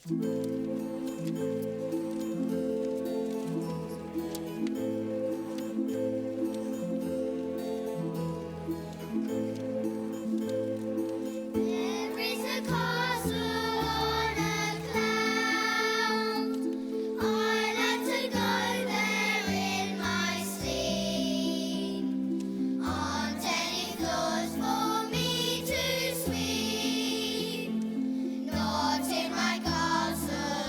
There is a castle on a cloud. I like to go there in my sleep. Aren't any floors for me to sweep? Not in my castle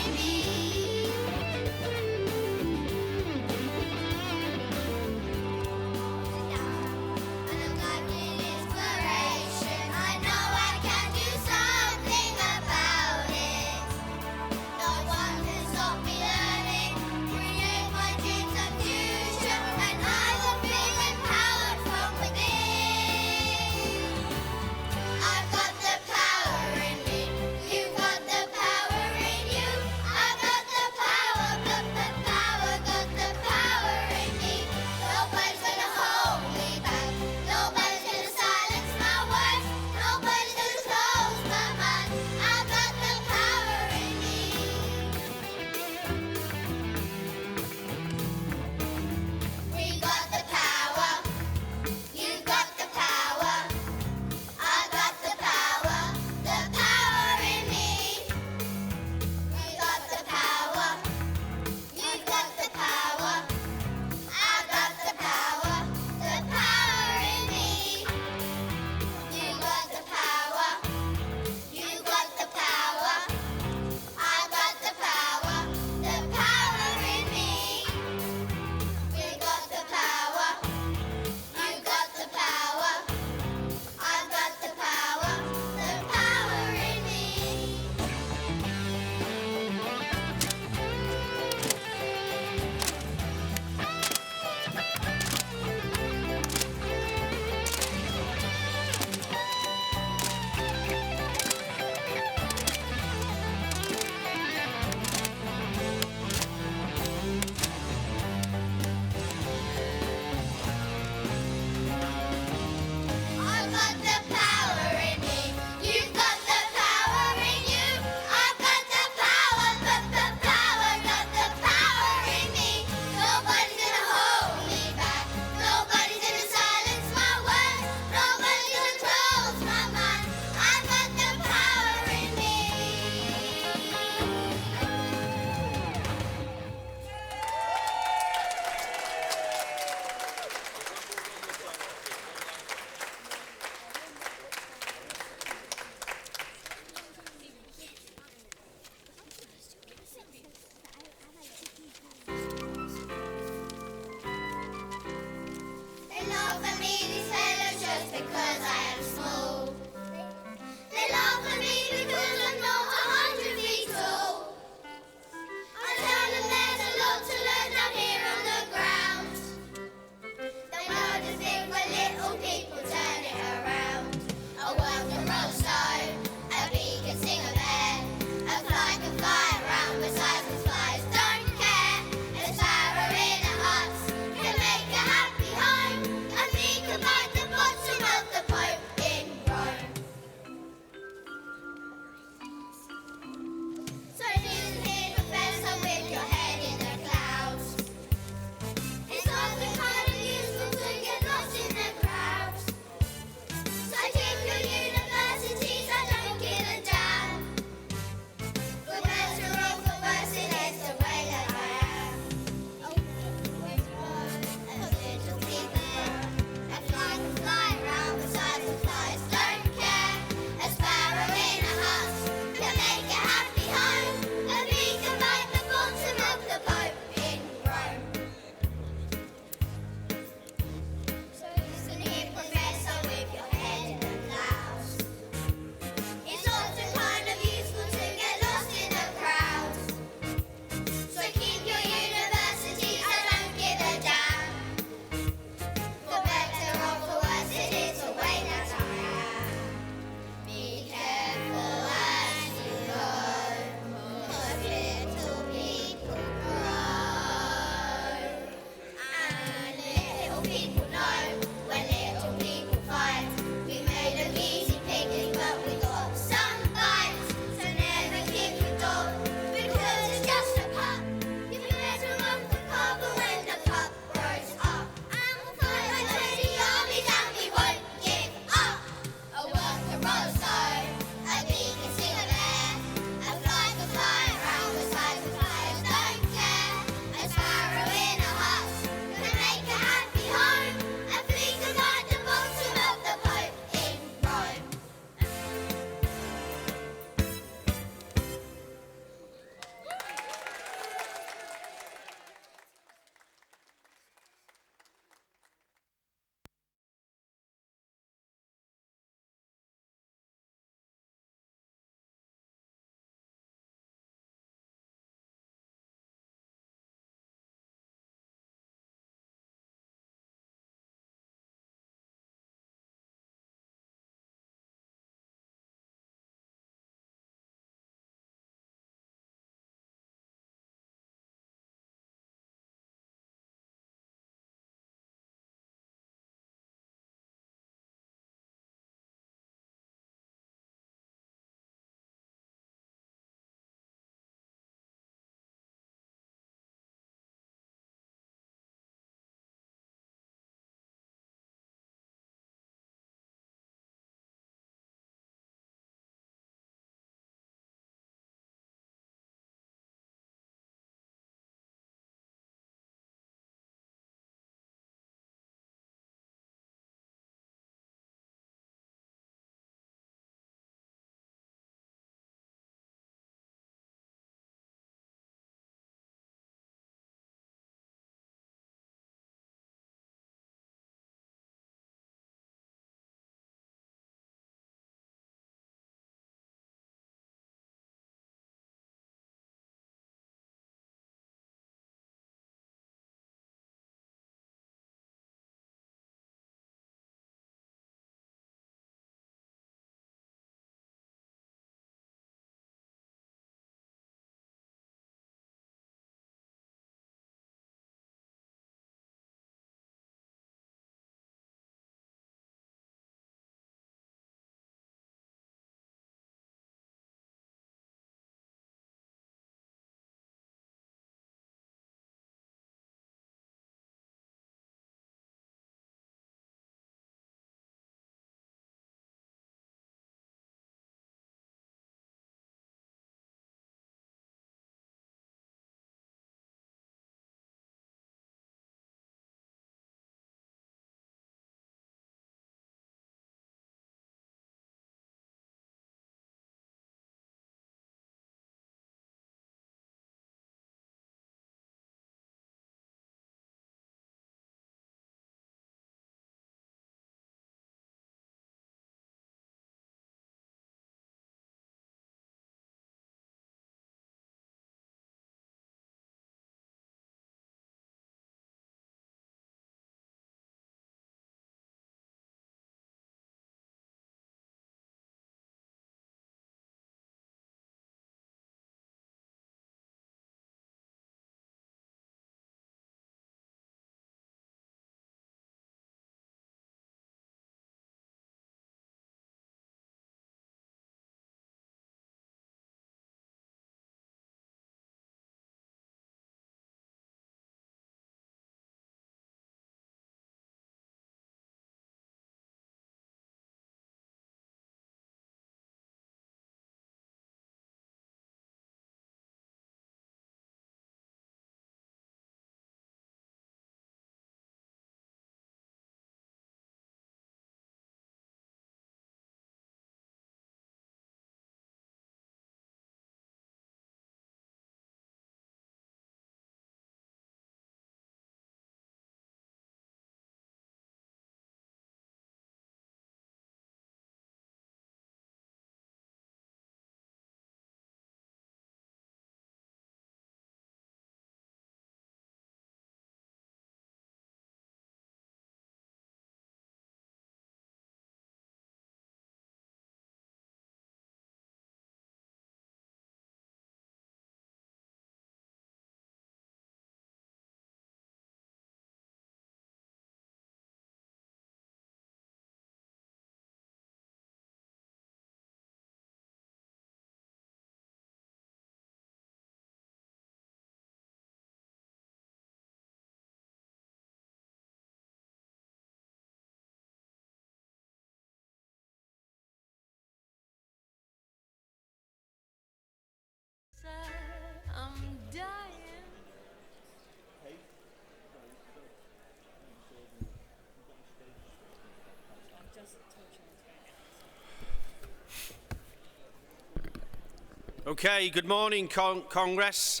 Okay, good morning, Congress.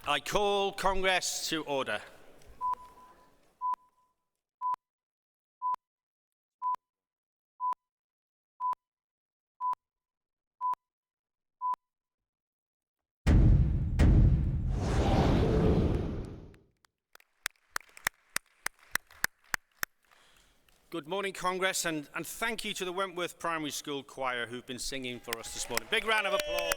I call Congress to order. Good morning, Congress, and thank you to the Wentworth Primary School Choir who've been singing for us this morning. Big round of applause.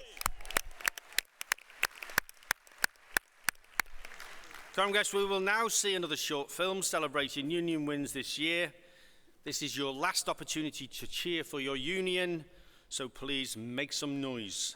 Congress, we will now see another short film celebrating union wins this year. This is your last opportunity to cheer for your union, so please make some noise.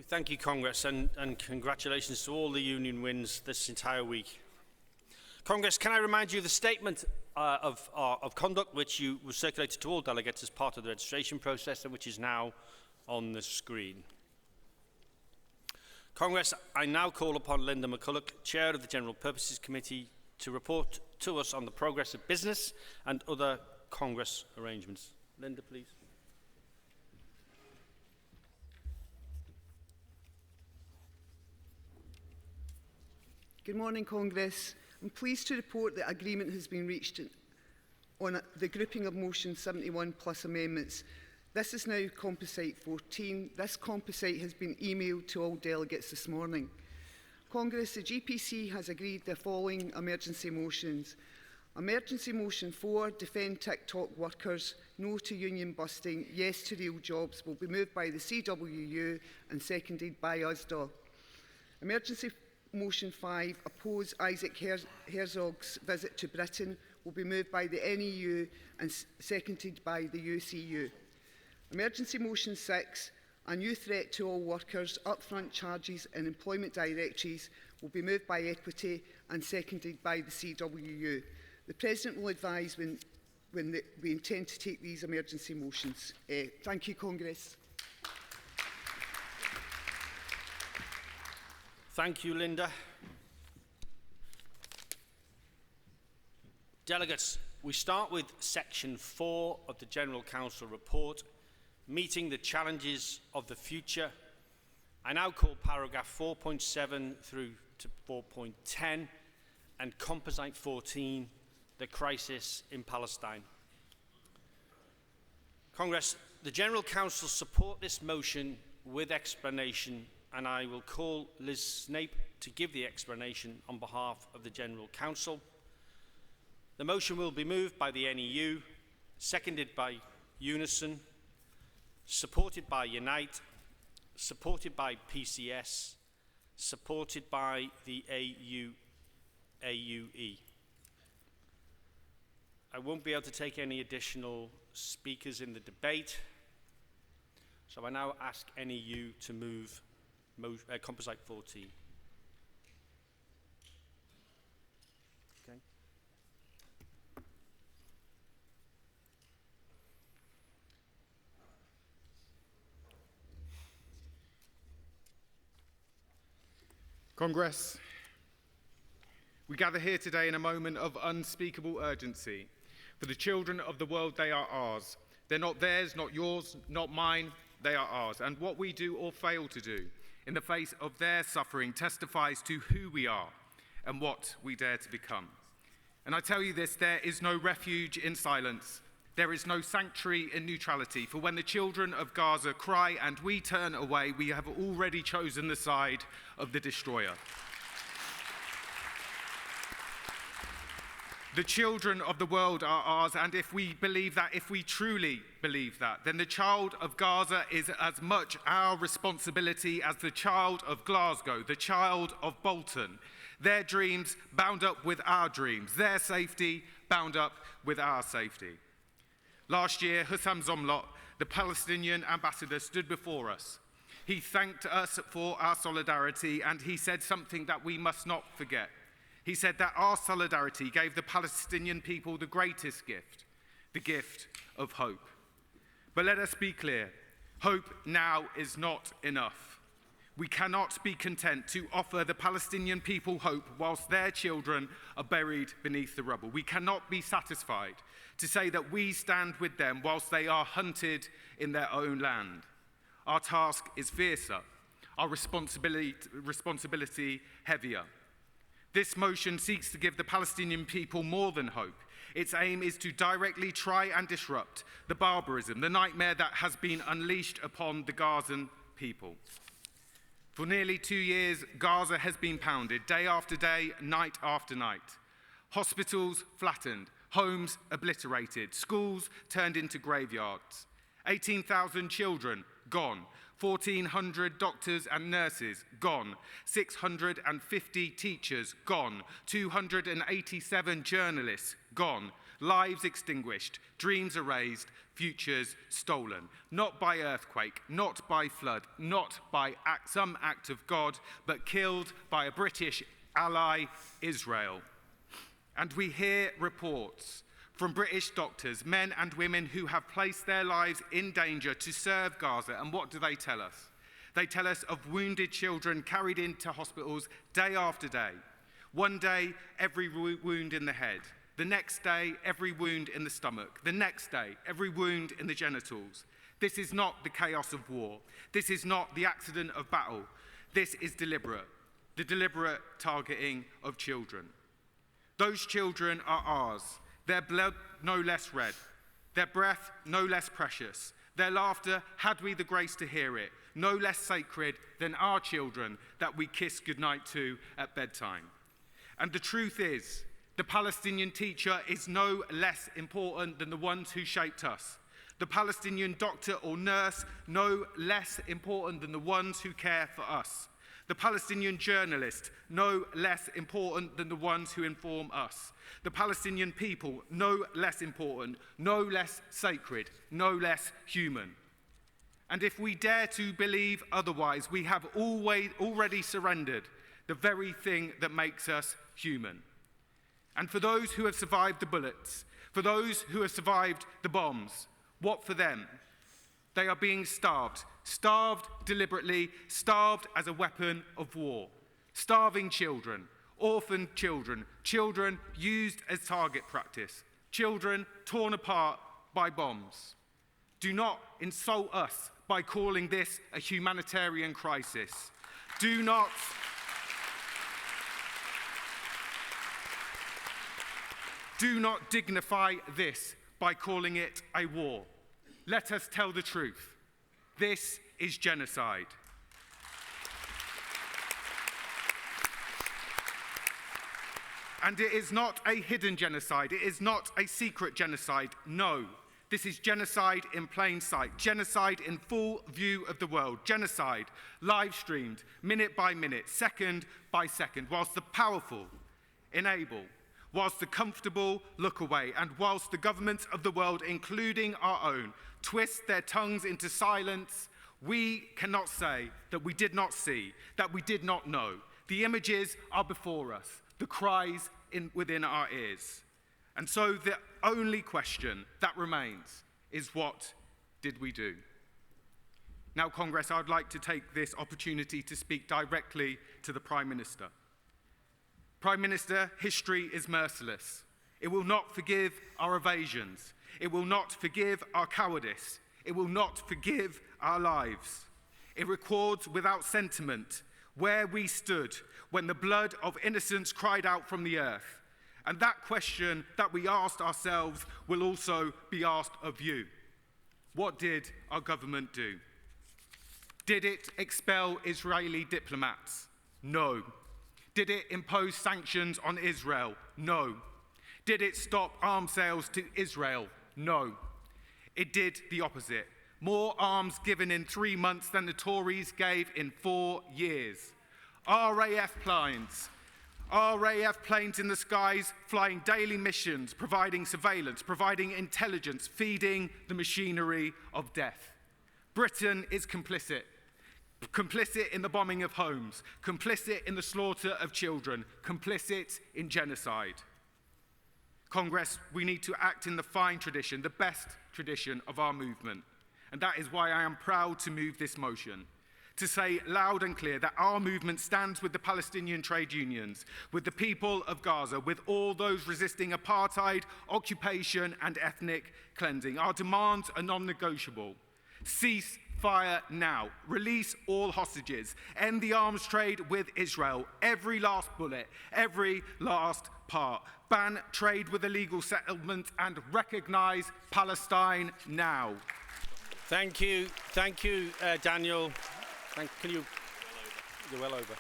Thank you, Congress, and congratulations to all the union wins this entire week. Congress, can I remind you of the statement of conduct which was circulated to all delegates as part of the registration process and which is now on the screen. Congress, I now call upon Linda McCulloch, Chair of the General Purposes Committee, to report to us on the progress of business and other Congress arrangements. Linda, please. Good morning, Congress. I'm pleased to report that agreement has been reached on the grouping of motion 71 plus amendments. This is now Composite 14. This Composite has been emailed to all delegates this morning. Congress, the GPC has agreed the following emergency motions. Emergency motion 4, defend TikTok workers, no to union busting, yes to real jobs, will be moved by the CWU and seconded by USDA. Emergency motion 5, oppose Isaac Herzog's visit to Britain, will be moved by the NEU and seconded by the UCU. Emergency motion 6, a new threat to all workers, upfront charges and employment directories, will be moved by Equity and seconded by the CWU. The President will advise when we intend to take these emergency motions. Thank you, Congress. Thank you, Linda. Delegates, we start with Section 4 of the General Council report, meeting the challenges of the future. I now call paragraph 4.7 through to 4.10 and Composite 14, the crisis in Palestine. Congress, the General Council support this motion with explanation, and I will call Liz Snape to give the explanation on behalf of the General Council. The motion will be moved by the NEU, seconded by Unison, supported by Unite, supported by PCS, supported by the AUE. I won't be able to take any additional speakers in the debate, so I now ask NEU to move Composite 14. Okay. Congress, we gather here today in a moment of unspeakable urgency. For the children of the world, they are ours. They're not theirs, not yours, not mine, they are ours. And what we do or fail to do in the face of their suffering testifies to who we are and what we dare to become. And I tell you this, there is no refuge in silence. There is no sanctuary in neutrality. For when the children of Gaza cry and we turn away, we have already chosen the side of the destroyer. The children of the world are ours, and if we believe that, if we truly believe that, then the child of Gaza is as much our responsibility as the child of Glasgow, the child of Bolton. Their dreams bound up with our dreams, their safety bound up with our safety. Last year, Hussam Zomlot, the Palestinian ambassador, stood before us. He thanked us for our solidarity, and he said something that we must not forget. He said that our solidarity gave the Palestinian people the greatest gift, the gift of hope. But let us be clear, hope now is not enough. We cannot be content to offer the Palestinian people hope whilst their children are buried beneath the rubble. We cannot be satisfied to say that we stand with them whilst they are hunted in their own land. Our task is fiercer, our responsibility heavier. This motion seeks to give the Palestinian people more than hope. Its aim is to directly try and disrupt the barbarism, the nightmare that has been unleashed upon the Gazan people. For nearly 2 years, Gaza has been pounded, day after day, night after night. Hospitals flattened, homes obliterated, schools turned into graveyards. 18,000 children gone, 1,400 doctors and nurses gone, 650 teachers gone, 287 journalists gone, lives extinguished, dreams erased, futures stolen. Not by earthquake, not by flood, not by some act of God, but killed by a British ally, Israel. And we hear reports from British doctors, men and women who have placed their lives in danger to serve Gaza. And what do they tell us? They tell us of wounded children carried into hospitals day after day. One day, every wound in the head. The next day, every wound in the stomach. The next day, every wound in the genitals. This is not the chaos of war. This is not the accident of battle. This is deliberate, the deliberate targeting of children. Those children are ours. Their blood no less red, their breath no less precious, their laughter, had we the grace to hear it, no less sacred than our children that we kiss goodnight to at bedtime. And the truth is, the Palestinian teacher is no less important than the ones who shaped us. The Palestinian doctor or nurse no less important than the ones who care for us. The Palestinian journalist no less important than the ones who inform us. The Palestinian people no less important, no less sacred, no less human. And if we dare to believe otherwise, we have already surrendered the very thing that makes us human. And for those who have survived the bullets, for those who have survived the bombs, what for them? They are being starved, starved deliberately, starved as a weapon of war. Starving children, orphaned children, children used as target practice, children torn apart by bombs. Do not insult us by calling this a humanitarian crisis. Do not dignify this by calling it a war. Let us tell the truth. This is genocide. And it is not a hidden genocide. It is not a secret genocide. No, this is genocide in plain sight. Genocide in full view of the world. Genocide live streamed minute by minute, second by second, whilst the powerful enable, whilst the comfortable look away, and whilst the governments of the world, including our own, twist their tongues into silence, we cannot say that we did not see, that we did not know. The images are before us, the cries within our ears. And so the only question that remains is, what did we do? Now, Congress, I would like to take this opportunity to speak directly to the Prime Minister. Prime Minister, history is merciless. It will not forgive our evasions. It will not forgive our cowardice. It will not forgive our lives. It records without sentiment where we stood when the blood of innocents cried out from the earth. And that question that we asked ourselves will also be asked of you. What did our government do? Did it expel Israeli diplomats? No. Did it impose sanctions on Israel? No. Did it stop arms sales to Israel? No. It did the opposite. More arms given in 3 months than the Tories gave in 4 years. RAF planes in the skies, flying daily missions, providing surveillance, providing intelligence, feeding the machinery of death. Britain is complicit. Complicit in the bombing of homes, complicit in the slaughter of children, complicit in genocide. Congress, we need to act in the fine tradition, the best tradition of our movement. And that is why I am proud to move this motion, to say loud and clear that our movement stands with the Palestinian trade unions, with the people of Gaza, with all those resisting apartheid, occupation, and ethnic cleansing. Our demands are non-negotiable. Cease fire now. Release all hostages. End the arms trade with Israel. Every last bullet, every last part. Ban trade with illegal settlements and recognize Palestine now. Thank you, Daniel. You're well over.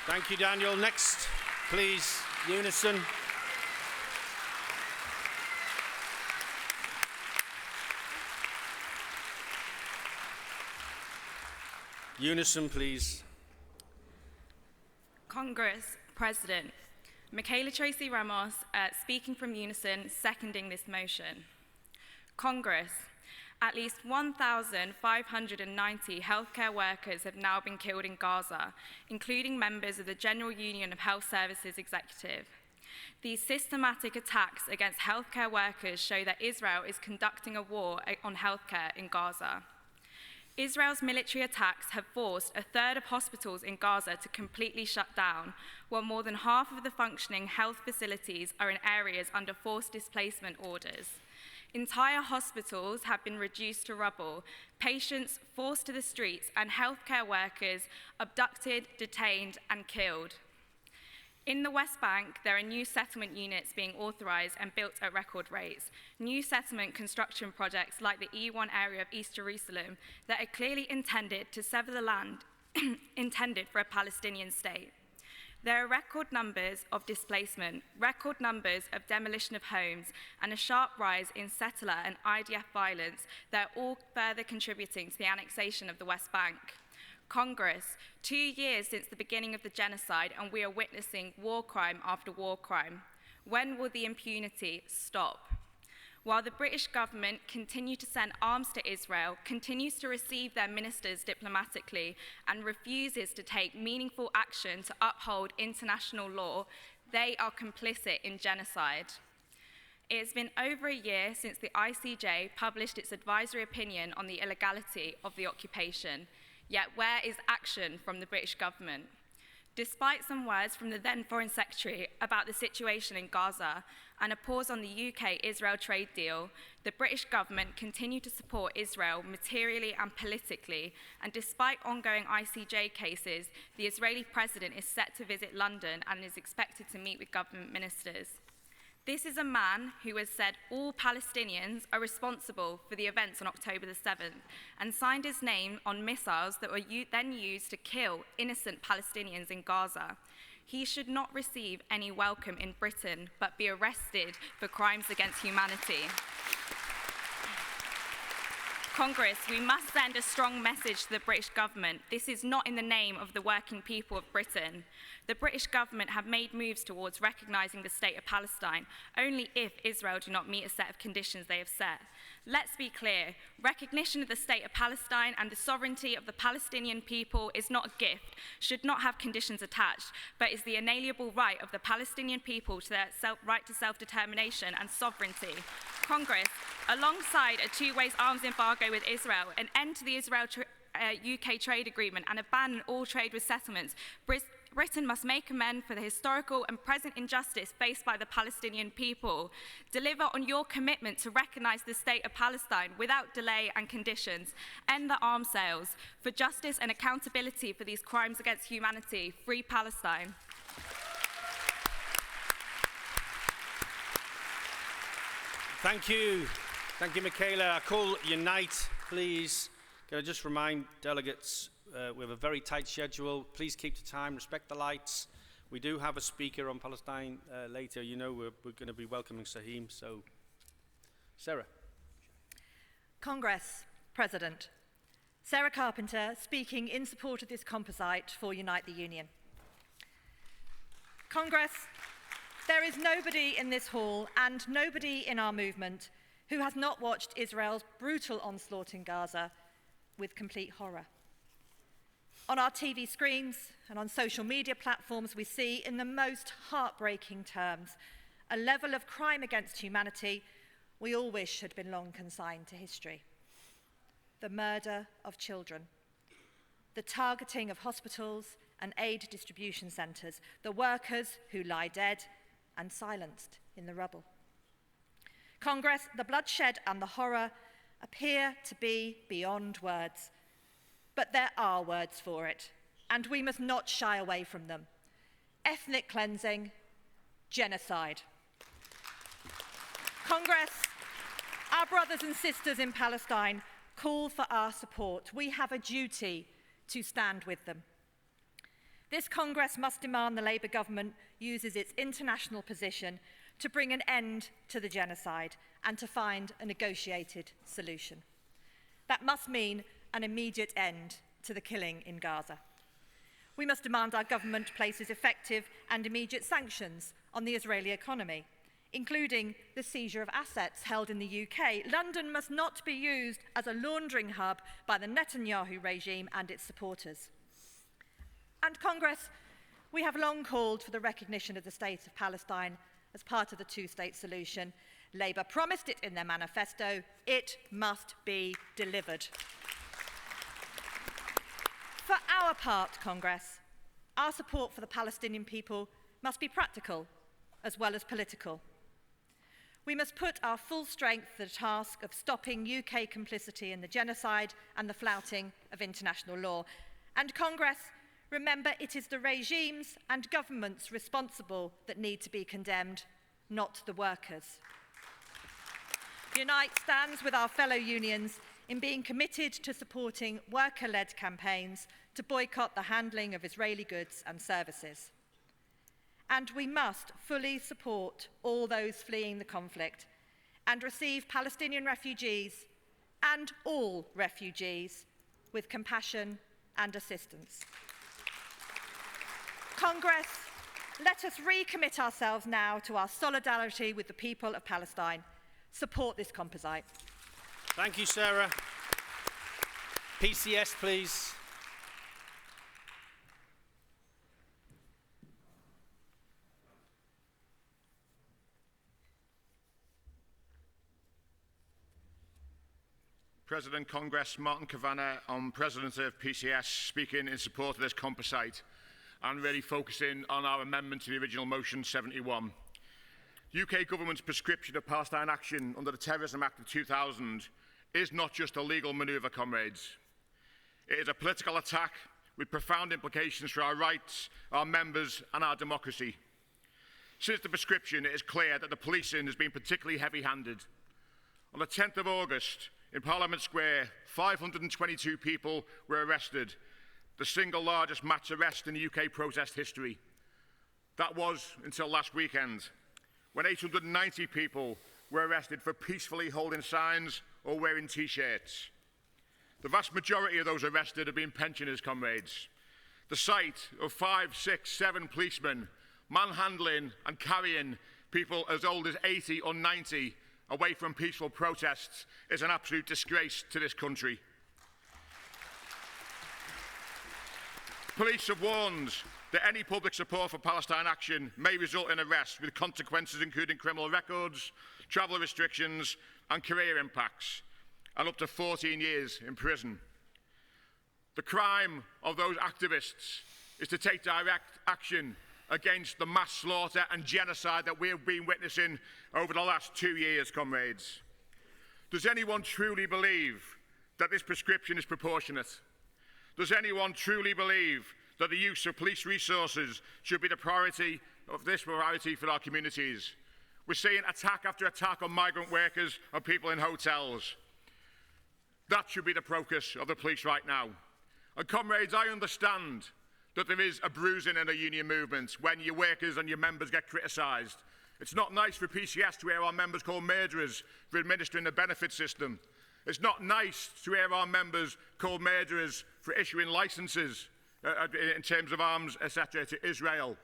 Thank you, Daniel. Next, please, Unison. Unison, please. Congress, President. Michaela Tracy Ramos, speaking from Unison, seconding this motion. Congress, at least 1,590 healthcare workers have now been killed in Gaza, including members of the General Union of Health Services Executive. These systematic attacks against healthcare workers show that Israel is conducting a war on healthcare in Gaza. Israel's military attacks have forced a third of hospitals in Gaza to completely shut down, while more than half of the functioning health facilities are in areas under forced displacement orders. Entire hospitals have been reduced to rubble, patients forced to the streets, and healthcare workers abducted, detained, and killed. In the West Bank, there are new settlement units being authorized and built at record rates. New settlement construction projects like the E1 area of East Jerusalem that are clearly intended to sever the land intended for a Palestinian state. There are record numbers of displacement, record numbers of demolition of homes, and a sharp rise in settler and IDF violence that are all further contributing to the annexation of the West Bank. Congress, 2 years since the beginning of the genocide, and we are witnessing war crime after war crime. When will the impunity stop? While the British government continues to send arms to Israel, continues to receive their ministers diplomatically, and refuses to take meaningful action to uphold international law, they are complicit in genocide. It has been over a year since the ICJ published its advisory opinion on the illegality of the occupation. Yet where is action from the British government? Despite some words from the then Foreign Secretary about the situation in Gaza and a pause on the UK-Israel trade deal, the British government continued to support Israel materially and politically, and despite ongoing ICJ cases, the Israeli president is set to visit London and is expected to meet with government ministers. This is a man who has said all Palestinians are responsible for the events on October the 7th and signed his name on missiles that were then used to kill innocent Palestinians in Gaza. He should not receive any welcome in Britain, but be arrested for crimes against humanity. Congress, we must send a strong message to the British government. This is not in the name of the working people of Britain. The British government have made moves towards recognising the state of Palestine only if Israel do not meet a set of conditions they have set. Let's be clear, recognition of the state of Palestine and the sovereignty of the Palestinian people is not a gift, should not have conditions attached, but is the inalienable right of the Palestinian people to their right to self-determination and sovereignty. Congress, alongside a two-way arms embargo with Israel, an end to the Israel-UK trade agreement and a ban on all trade with settlements, Britain must make amends for the historical and present injustice faced by the Palestinian people. Deliver on your commitment to recognise the state of Palestine without delay and conditions. End the arms sales. For justice and accountability for these crimes against humanity. Free Palestine. Thank you. Thank you, Michaela. I call Unite, please. Can I just remind delegates, we have a very tight schedule. Please keep to time, respect the lights. We do have a speaker on Palestine later. You know we're going to be welcoming Saheem. So, Sarah. Congress, President. Sarah Carpenter, speaking in support of this composite for Unite the Union. Congress, there is nobody in this hall and nobody in our movement who has not watched Israel's brutal onslaught in Gaza with complete horror. On our TV screens and on social media platforms, we see in the most heartbreaking terms a level of crime against humanity we all wish had been long consigned to history. The murder of children, the targeting of hospitals and aid distribution centres, the workers who lie dead and silenced in the rubble. Congress, the bloodshed and the horror appear to be beyond words, but there are words for it, and we must not shy away from them. Ethnic cleansing, genocide. Congress, our brothers and sisters in Palestine call for our support. We have a duty to stand with them. This Congress must demand the Labour government uses its international position to bring an end to the genocide and to find a negotiated solution. That must mean an immediate end to the killing in Gaza. We must demand our government places effective and immediate sanctions on the Israeli economy, including the seizure of assets held in the UK. London must not be used as a laundering hub by the Netanyahu regime and its supporters. And Congress, we have long called for the recognition of the state of Palestine as part of the two-state solution. Labour promised it in their manifesto. It must be delivered. For our part, Congress, our support for the Palestinian people must be practical as well as political. We must put our full strength to the task of stopping UK complicity in the genocide and the flouting of international law. And Congress, remember, it is the regimes and governments responsible that need to be condemned, not the workers. Unite stands with our fellow unions in being committed to supporting worker-led campaigns to boycott the handling of Israeli goods and services. And we must fully support all those fleeing the conflict and receive Palestinian refugees and all refugees with compassion and assistance. Congress, let us recommit ourselves now to our solidarity with the people of Palestine. Support this composite. Thank you, Sarah. PCS, please. President, Congress, Martin Kavanagh, I'm President of PCS, speaking in support of this composite. and really focusing on our amendment to the original motion 71. The UK government's prescription of Palestine action under the Terrorism Act of 2000 is not just a legal manoeuvre, comrades. It is a political attack with profound implications for our rights, our members and our democracy. Since the prescription, it is clear that the policing has been particularly heavy-handed. On the 10th of August, in Parliament Square, 522 people were arrested, the single largest mass arrest in the UK protest history. That was until last weekend, when 890 people were arrested for peacefully holding signs or wearing T-shirts. The vast majority of those arrested have been pensioners, comrades. The sight of 5, 6, 7 policemen manhandling and carrying people as old as 80 or 90 away from peaceful protests is an absolute disgrace to this country. Police have warned that any public support for Palestine action may result in arrest, with consequences including criminal records, travel restrictions and career impacts, and up to 14 years in prison. The crime of those activists is to take direct action against the mass slaughter and genocide that we have been witnessing over the last 2 years, comrades. Does anyone truly believe that this prescription is proportionate? Does anyone truly believe that the use of police resources should be the priority for our communities? We're seeing attack after attack on migrant workers and people in hotels. That should be the focus of the police right now. And comrades, I understand that there is a bruising in a union movement when your workers and your members get criticised. It's not nice for PCS to hear our members called murderers for administering the benefit system. It's not nice to hear our members called murderers for issuing licences in terms of arms, etc., to Israel.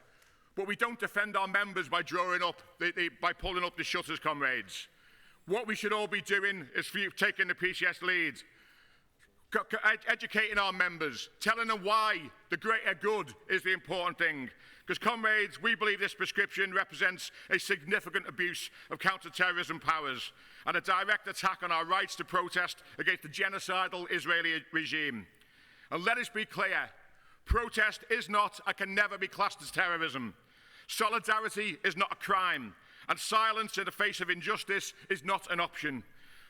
But we don't defend our members by pulling up the shutters, comrades. What we should all be doing is taking the PCS lead, educating our members, telling them why the greater good is the important thing. Because, comrades, we believe this prescription represents a significant abuse of counter-terrorism powers and a direct attack on our rights to protest against the genocidal Israeli regime. And let us be clear, protest is not and can never be classed as terrorism. Solidarity is not a crime, and silence in the face of injustice is not an option.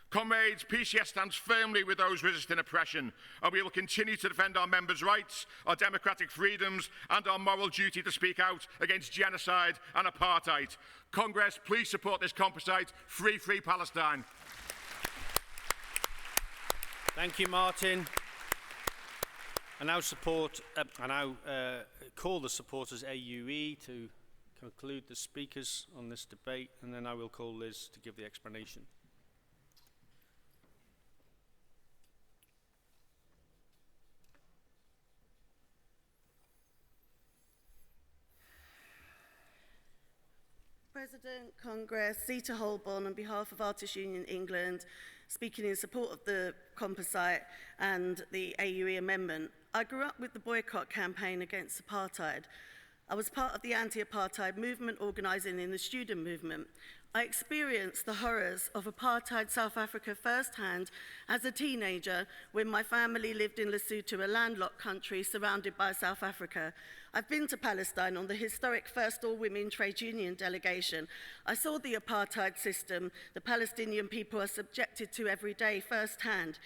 Comrades, PCS stands firmly with those resisting oppression, and we will continue to defend our members' rights, our democratic freedoms, and our moral duty to speak out against genocide and apartheid. Congress, please support this composite. Free, free Palestine. Thank you, Martin. I now call the supporters AUE to conclude the speakers on this debate, and then I will call Liz to give the explanation. President, Congress, Zita Holborn, on behalf of Artists Union England, speaking in support of the composite and the AUE amendment. I grew up with the boycott campaign against apartheid. I was part of the anti-apartheid movement organising in the student movement. I experienced the horrors of apartheid South Africa firsthand as a teenager when my family lived in Lesotho, a landlocked country surrounded by South Africa. I've been to Palestine on the historic first all-women trade union delegation. I saw the apartheid system the Palestinian people are subjected to every day firsthand.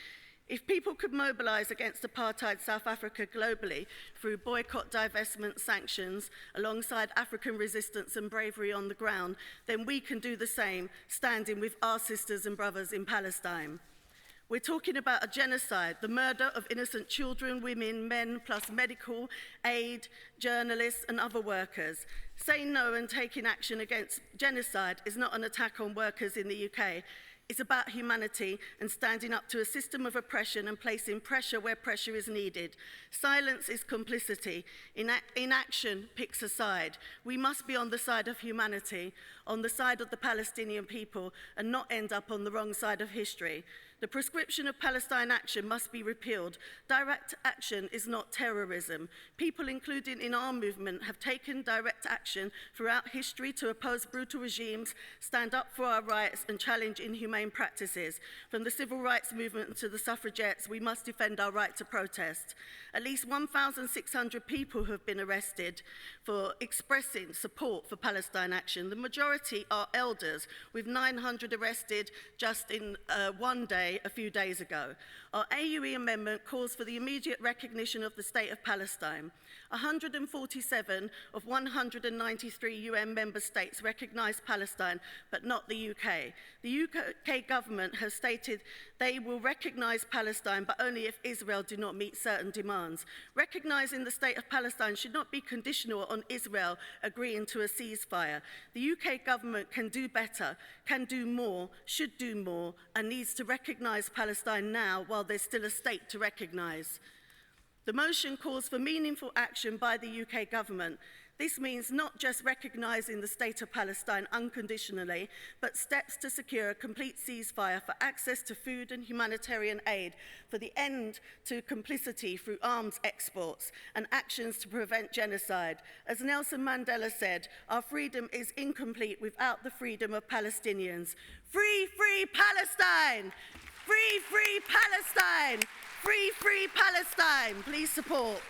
If people could mobilise against apartheid South Africa globally through boycott, divestment, sanctions, alongside African resistance and bravery on the ground, then we can do the same, standing with our sisters and brothers in Palestine. We're talking about a genocide, the murder of innocent children, women, men, plus medical aid, journalists and other workers. Saying no and taking action against genocide is not an attack on workers in the UK. It's about humanity and standing up to a system of oppression and placing pressure where pressure is needed. Silence is complicity. Inaction picks a side. We must be on the side of humanity, on the side of the Palestinian people, and not end up on the wrong side of history. The prescription of Palestine action must be repealed. Direct action is not terrorism. People, including in our movement, have taken direct action throughout history to oppose brutal regimes, stand up for our rights, and challenge inhumane practices. From the civil rights movement to the suffragettes, we must defend our right to protest. At least 1,600 people have been arrested for expressing support for Palestine action. The majority are elders, with 900 arrested just in one day a few days ago. Our AUE amendment calls for the immediate recognition of the State of Palestine. 147 of 193 UN member states recognise Palestine, but not the UK. The UK government has stated they will recognise Palestine, but only if Israel do not meet certain demands. Recognising the State of Palestine should not be conditional on Israel agreeing to a ceasefire. The UK government can do better, can do more, should do more, and needs to recognise Palestine now while there's still a state to recognise. The motion calls for meaningful action by the UK government. This means not just recognising the State of Palestine unconditionally, but steps to secure a complete ceasefire for access to food and humanitarian aid, for the end to complicity through arms exports, and actions to prevent genocide. As Nelson Mandela said, our freedom is incomplete without the freedom of Palestinians. Free, free Palestine! Free, free Palestine! Free, free Palestine! Please support.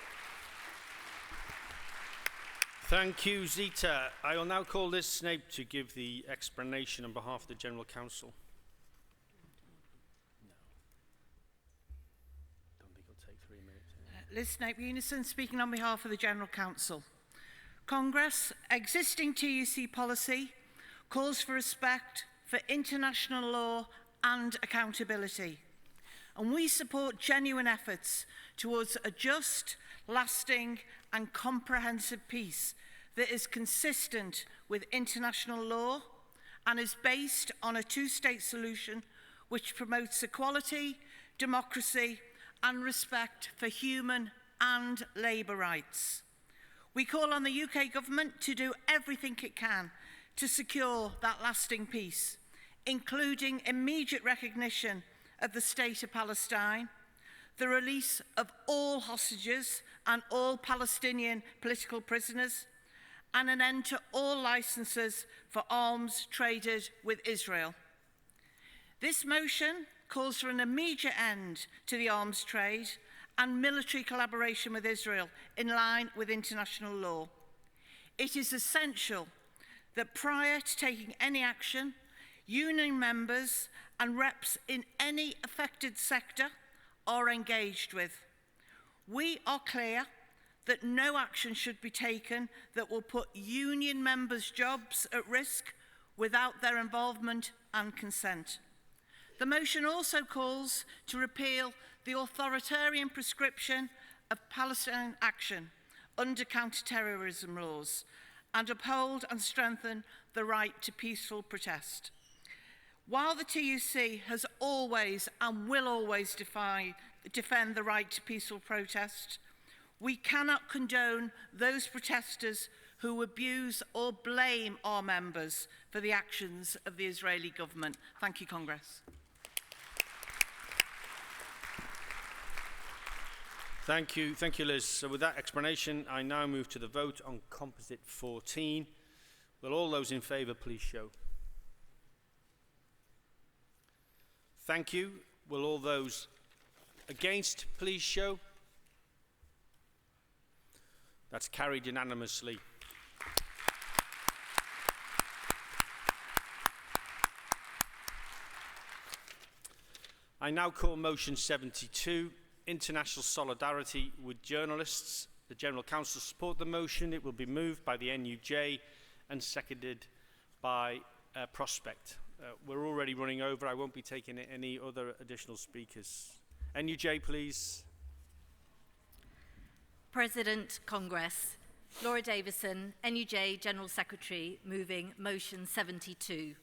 Thank you, Zita. I will now call Liz Snape to give the explanation on behalf of the General Council. No. Don't think it'll take 3 minutes. Liz Snape Unison, speaking on behalf of the General Council. Congress, existing TUC policy calls for respect for international law and accountability. And we support genuine efforts towards a just, lasting and comprehensive peace that is consistent with international law and is based on a two-state solution which promotes equality, democracy and respect for human and labour rights. We call on the UK government to do everything it can to secure that lasting peace, including immediate recognition of the State of Palestine, the release of all hostages and all Palestinian political prisoners, and an end to all licences for arms traded with Israel. This motion calls for an immediate end to the arms trade and military collaboration with Israel in line with international law. It is essential that prior to taking any action, union members and reps in any affected sector are engaged with. We are clear that no action should be taken that will put union members' jobs at risk without their involvement and consent. The motion also calls to repeal the authoritarian prescription of Palestine action under counter-terrorism laws and uphold and strengthen the right to peaceful protest. While the TUC has always and will always defend the right to peaceful protest, we cannot condone those protesters who abuse or blame our members for the actions of the Israeli government. Thank you, Congress. Thank you, Liz. So with that explanation, I now move to the vote on Composite 14. Will all those in favour please show? Thank you. Will all those against please show? That's carried unanimously. I now call motion 72, International Solidarity with Journalists. The General Council support the motion. It will be moved by the NUJ and seconded by Prospect. We're already running over. I won't be taking any other additional speakers. NUJ, please. President, Congress. Laura Davison, NUJ General Secretary, moving motion 72.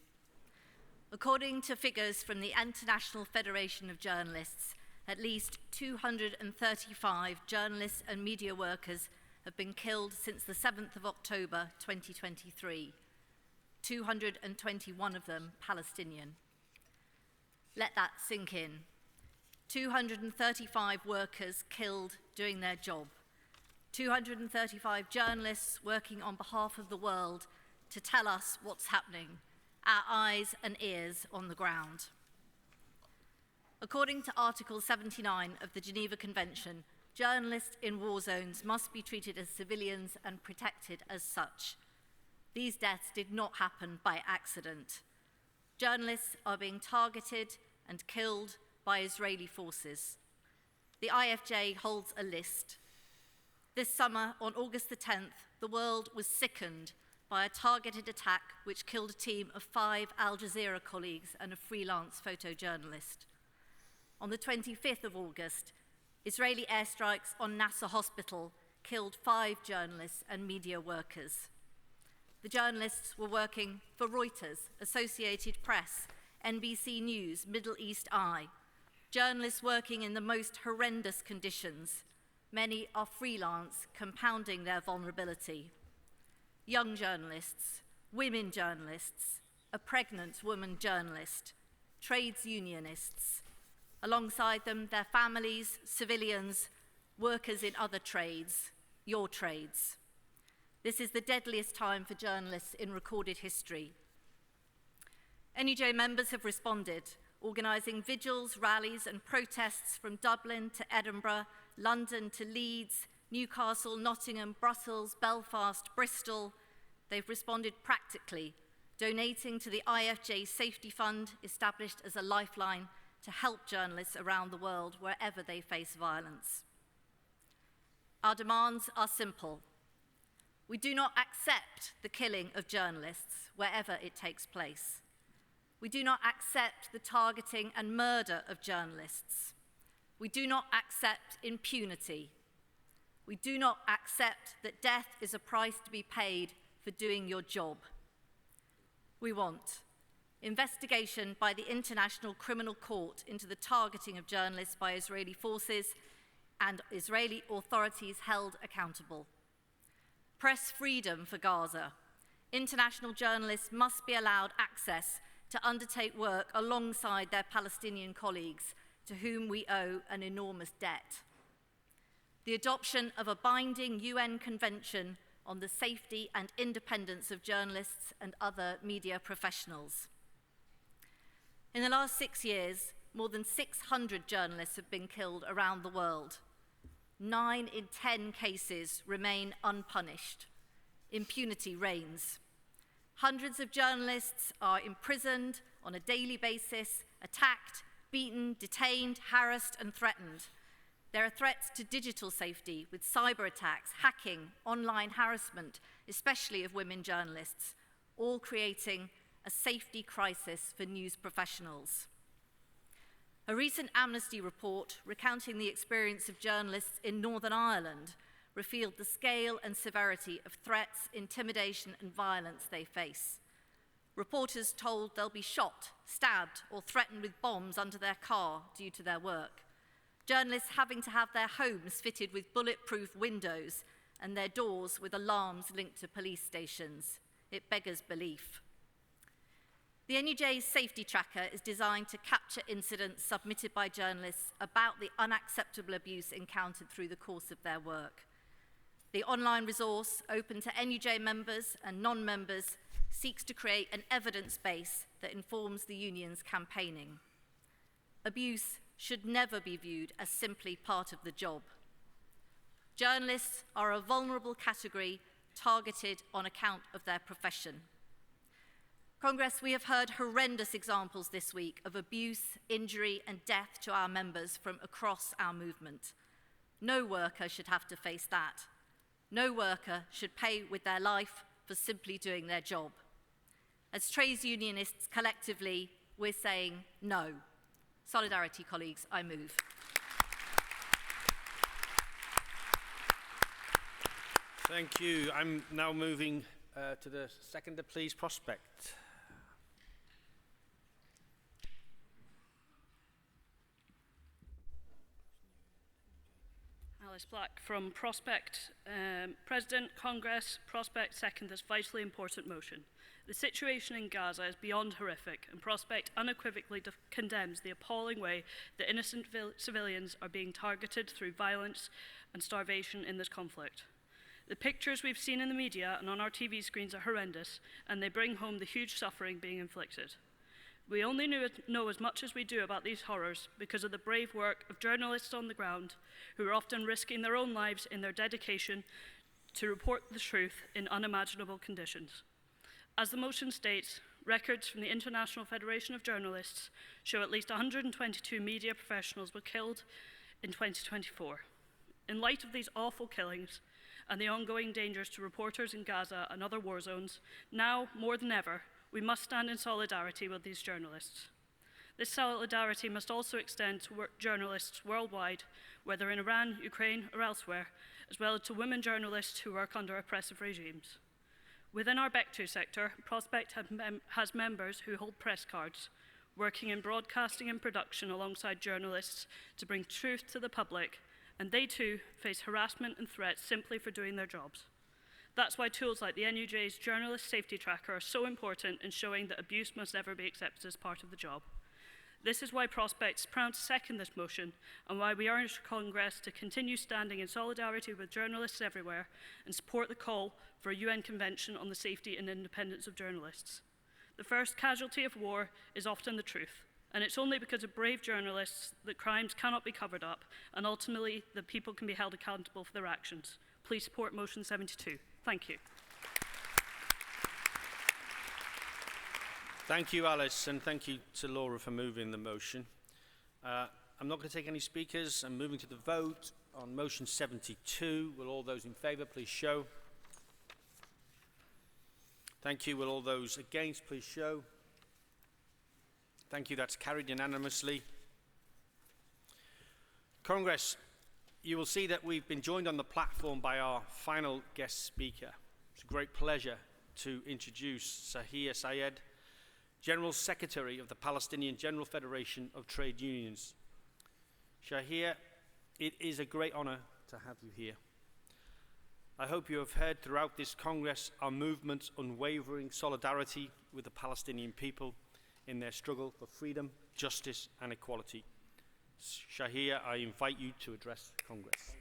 According to figures from the International Federation of Journalists, at least 235 journalists and media workers have been killed since the 7th of October 2023. 221 of them Palestinian. Let that sink in. 235 workers killed doing their job. 235 journalists working on behalf of the world to tell us what's happening, our eyes and ears on the ground. According to Article 79 of the Geneva Convention, journalists in war zones must be treated as civilians and protected as such. These deaths did not happen by accident. Journalists are being targeted and killed by Israeli forces. The IFJ holds a list. This summer, on August the 10th, the world was sickened by a targeted attack which killed a team of 5 Al Jazeera colleagues and a freelance photojournalist. On the 25th of August, Israeli airstrikes on Nasser Hospital killed 5 journalists and media workers. The journalists were working for Reuters, Associated Press, NBC News, Middle East Eye. Journalists working in the most horrendous conditions. Many are freelance, compounding their vulnerability. Young journalists, women journalists, a pregnant woman journalist, trades unionists. Alongside them, their families, civilians, workers in other trades, your trades. This is the deadliest time for journalists in recorded history. NUJ members have responded, organising vigils, rallies and protests from Dublin to Edinburgh, London to Leeds, Newcastle, Nottingham, Brussels, Belfast, Bristol. They've responded practically, donating to the IFJ Safety Fund, established as a lifeline to help journalists around the world wherever they face violence. Our demands are simple. We do not accept the killing of journalists wherever it takes place. We do not accept the targeting and murder of journalists. We do not accept impunity. We do not accept that death is a price to be paid for doing your job. We want investigation by the International Criminal Court into the targeting of journalists by Israeli forces and Israeli authorities held accountable. Press freedom for Gaza. International journalists must be allowed access to undertake work alongside their Palestinian colleagues, to whom we owe an enormous debt. The adoption of a binding UN Convention on the safety and independence of journalists and other media professionals. In the last 6 years, more than 600 journalists have been killed around the world. 9 in 10 cases remain unpunished. Impunity reigns. Hundreds of journalists are imprisoned on a daily basis, attacked, beaten, detained, harassed, and threatened. There are threats to digital safety with cyber attacks, hacking, online harassment, especially of women journalists, all creating a safety crisis for news professionals. A recent Amnesty report recounting the experience of journalists in Northern Ireland revealed the scale and severity of threats, intimidation, and violence they face. Reporters told they'll be shot, stabbed, or threatened with bombs under their car due to their work. Journalists having to have their homes fitted with bulletproof windows and their doors with alarms linked to police stations. It beggars belief. The NUJ's safety tracker is designed to capture incidents submitted by journalists about the unacceptable abuse encountered through the course of their work. The online resource, open to NUJ members and non-members, seeks to create an evidence base that informs the union's campaigning. Abuse should never be viewed as simply part of the job. Journalists are a vulnerable category targeted on account of their profession. Congress, we have heard horrendous examples this week of abuse, injury, and death to our members from across our movement. No worker should have to face that. No worker should pay with their life for simply doing their job. As trades unionists collectively, we're saying no. Solidarity, colleagues, I move. Thank you. I'm now moving to the seconder, please, Prospect. Alice Black from Prospect. President, Congress, Prospect second this vitally important motion. The situation in Gaza is beyond horrific, and Prospect unequivocally condemns the appalling way that innocent civilians are being targeted through violence and starvation in this conflict. The pictures we've seen in the media and on our TV screens are horrendous, and they bring home the huge suffering being inflicted. We only know as much as we do about these horrors because of the brave work of journalists on the ground who are often risking their own lives in their dedication to report the truth in unimaginable conditions. As the motion states, records from the International Federation of Journalists show at least 122 media professionals were killed in 2024. In light of these awful killings and the ongoing dangers to reporters in Gaza and other war zones, now more than ever, we must stand in solidarity with these journalists. This solidarity must also extend to journalists worldwide, whether in Iran, Ukraine, or elsewhere, as well as to women journalists who work under oppressive regimes. Within our Bectu sector, Prospect has members who hold press cards, working in broadcasting and production alongside journalists to bring truth to the public, and they too face harassment and threats simply for doing their jobs. That's why tools like the NUJ's Journalist Safety Tracker are so important in showing that abuse must never be accepted as part of the job. This is why Prospect is proud to second this motion, and why we urge Congress to continue standing in solidarity with journalists everywhere and support the call for a UN Convention on the Safety and Independence of Journalists. The first casualty of war is often the truth, and it's only because of brave journalists that crimes cannot be covered up, and ultimately that people can be held accountable for their actions. Please support motion 72. Thank you. Thank you, Alice, and thank you to Laura for moving the motion. I'm not going to take any speakers. I'm moving to the vote on motion 72. Will all those in favour please show? Thank you. Will all those against please show? Thank you. That's carried unanimously. Congress, you will see that we've been joined on the platform by our final guest speaker. It's a great pleasure to introduce Sahir Sayed, General Secretary of the Palestinian General Federation of Trade Unions. Shahir, it is a great honor to have you here. I hope you have heard throughout this Congress our movement's unwavering solidarity with the Palestinian people in their struggle for freedom, justice, and equality. Shahir, I invite you to address Congress.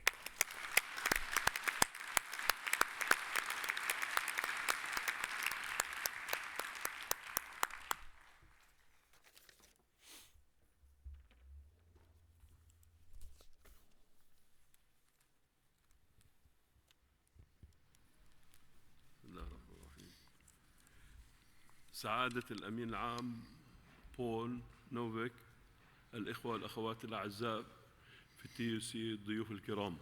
سعادة الأمين العام بول نوفيك، الإخوة والأخوات الأعزاء في TUC، الضيوف الكرام.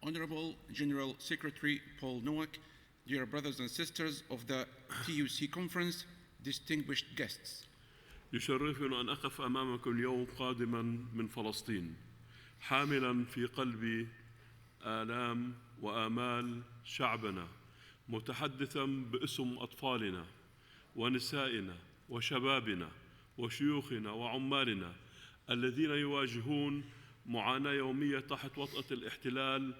Honorable General Secretary Paul Nowak, dear brothers and sisters of the TUC conference, distinguished guests. يشرفني أن أقف أمامكم اليوم قادما من فلسطين، حاملا في قلبي آلام وآمال شعبنا، متحدثا باسم أطفالنا ونسائنا وشبابنا وشيوخنا وعمالنا الذين يواجهون معاناة يومية تحت وطأة الاحتلال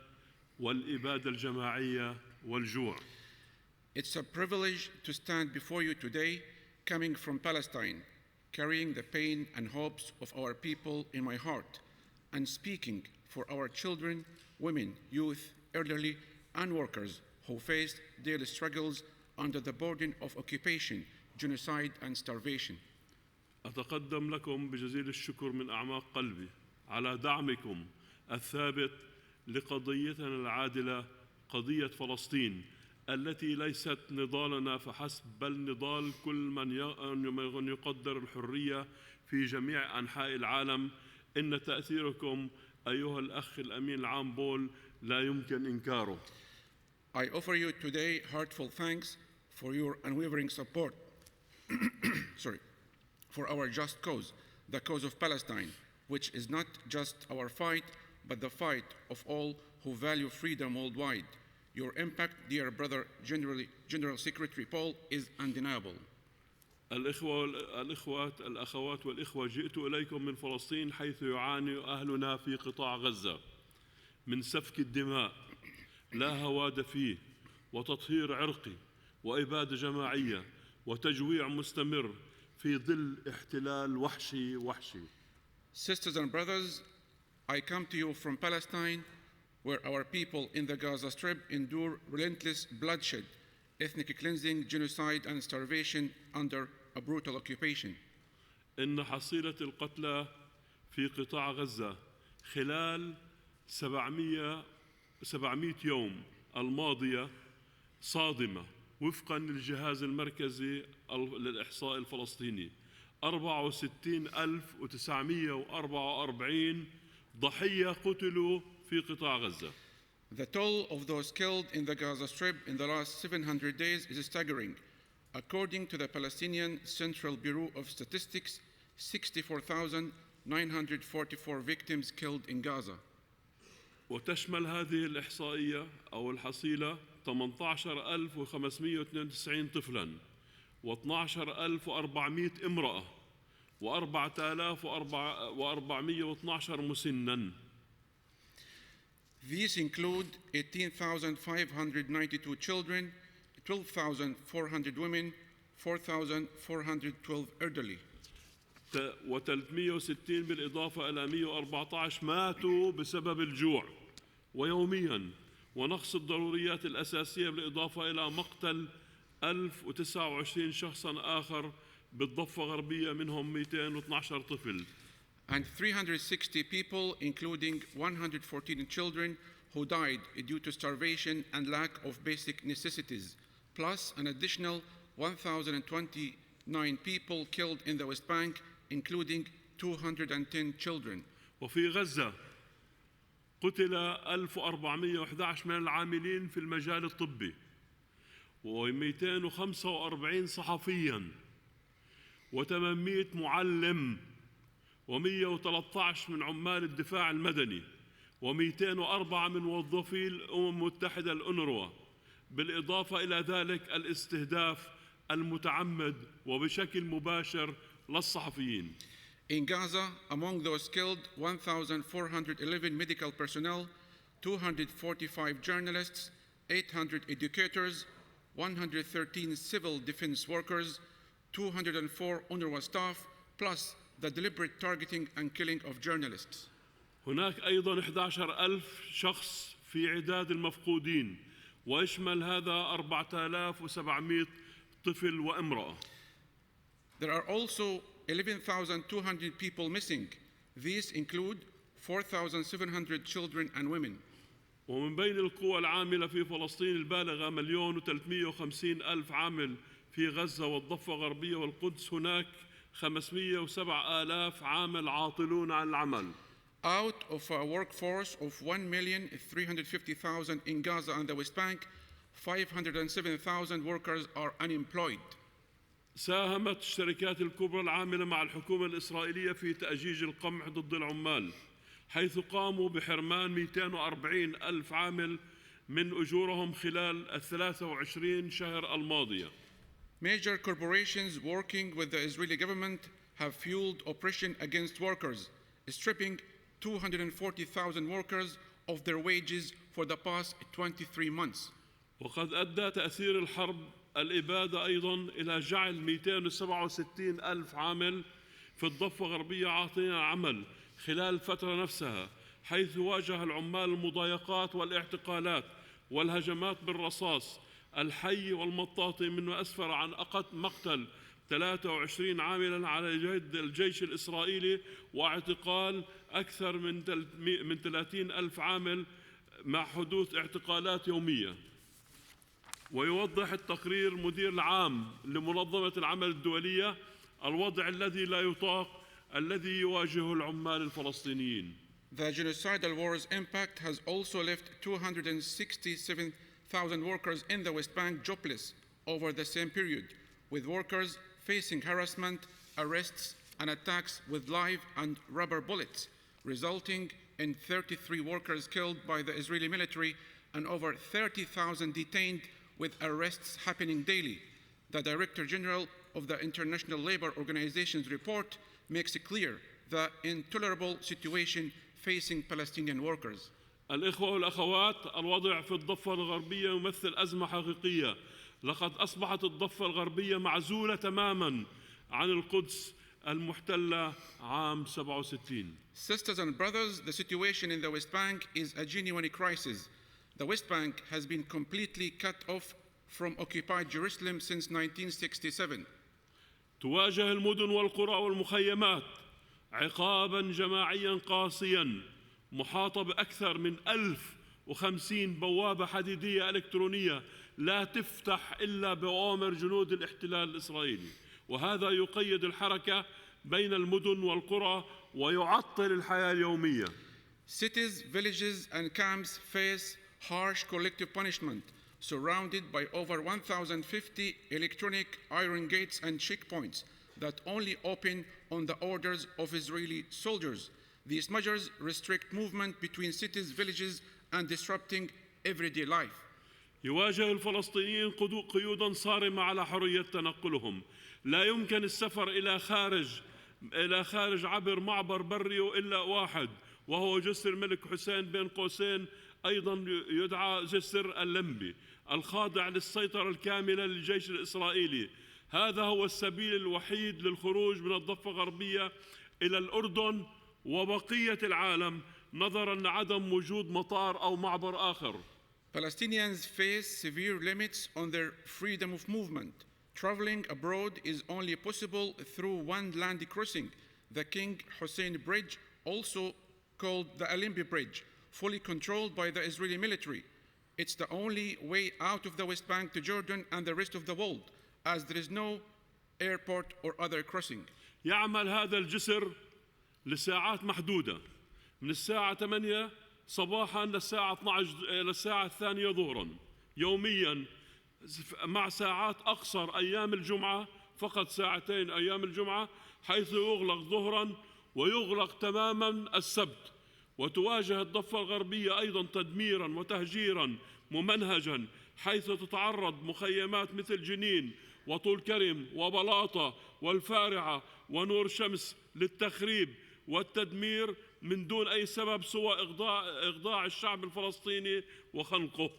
والإبادة الجماعية والجوع. It's a privilege to stand before you today, coming from Palestine, carrying the pain and hopes of our people in my heart, and speaking for our children, women, youth, elderly, and workers who face daily struggles under the burden of occupation, genocide, and starvation. أتقدم لكم بجزيل الشكر من أعماق قلبي على دعمكم الثابت لقضيتنا العادلة، قضية فلسطين التي ليست نضالنا فحسب، بل نضال كل من يقدر الحرية في جميع أنحاء العالم. إن تأثيركم أيها الأخ الأمين العام بول لا يمكن إنكاره. I offer you today heartfelt thanks for your unwavering support for our just cause, the cause of Palestine, which is not just our fight, but the fight of all who value freedom worldwide. Your impact, dear brother General Secretary Paul, is undeniable. الأخوات والإخوة، جئت إليكم من فلسطين حيث يعاني أهلنا في قطاع غزة من سفك الدماء لا هواد فيه، وتطهير عرقي، وإبادة جماعية، وتجويع مستمر في ظل احتلال وحشي. Sisters and brothers, I come to you from Palestine, where our people in the Gaza Strip endure relentless bloodshed, ethnic cleansing, genocide, and starvation under a brutal occupation. إن حصيلة القتلى في قطاع غزة خلال 700 يوم الماضية صادمة وفقاً للجهاز المركزي للإحصاء الفلسطيني. 64,944 ضحية قتلوا في قطاع غزة. The toll of those killed in the Gaza Strip in the last 700 days is staggering. According to the Palestinian Central Bureau of Statistics, 64,944 victims killed in Gaza. وتشمل هذه الإحصائية أو الحصيلة 18,592 طفلاً و12,400 امرأة و4,412 مسناً. These include 18,592 children, 12,400 women, 4,412 elderly. و360 بالإضافة إلى 114 ماتوا بسبب الجوع ويومياً ونقص الضروريات الأساسية، بالإضافة إلى مقتل 1029 شخصاً آخر بالضفة الغربية، منهم 212 طفل. And 360 people, including 114 children, who died due to starvation and lack of basic necessities, plus an additional 1,029 people killed in the West Bank, including 210 children. وفي غزة قتل 1411 من العاملين في المجال الطبي، و245 صحفياً، و800 معلم، و113 من عمال الدفاع المدني، و204 من موظفي الأمم المتحدة الأونروا، بالإضافة إلى ذلك الاستهداف المتعمد وبشكل مباشر للصحفيين. In Gaza, among those killed, 1,411 medical personnel, 245 journalists, 800 educators, 113 civil defense workers, 204 UNRWA staff, plus the deliberate targeting and killing of journalists. هناك أيضاً 11,000 شخص في عداد المفقودين، ويشمل هذا 4,700 طفل وامرأة. There are also 11,200 people missing. These include 4,700 children and women. ومن بين القوى العاملة في فلسطين البالغة 1,350,000 عامل في غزة والضفة الغربية والقدس، هناك 507,000 عامل عاطلون عن العمل. Out of a workforce of 1,350,000 in Gaza and the West Bank, 507,000 workers are unemployed. ساهمت الشركات الكبرى العاملة مع الحكومة الإسرائيلية في تأجيج القمع ضد العمال، حيث قاموا بحرمان 240,000 عامل من أجورهم خلال 23 شهر الماضية. Major corporations working with the Israeli government have fueled oppression against workers, stripping 240,000 workers of their wages for the past 23 months. وقد أدى تأثير الحرب الإبادة أيضاً إلى جعل 267,000 عامل في الضفة الغربية عاطلين عن العمل خلال الفترة نفسها، حيث واجه العمال المضايقات والاعتقالات والهجمات بالرصاص الحي والمطاطي، مما أسفر عن مقتل 23 عاملاً على يد الجيش الإسرائيلي واعتقال أكثر من 30,000 عامل مع حدوث اعتقالات يومية. ويوضح التقرير مدير العام لمنظمة العمل الدولية الوضع الذي لا يطاق الذي يواجهه العمال الفلسطينيين. The genocidal war's impact has also left 267,000 workers in the West Bank jobless over the same period, with workers facing harassment, arrests, and attacks with live and rubber bullets, resulting in 33 workers killed by the Israeli military and over 30,000 detained, with arrests happening daily. The Director General of the International Labour Organization's report makes it clear the intolerable situation facing Palestinian workers. الإخوة والأخوات، الوضع في الضفة الغربية يمثل أزمة حقيقية. لقد أصبحت الضفة الغربية معزولة تماماً عن القدس المحتلة عام 67. Sisters and brothers, the situation in the West Bank is a genuine crisis. The West Bank has been completely cut off from occupied Jerusalem since 1967. تواجه المدن والقرى والمخيمات عقاباً جماعياً قاسياً، محاطة بأكثر من 1050 بوابة حديدية إلكترونية لا تفتح إلا بأوامر جنود الاحتلال الإسرائيلي، وهذا يقيد الحركة بين المدن والقرى ويعطل الحياة اليومية. Cities, villages and camps face harsh collective punishment, surrounded by over 1,050 electronic iron gates and checkpoints that only open on the orders of Israeli soldiers. These measures restrict movement between cities, villages, and disrupting everyday life. يواجه الفلسطينيين قيوداً صارمة على حرية تنقلهم. لا يمكن السفر إلى خارج عبر معبر بري إلا واحد، وهو جسر الملك حسين بين قوسين، أيضاً يدعى جسر اللمبي، الخاضع للسيطرة الكاملة للجيش الإسرائيلي. هذا هو السبيل الوحيد للخروج من الضفة الغربية إلى الأردن وبقية العالم، نظراً لعدم وجود مطار أو معبر آخر. Palestinians face severe limits on their freedom of movement. Traveling abroad is only possible through one land crossing, the King Hussein Bridge, also called the Alimbi Bridge, fully controlled by the Israeli military. It's the only way out of the West Bank to Jordan and the rest of the world, as there is no airport or other crossing. يعمل هذا الجسر لساعات محدودة، من الساعة 8 صباحاً للساعة 12 للساعة 2 ظهراً يومياً، مع ساعات أقصر أيام الجمعة، فقط ساعتين أيام الجمعة، حيث يغلق ظهراً ويغلق تماماً السبت. وتواجه الضفة الغربية أيضاً تدميراً وتهجيراً ممنهجاً، حيث تتعرض مخيمات مثل جنين وطول كرم وبلاطة والفارعة ونور شمس للتخريب والتدمير من دون أي سبب سوى إخضاع الشعب الفلسطيني وخنقه.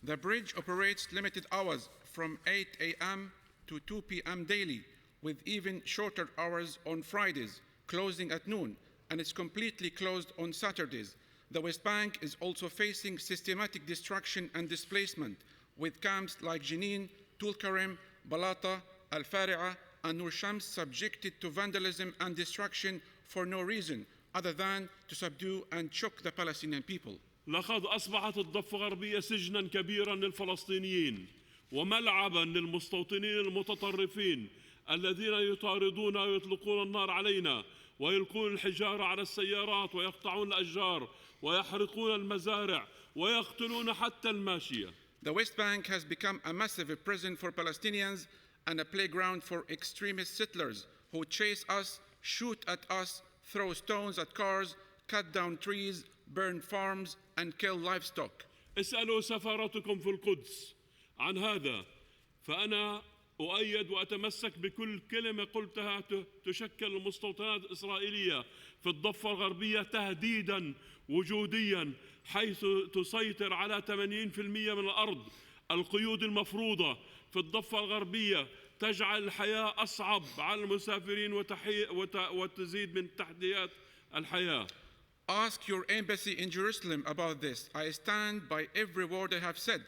The bridge operates limited hours from 8 a.m. to 2 p.m. daily, with even shorter hours on Fridays, closing at noon, and it's completely closed on Saturdays. The West Bank is also facing systematic destruction and displacement, with camps like Jenin, Tul Karim, Balata, Al-Fari'a, and Nur Shams subjected to vandalism and destruction for no reason other than to subdue and choke the Palestinian people. لقد أصبحت الضفة الغربية سجناً كبيراً للفلسطينيين وملعباً للمستوطنين المتطرفين الذين يطاردون ويطلقون النار علينا ويلقون الحجارة على السيارات ويقطعون الأشجار ويحرقون المزارع ويقتلون حتى الماشية. The West Bank has become a massive prison for Palestinians and a playground for extremist settlers who chase us, shoot at us, throw stones at cars, cut down trees, burn farms, and kill livestock. اسألوا سفارتكم في القدس عن هذا، فأنا أؤيد وأتمسك بكل كلمة قلتها. تشكل المستوطنات الإسرائيلية في الضفة الغربية تهديداً وجودياً، حيث تسيطر على 80% من الأرض. القيود المفروضة في الضفة الغربية تجعل الحياة أصعب على المسافرين وتزيد من تحديات الحياة. Ask your embassy in Jerusalem about this. I stand by every word I have said.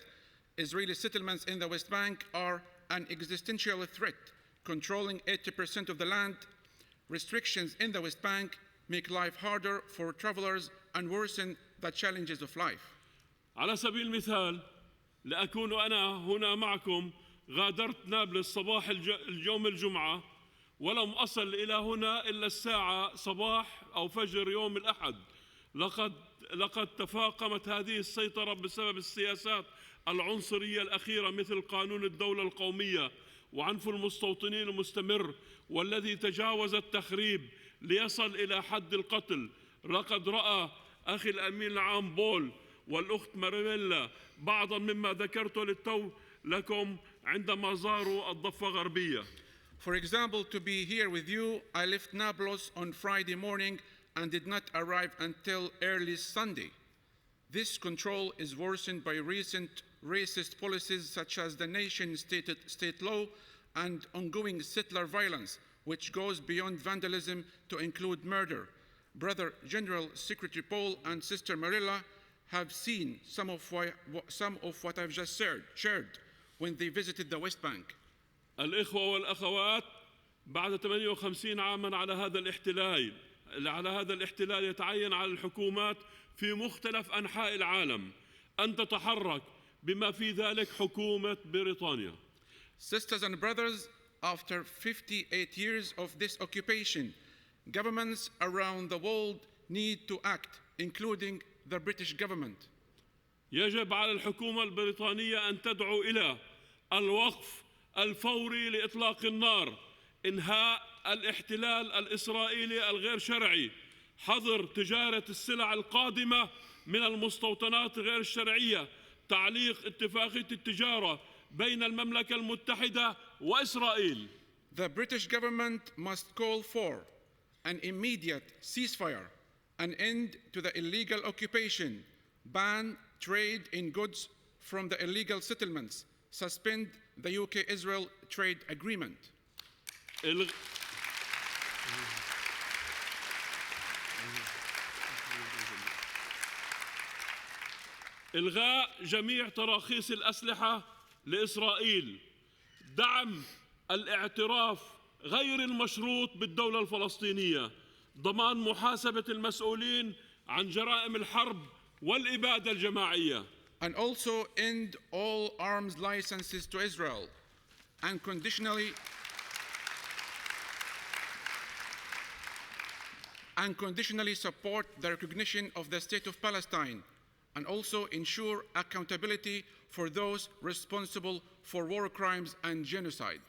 Israeli settlements in the West Bank are an existential threat, controlling 80% of the land. Restrictions in the West Bank make life harder for travelers and worsen the challenges of life. على سبيل المثال، لأكون أنا هنا معكم، غادرت نابلس صباح اليوم الجمعة ولم أصل إلى هنا إلا الساعة صباح أو فجر يوم الأحد. لقد تفاقمت هذه السيطرة بسبب السياسات العنصرية الأخيرة مثل قانون الدولة القومية وعنف المستوطنين المستمر والذي تجاوز التخريب ليصل إلى حد القتل. لقد رأى أخي الأمين العام بول والأخت ماريميلا بعضا مما ذكرته للتو لكم عندما زاروا الضفة الغربية. For example, to be here with you, I left Nablus on Friday morning and did not arrive until early Sunday. This control is worsened by recent racist policies such as the nation-state law and ongoing settler violence, which goes beyond vandalism to include murder. Brother General Secretary Paul and Sister Marilla have seen some of what I've just shared when they visited the West Bank. الإخوة والأخوات، بعد 58 عاما على هذا الاحتلال يتعين على الحكومات في مختلف أنحاء العالم أن تتحرك بما في ذلك حكومة بريطانيا. Sisters and brothers, after 58 years of this occupation, governments around the world need to act, including the British government. يجب على الحكومة البريطانية أن تدعو إلى الوقف الفوري لإطلاق النار، إنهاء الاحتلال الإسرائيلي الغير شرعي، حظر تجارة السلع القادمة من المستوطنات غير الشرعية، تعليق اتفاقية التجارة بين المملكة المتحدة وإسرائيل. The British government must call for an immediate ceasefire, an end to the illegal occupation, ban trade in goods from the illegal settlements, suspend the UK-Israel trade agreement. إلغاء جميع تراخيص الأسلحة لإسرائيل، دعم الاعتراف غير المشروط بالدولة الفلسطينية، ضمان محاسبة المسؤولين عن جرائم الحرب والإبادة الجماعية. And also end all arms licenses to Israel, and conditionally support the recognition of the State of Palestine, and also ensure accountability for those responsible for war crimes and genocide.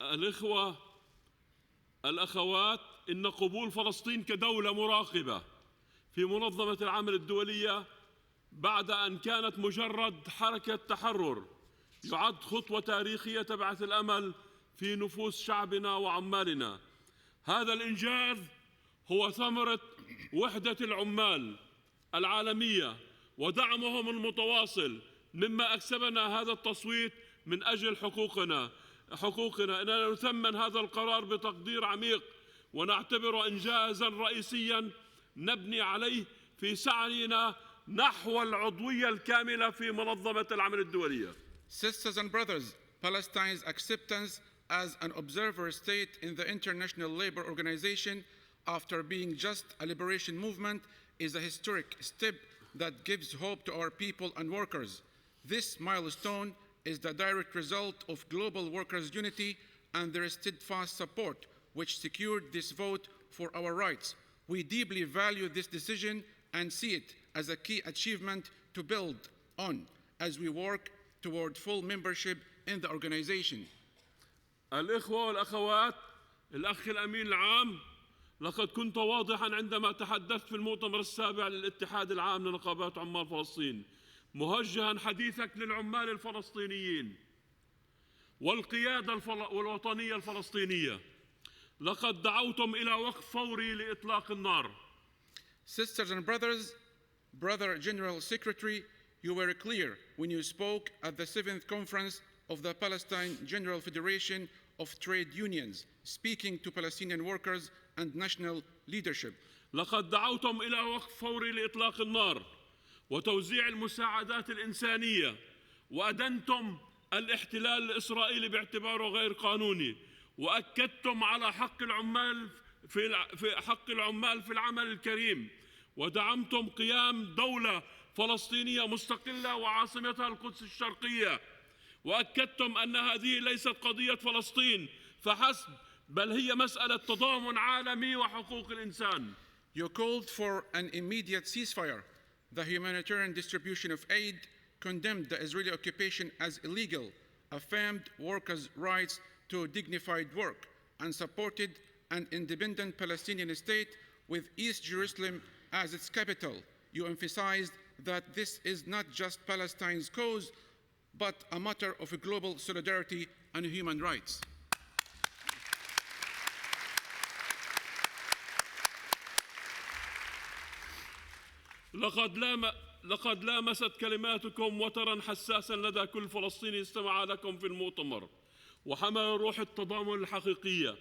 الإخوة الأخوات، إن قبول فلسطين كدولة مراقبة في منظمة العمل الدولية بعد أن كانت مجرد حركة تحرر يعد خطوة تاريخية تبعث الأمل في نفوس شعبنا وعمالنا. هذا الإنجاز هو ثمرة وحدة العمال العالمية ودعمهم المتواصل، مما أكسبنا هذا التصويت من أجل حقوقنا. إننا نثمن هذا القرار بتقدير عميق ونعتبره إنجازا رئيسيا نبني عليه في سعينا نحو العضوية الكاملة في منظمة العمل الدولية. Sisters and brothers, Palestine's acceptance as an observer state in the International Labour Organization after being just a liberation movement is a historic step that gives hope to our people and workers. This milestone is the direct result of global workers' unity and their steadfast support, which secured this vote for our rights. We deeply value this decision and see it as a key achievement to build on as we work toward full membership in the organization. الإخوة والأخوات، الأخ الأمين العام، لقد كنت واضحا عندما تحدثت في المؤتمر السابع للاتحاد العام لنقابات عمال فلسطين، موجها حديثك للعمال الفلسطينيين والقيادة الوطنية الفلسطينية. لقد دعوتم إلى وقف فوري لإطلاق النار. Sisters and brothers, Brother General Secretary, you were clear when you spoke at the 7th Conference of the Palestine General Federation of Trade Unions, speaking to Palestinian workers and national leadership. لقد دعوتم إلى وقف فوري لإطلاق النار وتوزيع المساعدات الإنسانية، وأدنتم الاحتلال الإسرائيلي باعتباره غير قانوني، وأكدتم على حق العمال في العمل الكريم، ودعمتم قيام دولة فلسطينية مستقلة وعاصمتها القدس الشرقية، وأكدتم أن هذه ليست قضية فلسطين فحسب، بل هي مسألة تضامن عالمي وحقوق الإنسان. You called for an immediate ceasefire, the humanitarian distribution of aid, condemned the Israeli occupation as illegal, affirmed workers' rights to dignified work, and supported an independent Palestinian state with East Jerusalem as its capital. You emphasized that this is not just Palestine's cause, but a matter of global solidarity and human rights. لقد لامست كلماتكم وترا حساسا لدى كل فلسطيني استمع لكم في المؤتمر، وحمل روح التضامن الحقيقية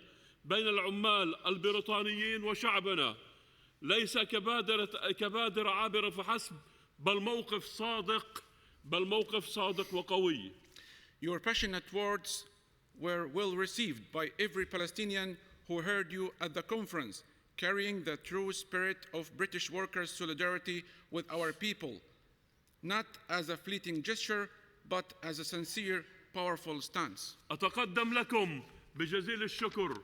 بين العمال البريطانيين وشعبنا، ليس كبادرة عابرة فحسب، بل موقف صادق وقوي. Your passionate words were well received by every Palestinian who heard you at the conference, carrying the true spirit of British workers' solidarity with our people, not as a fleeting gesture, but as a sincere, powerful stance. أتقدم لكم بجزيل الشكر،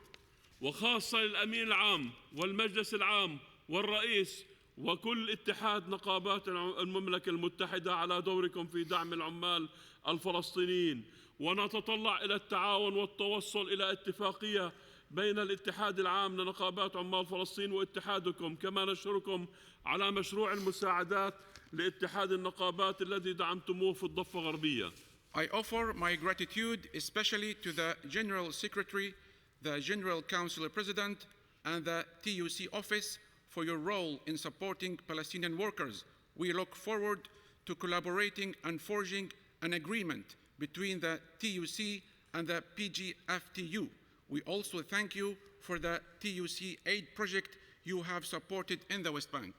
وخاصة للأمين العام والمجلس العام والرئيس وكل اتحاد نقابات المملكة المتحدة على دوركم في دعم العمال الفلسطينيين، ونتطلع إلى التعاون والتوصل إلى اتفاقية بين الاتحاد العام لنقابات عمال فلسطين واتحادكم. كما نشكركم على مشروع المساعدات لاتحاد النقابات الذي دعمتموه في الضفة الغربية. I offer my gratitude especially to the General Secretary, the General Council President, and the TUC office for your role in supporting Palestinian workers. We look forward to collaborating and forging an agreement between the TUC and the PGFTU. We also thank you for the TUC aid project you have supported in the West Bank.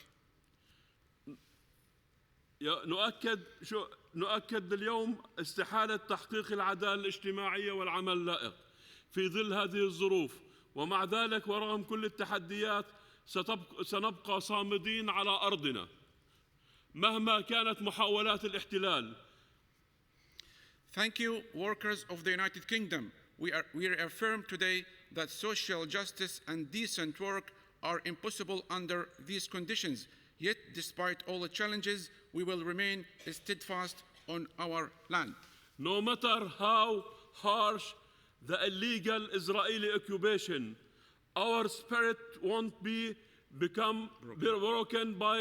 نؤكد اليوم استحالة تحقيق العدالة الاجتماعية والعمل اللائق في ظل هذه الظروف، ومع ذلك ورغم كل التحديات سنبقى صامدين على أرضنا مهما كانت محاولات الاحتلال. Thank you, workers of the United Kingdom. We reaffirm today that social justice and decent work are impossible under these conditions. Yet, despite all the challenges, we will remain steadfast on our land. No matter how harsh the illegal Israeli occupation, our spirit won't become broken by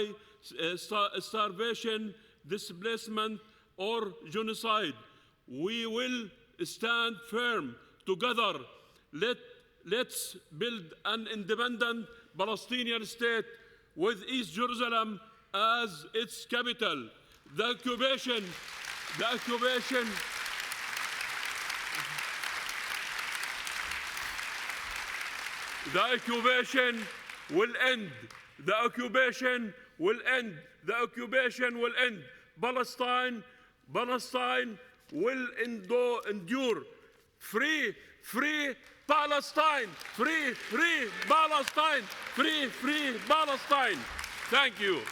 starvation, displacement, or genocide. We will stand firm together. Let's build an independent Palestinian state with East Jerusalem as its capital. The occupation will end. The occupation will end. The occupation will end. Palestine will endure. Free Palestine. Free Palestine. Free Palestine. Thank you.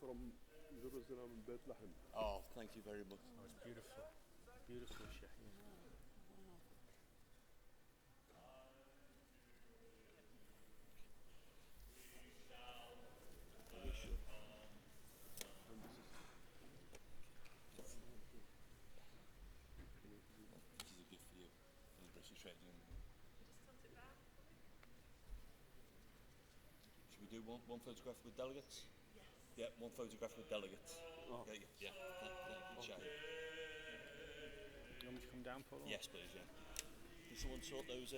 From Jerusalem and Bethlehem. Oh, thank you very much. Oh, it's beautiful. Beautiful, Shaheen. Should we do one photograph with delegates? Yeah, one photograph with delegates. Oh. Yeah. Thank you, You want me to come down, Paul? Yes, please, yeah. Can someone sort those...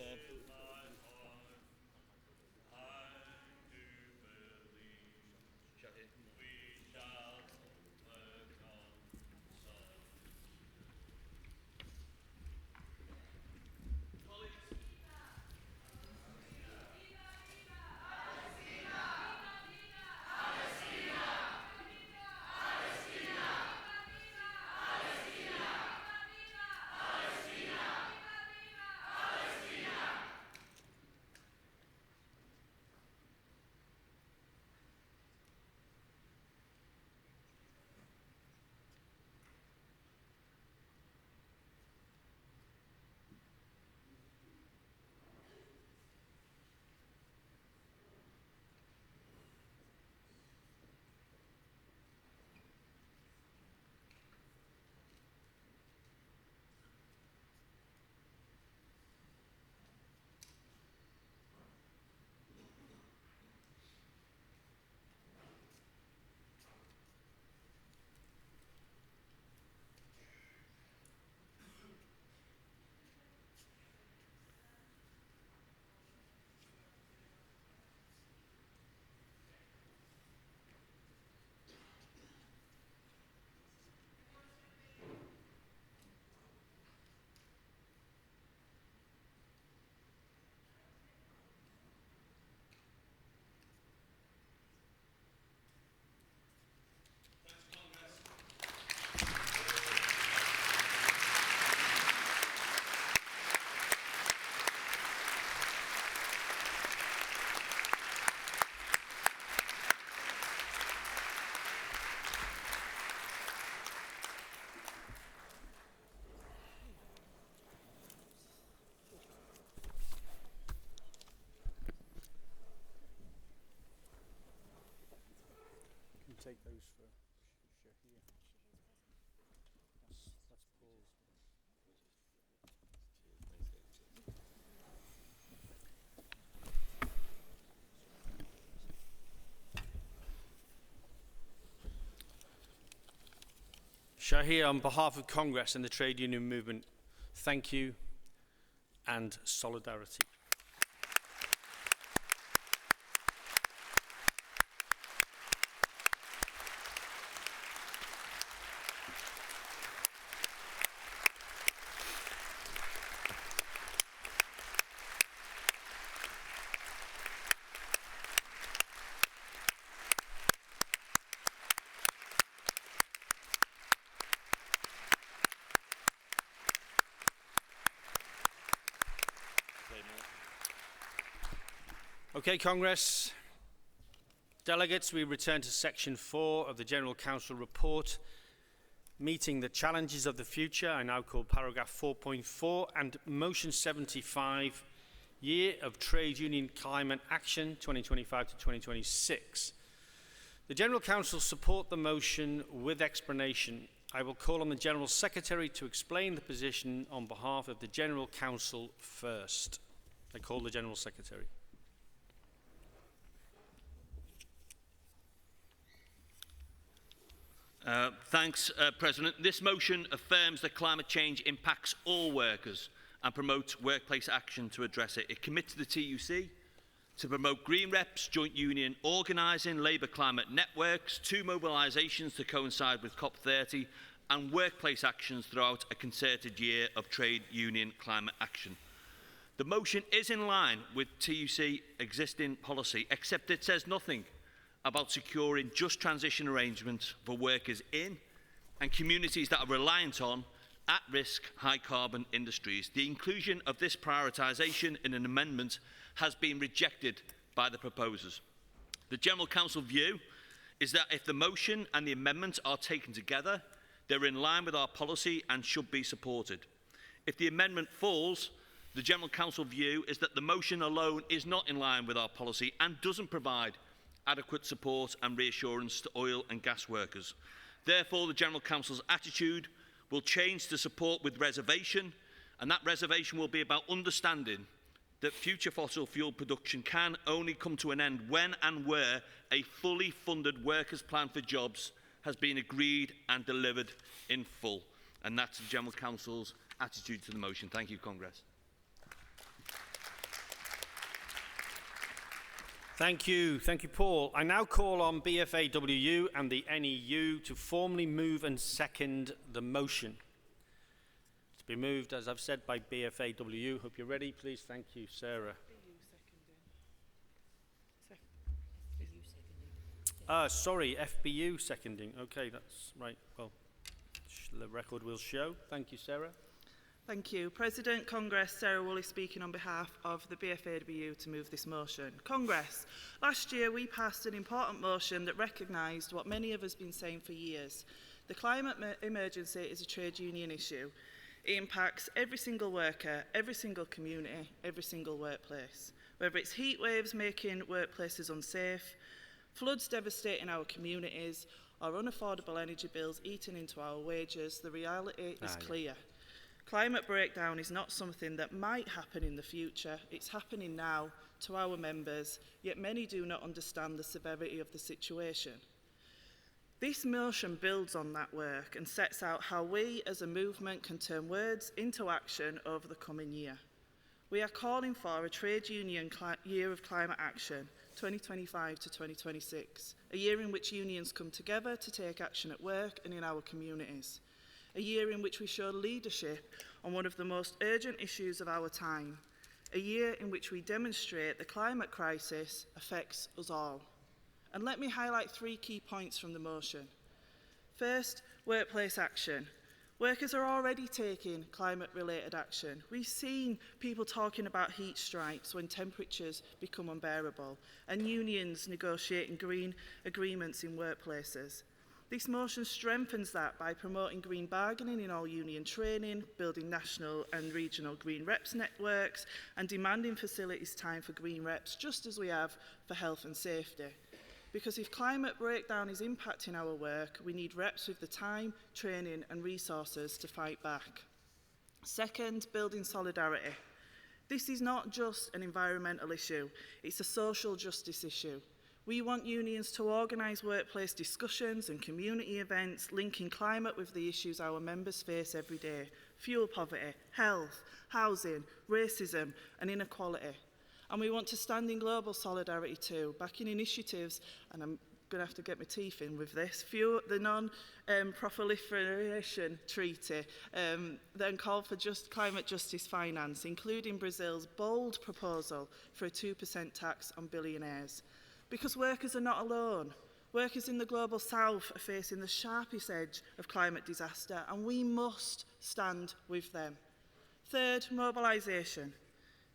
take those for Shahir. That's Paul's. Shahir, on behalf of Congress and the trade union movement, thank you and solidarity. Okay, Congress. Delegates, we return to Section 4 of the General Council report, meeting the challenges of the future. I now call paragraph 4.4 and motion 75, Year of Trade Union Climate Action 2025 to 2026. The General Council support the motion with explanation. I will call on the General Secretary to explain the position on behalf of the General Council first. I call the General Secretary. Thanks, President. This motion affirms that climate change impacts all workers and promotes workplace action to address it. It commits the TUC to promote Green Reps, joint union organising, labour climate networks, 2 mobilisations to coincide with COP30 and workplace actions throughout a concerted year of trade union climate action. The motion is in line with TUC existing policy, except it says nothing about securing just transition arrangements for workers in and communities that are reliant on at-risk high-carbon industries. The inclusion of this prioritisation in an amendment has been rejected by the proposers. The General Council view is that if the motion and the amendments are taken together, they're in line with our policy and should be supported. If the amendment falls, the General Council view is that the motion alone is not in line with our policy and doesn't provide adequate support and reassurance to oil and gas workers. Therefore, the General Council's attitude will change to support with reservation, and that reservation will be about understanding that future fossil fuel production can only come to an end when and where a fully funded workers' plan for jobs has been agreed and delivered in full. And that's the General Council's attitude to the motion. Thank you, Congress. Thank you, Paul. I now call on BFAWU and the NEU to formally move and second the motion. It's been moved, as I've said, by BFAWU. Hope you're ready, please. Thank you, Sarah. Sorry, FBU seconding. Okay, that's right. Well, the record will show. Thank you, Sarah. Thank you. President, Congress, Sarah Woolley speaking on behalf of the BFAWU to move this motion. Congress, last year we passed an important motion that recognised what many of us have been saying for years. The climate emergency is a trade union issue. It impacts every single worker, every single community, every single workplace. Whether it's heat waves making workplaces unsafe, floods devastating our communities, or unaffordable energy bills eating into our wages, the reality is clear. Climate breakdown is not something that might happen in the future, it's happening now to our members, yet many do not understand the severity of the situation. This motion builds on that work and sets out how we as a movement can turn words into action over the coming year. We are calling for a trade union year of climate action, 2025 to 2026, a year in which unions come together to take action at work and in our communities. A year in which we show leadership on one of the most urgent issues of our time. A year in which we demonstrate the climate crisis affects us all. And let me highlight 3 key points from the motion. First, workplace action. Workers are already taking climate-related action. We've seen people talking about heat strikes when temperatures become unbearable, and unions negotiating green agreements in workplaces. This motion strengthens that by promoting green bargaining in all union training, building national and regional green reps networks, and demanding facilities time for green reps, just as we have for health and safety. Because if climate breakdown is impacting our work, we need reps with the time, training and resources to fight back. Second, building solidarity. This is not just an environmental issue, it's a social justice issue. We want unions to organise workplace discussions and community events linking climate with the issues our members face every day: fuel poverty, health, housing, racism and inequality. And we want to stand in global solidarity too, backing initiatives, and I'm going to have to get my teeth in with this, the Non-Proliferation Treaty, then called for climate justice finance, including Brazil's bold proposal for a 2% tax on billionaires. Because workers are not alone. Workers in the global south are facing the sharpest edge of climate disaster, and we must stand with them. Third, mobilisation.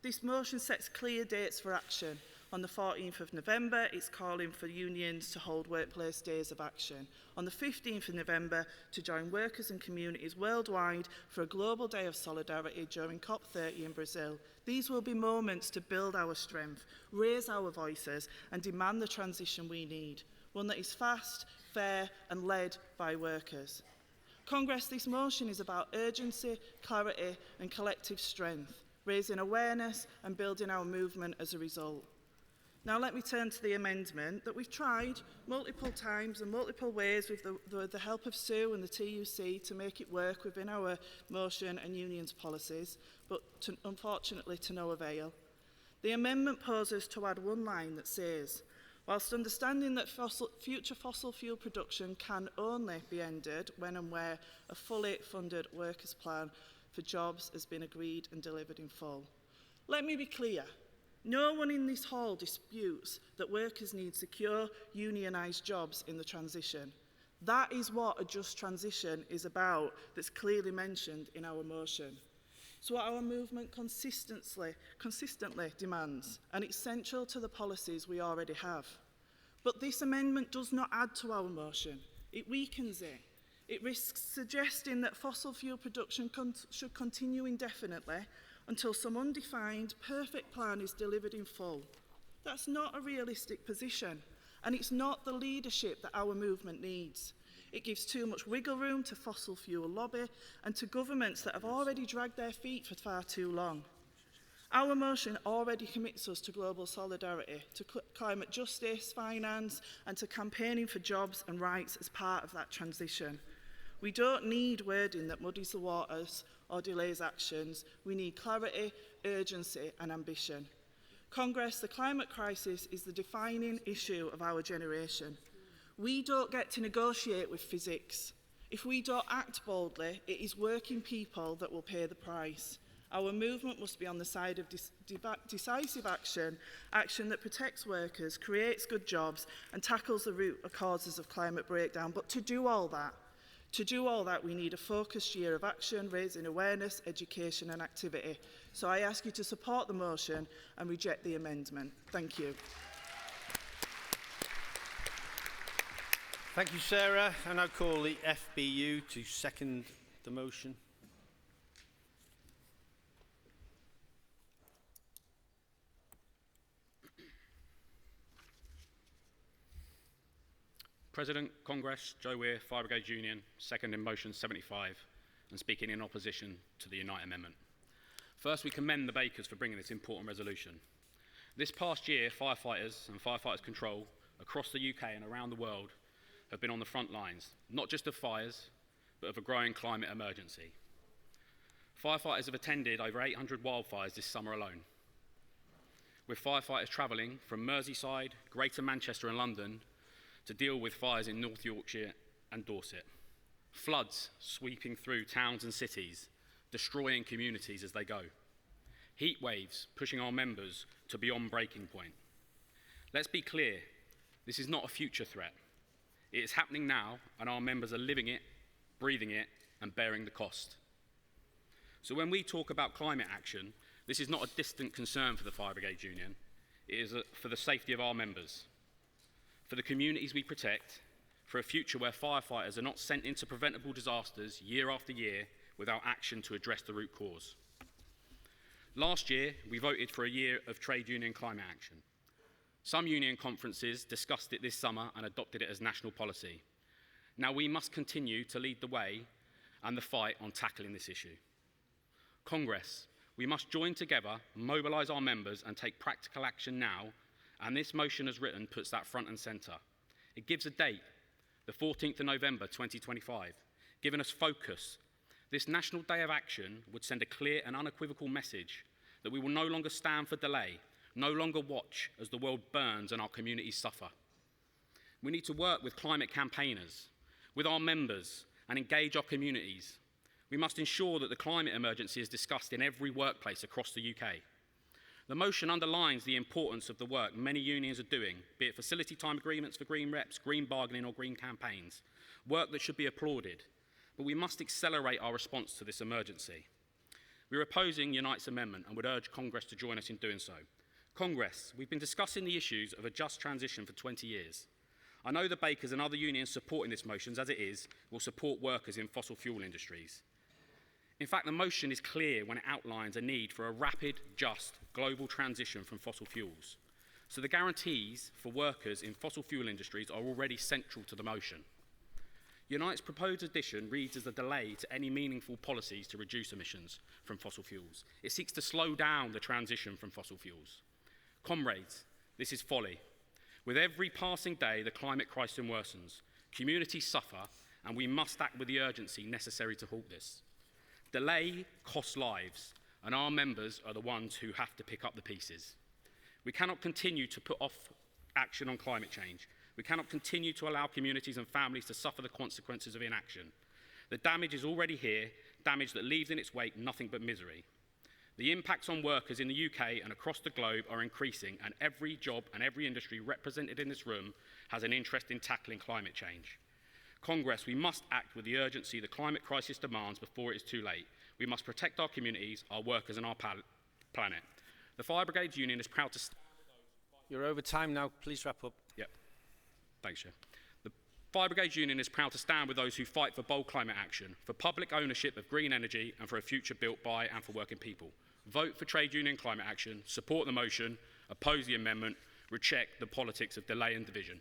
This motion sets clear dates for action. On the 14th of November, it's calling for unions to hold workplace days of action. On the 15th of November, to join workers and communities worldwide for a global day of solidarity during COP30 in Brazil. These will be moments to build our strength, raise our voices, and demand the transition we need. One that is fast, fair, and led by workers. Congress, this motion is about urgency, clarity, and collective strength, raising awareness and building our movement as a result. Now let me turn to the amendment that we've tried multiple times and multiple ways with the help of Sue and the TUC to make it work within our motion and unions policies, but unfortunately to no avail. The amendment poses to add one line that says, whilst understanding that future fossil fuel production can only be ended when and where a fully funded workers' plan for jobs has been agreed and delivered in full. Let me be clear. No one in this hall disputes that workers need secure, unionised jobs in the transition. That is what a just transition is about, that's clearly mentioned in our motion. It's what our movement consistently demands, and it's central to the policies we already have. But this amendment does not add to our motion. It weakens it. It risks suggesting that fossil fuel production should continue indefinitely until some undefined, perfect plan is delivered in full. That's not a realistic position, and it's not the leadership that our movement needs. It gives too much wiggle room to fossil fuel lobby and to governments that have already dragged their feet for far too long. Our motion already commits us to global solidarity, to climate justice, finance, and to campaigning for jobs and rights as part of that transition. We don't need wording that muddies the waters or delays actions. We need clarity, urgency, and ambition. Congress, the climate crisis is the defining issue of our generation. We don't get to negotiate with physics. If we don't act boldly, it is working people that will pay the price. Our movement must be on the side of decisive action, action that protects workers, creates good jobs, and tackles the root causes of climate breakdown. But to do all that, we need a focused year of action, raising awareness, education and activity. So I ask you to support the motion and reject the amendment. Thank you. Thank you, Sarah. I now call the FBU to second the motion. President, Congress, Joe Weir, Fire Brigade Union, second in motion 75, and speaking in opposition to the Unite Amendment. First, we commend the Bakers for bringing this important resolution. This past year, firefighters and firefighters control across the UK and around the world have been on the front lines, not just of fires, but of a growing climate emergency. Firefighters have attended over 800 wildfires this summer alone, with firefighters travelling from Merseyside, Greater Manchester and London to deal with fires in North Yorkshire and Dorset. Floods sweeping through towns and cities, destroying communities as they go. Heat waves pushing our members to beyond breaking point. Let's be clear, this is not a future threat. It is happening now, and our members are living it, breathing it, and bearing the cost. So when we talk about climate action, this is not a distant concern for the Fire Brigade Union. It is for the safety of our members, for the communities we protect, for a future where firefighters are not sent into preventable disasters year after year without action to address the root cause. Last year, we voted for a year of trade union climate action. Some union conferences discussed it this summer and adopted it as national policy. Now we must continue to lead the way and the fight on tackling this issue. Congress, we must join together, mobilise our members and take practical action now, and this motion as written puts that front and centre. It gives a date, the 14th of November 2025, giving us focus. This National Day of Action would send a clear and unequivocal message that we will no longer stand for delay, no longer watch as the world burns and our communities suffer. We need to work with climate campaigners, with our members, and engage our communities. We must ensure that the climate emergency is discussed in every workplace across the UK. The motion underlines the importance of the work many unions are doing, be it facility time agreements for green reps, green bargaining or green campaigns, work that should be applauded. But we must accelerate our response to this emergency. We are opposing Unite's amendment and would urge Congress to join us in doing so. Congress, we've been discussing the issues of a just transition for 20 years. I know the bakers and other unions supporting this motion, as it is, will support workers in fossil fuel industries. In fact, the motion is clear when it outlines a need for a rapid, just, global transition from fossil fuels. So the guarantees for workers in fossil fuel industries are already central to the motion. Unite's proposed addition reads as a delay to any meaningful policies to reduce emissions from fossil fuels. It seeks to slow down the transition from fossil fuels. Comrades, this is folly. With every passing day, the climate crisis worsens. Communities suffer, and we must act with the urgency necessary to halt this. Delay costs lives, and our members are the ones who have to pick up the pieces. We cannot continue to put off action on climate change. We cannot continue to allow communities and families to suffer the consequences of inaction. The damage is already here, damage that leaves in its wake nothing but misery. The impacts on workers in the UK and across the globe are increasing, and every job and every industry represented in this room has an interest in tackling climate change. Congress, we must act with the urgency the climate crisis demands before it is too late. We must protect our communities, our workers and our planet. The Fire Brigades Union is proud to stand with those... You're over time now, please wrap up. Yep. Thanks, Chair. The Fire Brigades Union is proud to stand with those who fight for bold climate action, for public ownership of green energy and for a future built by and for working people. Vote for trade union climate action, support the motion, oppose the amendment, reject the politics of delay and division.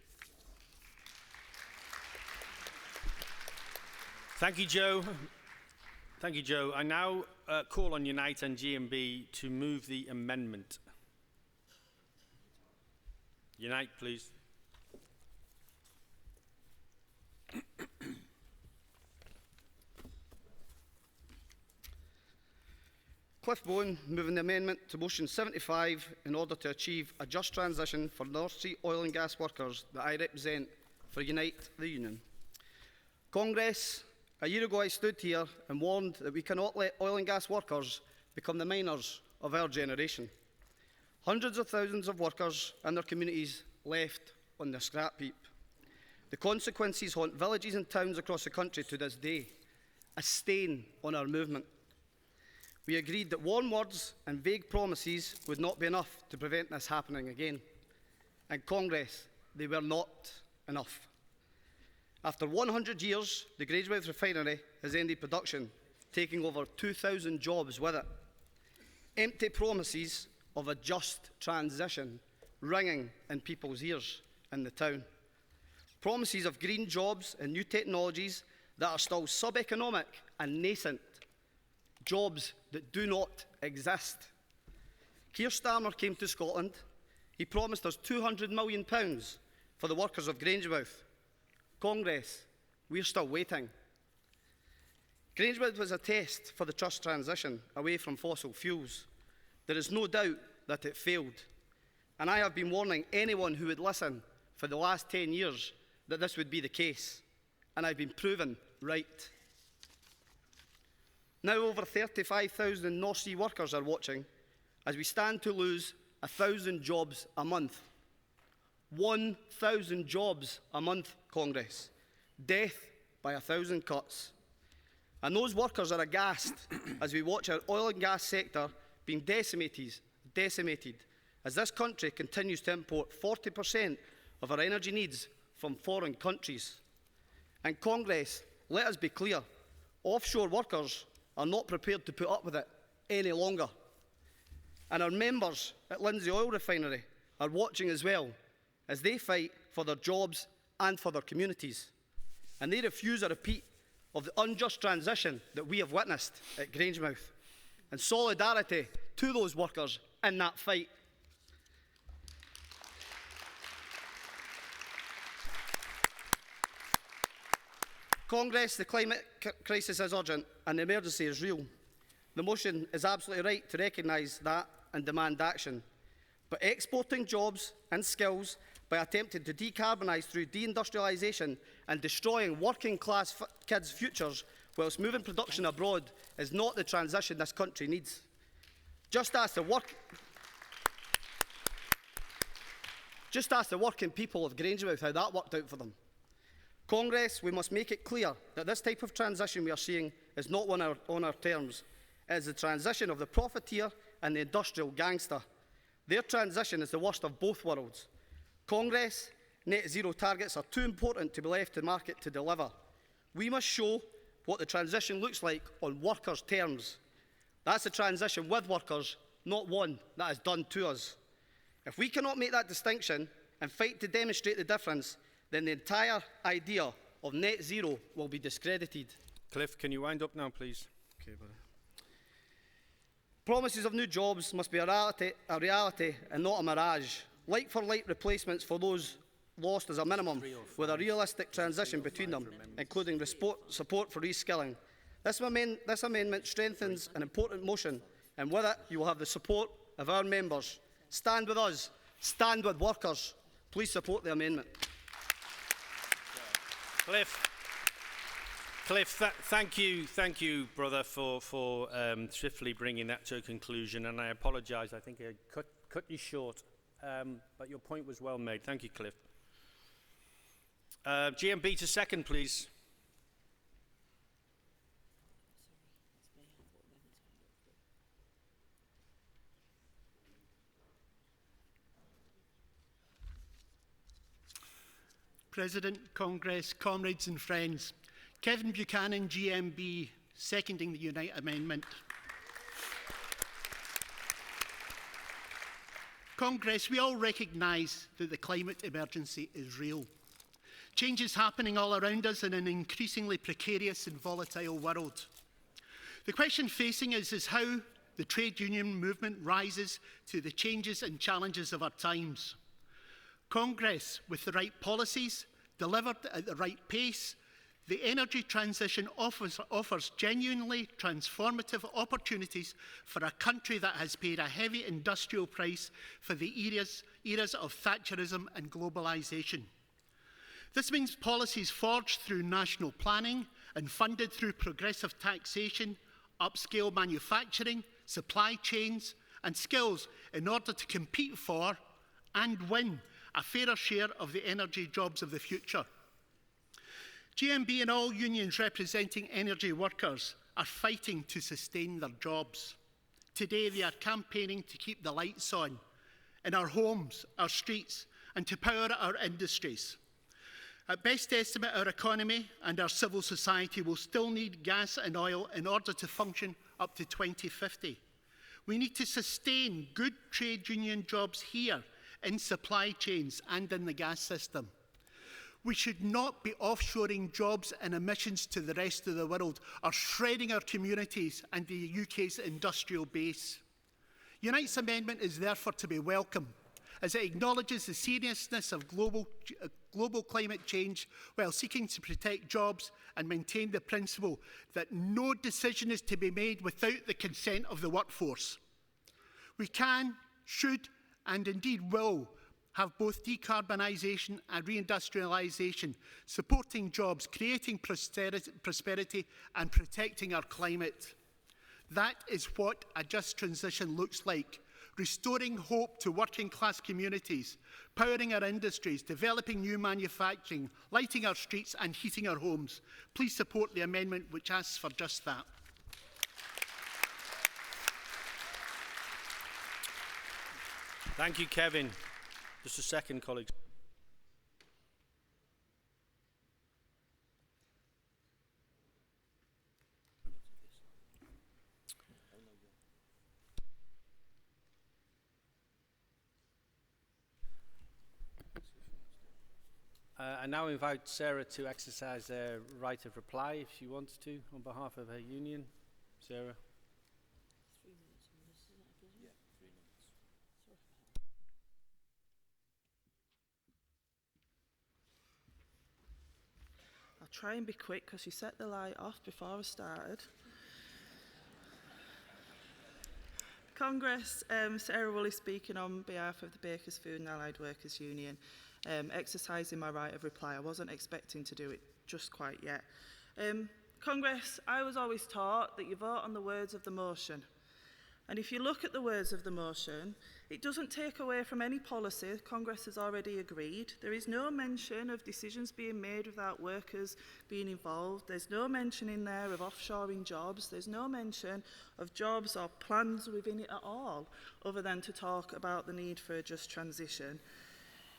Thank you, Joe. Thank you, Joe. I now call on Unite and GMB to move the amendment. Unite, please. Cliff Bowen moving the amendment to motion 75 in order to achieve a just transition for North Sea oil and gas workers that I represent for Unite the Union. Congress, a year ago I stood here and warned that we cannot let oil and gas workers become the miners of our generation. Hundreds of thousands of workers and their communities left on the scrap heap. The consequences haunt villages and towns across the country to this day, a stain on our movement. We agreed that warm words and vague promises would not be enough to prevent this happening again. And Congress, they were not enough. After 100 years, the Grangemouth refinery has ended production, taking over 2,000 jobs with it. Empty promises of a just transition ringing in people's ears in the town. Promises of green jobs and new technologies that are still sub-economic and nascent. Jobs that do not exist. Keir Starmer came to Scotland. He promised us £200 million for the workers of Grangemouth. Congress, we're still waiting. Grangemouth was a test for the just transition away from fossil fuels. There is no doubt that it failed. And I have been warning anyone who would listen for the last 10 years that this would be the case. And I've been proven right. Now over 35,000 North Sea workers are watching as we stand to lose 1,000 jobs a month. 1,000 jobs a month, Congress. Death by 1,000 cuts. And those workers are aghast as we watch our oil and gas sector being decimated as this country continues to import 40% of our energy needs from foreign countries. And Congress, let us be clear, offshore workers are not prepared to put up with it any longer. And our members at Lindsay Oil Refinery are watching as well, as they fight for their jobs and for their communities. And they refuse a repeat of the unjust transition that we have witnessed at Grangemouth. And solidarity to those workers in that fight. Congress, the climate crisis is urgent and the emergency is real. The motion is absolutely right to recognise that and demand action. But exporting jobs and skills by attempting to decarbonise through deindustrialisation and destroying working class kids' futures whilst moving production abroad is not the transition this country needs. Just ask the working people of Grangemouth how that worked out for them. Congress, we must make it clear that this type of transition we are seeing is not on our terms. It is the transition of the profiteer and the industrial gangster. Their transition is the worst of both worlds. Congress, net zero targets are too important to be left to market to deliver. We must show what the transition looks like on workers' terms. That's a transition with workers, not one that is done to us. If we cannot make that distinction and fight to demonstrate the difference, then the entire idea of net zero will be discredited. Cliff, can you wind up now, please? Okay, buddy. Promises of new jobs must be a reality and not a mirage. Like-for-like replacements for those lost as a minimum, with a realistic transition between them, including support for reskilling. This amendment strengthens an important motion, and with it you will have the support of our members. Stand with us, stand with workers. Please support the amendment. Cliff, thank you, brother, for swiftly bringing that to a conclusion. And I apologise. I think I cut you short, but your point was well made. Thank you, Cliff. GMB to second, please. President, Congress, comrades and friends. Kevin Buchanan, GMB, seconding the Unite Amendment. Congress, we all recognise that the climate emergency is real. Change is happening all around us in an increasingly precarious and volatile world. The question facing us is how the trade union movement rises to the changes and challenges of our times. Congress, with the right policies, delivered at the right pace, the energy transition offers genuinely transformative opportunities for a country that has paid a heavy industrial price for the eras of Thatcherism and globalisation. This means policies forged through national planning and funded through progressive taxation, upscale manufacturing, supply chains and skills in order to compete for and win a fairer share of the energy jobs of the future. GMB and all unions representing energy workers are fighting to sustain their jobs. Today they are campaigning to keep the lights on in our homes, our streets, and to power our industries. At best estimate, our economy and our civil society will still need gas and oil in order to function up to 2050. We need to sustain good trade union jobs here in supply chains and in the gas system. We should not be offshoring jobs and emissions to the rest of the world or shredding our communities and the UK's industrial base. Unite's amendment is therefore to be welcome, as it acknowledges the seriousness of global climate change while seeking to protect jobs and maintain the principle that no decision is to be made without the consent of the workforce. We can, should, and indeed will have both decarbonisation and reindustrialisation, supporting jobs, creating prosperity and protecting our climate. That is what a just transition looks like, restoring hope to working class communities, powering our industries, developing new manufacturing, lighting our streets and heating our homes. Please support the amendment which asks for just that. Thank you, Kevin. Just a second, colleagues. I now invite Sarah to exercise her right of reply if she wants to on behalf of her union. Sarah. I'll try and be quick because you set the light off before I started. Congress, Sarah Woolley speaking on behalf of the Bakers Food and Allied Workers Union, exercising my right of reply. I wasn't expecting to do it just quite yet. Congress, I was always taught that you vote on the words of the motion. And if you look at the words of the motion, it doesn't take away from any policy Congress has already agreed. There is no mention of decisions being made without workers being involved. There's no mention in there of offshoring jobs. There's no mention of jobs or plans within it at all, other than to talk about the need for a just transition.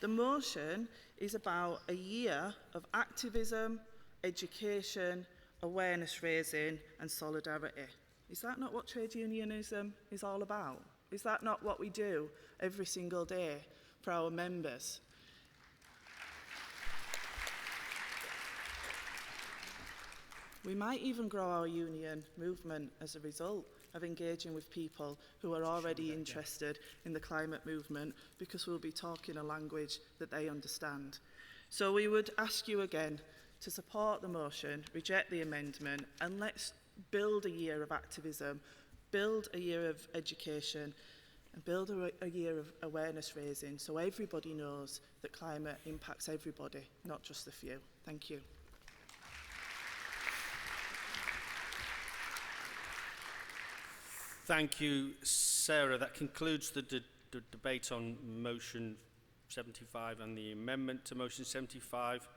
The motion is about a year of activism, education, awareness raising and solidarity. Is that not what trade unionism is all about? Is that not what we do every single day for our members? We might even grow our union movement as a result of engaging with people who are already interested in the climate movement, because we'll be talking a language that they understand. So we would ask you again to support the motion, reject the amendment, and let's build a year of activism, build a year of education, and build a year of awareness raising so everybody knows that climate impacts everybody, not just the few. Thank you. Thank you, Sarah. That concludes the debate on motion 75 and the amendment to motion 75.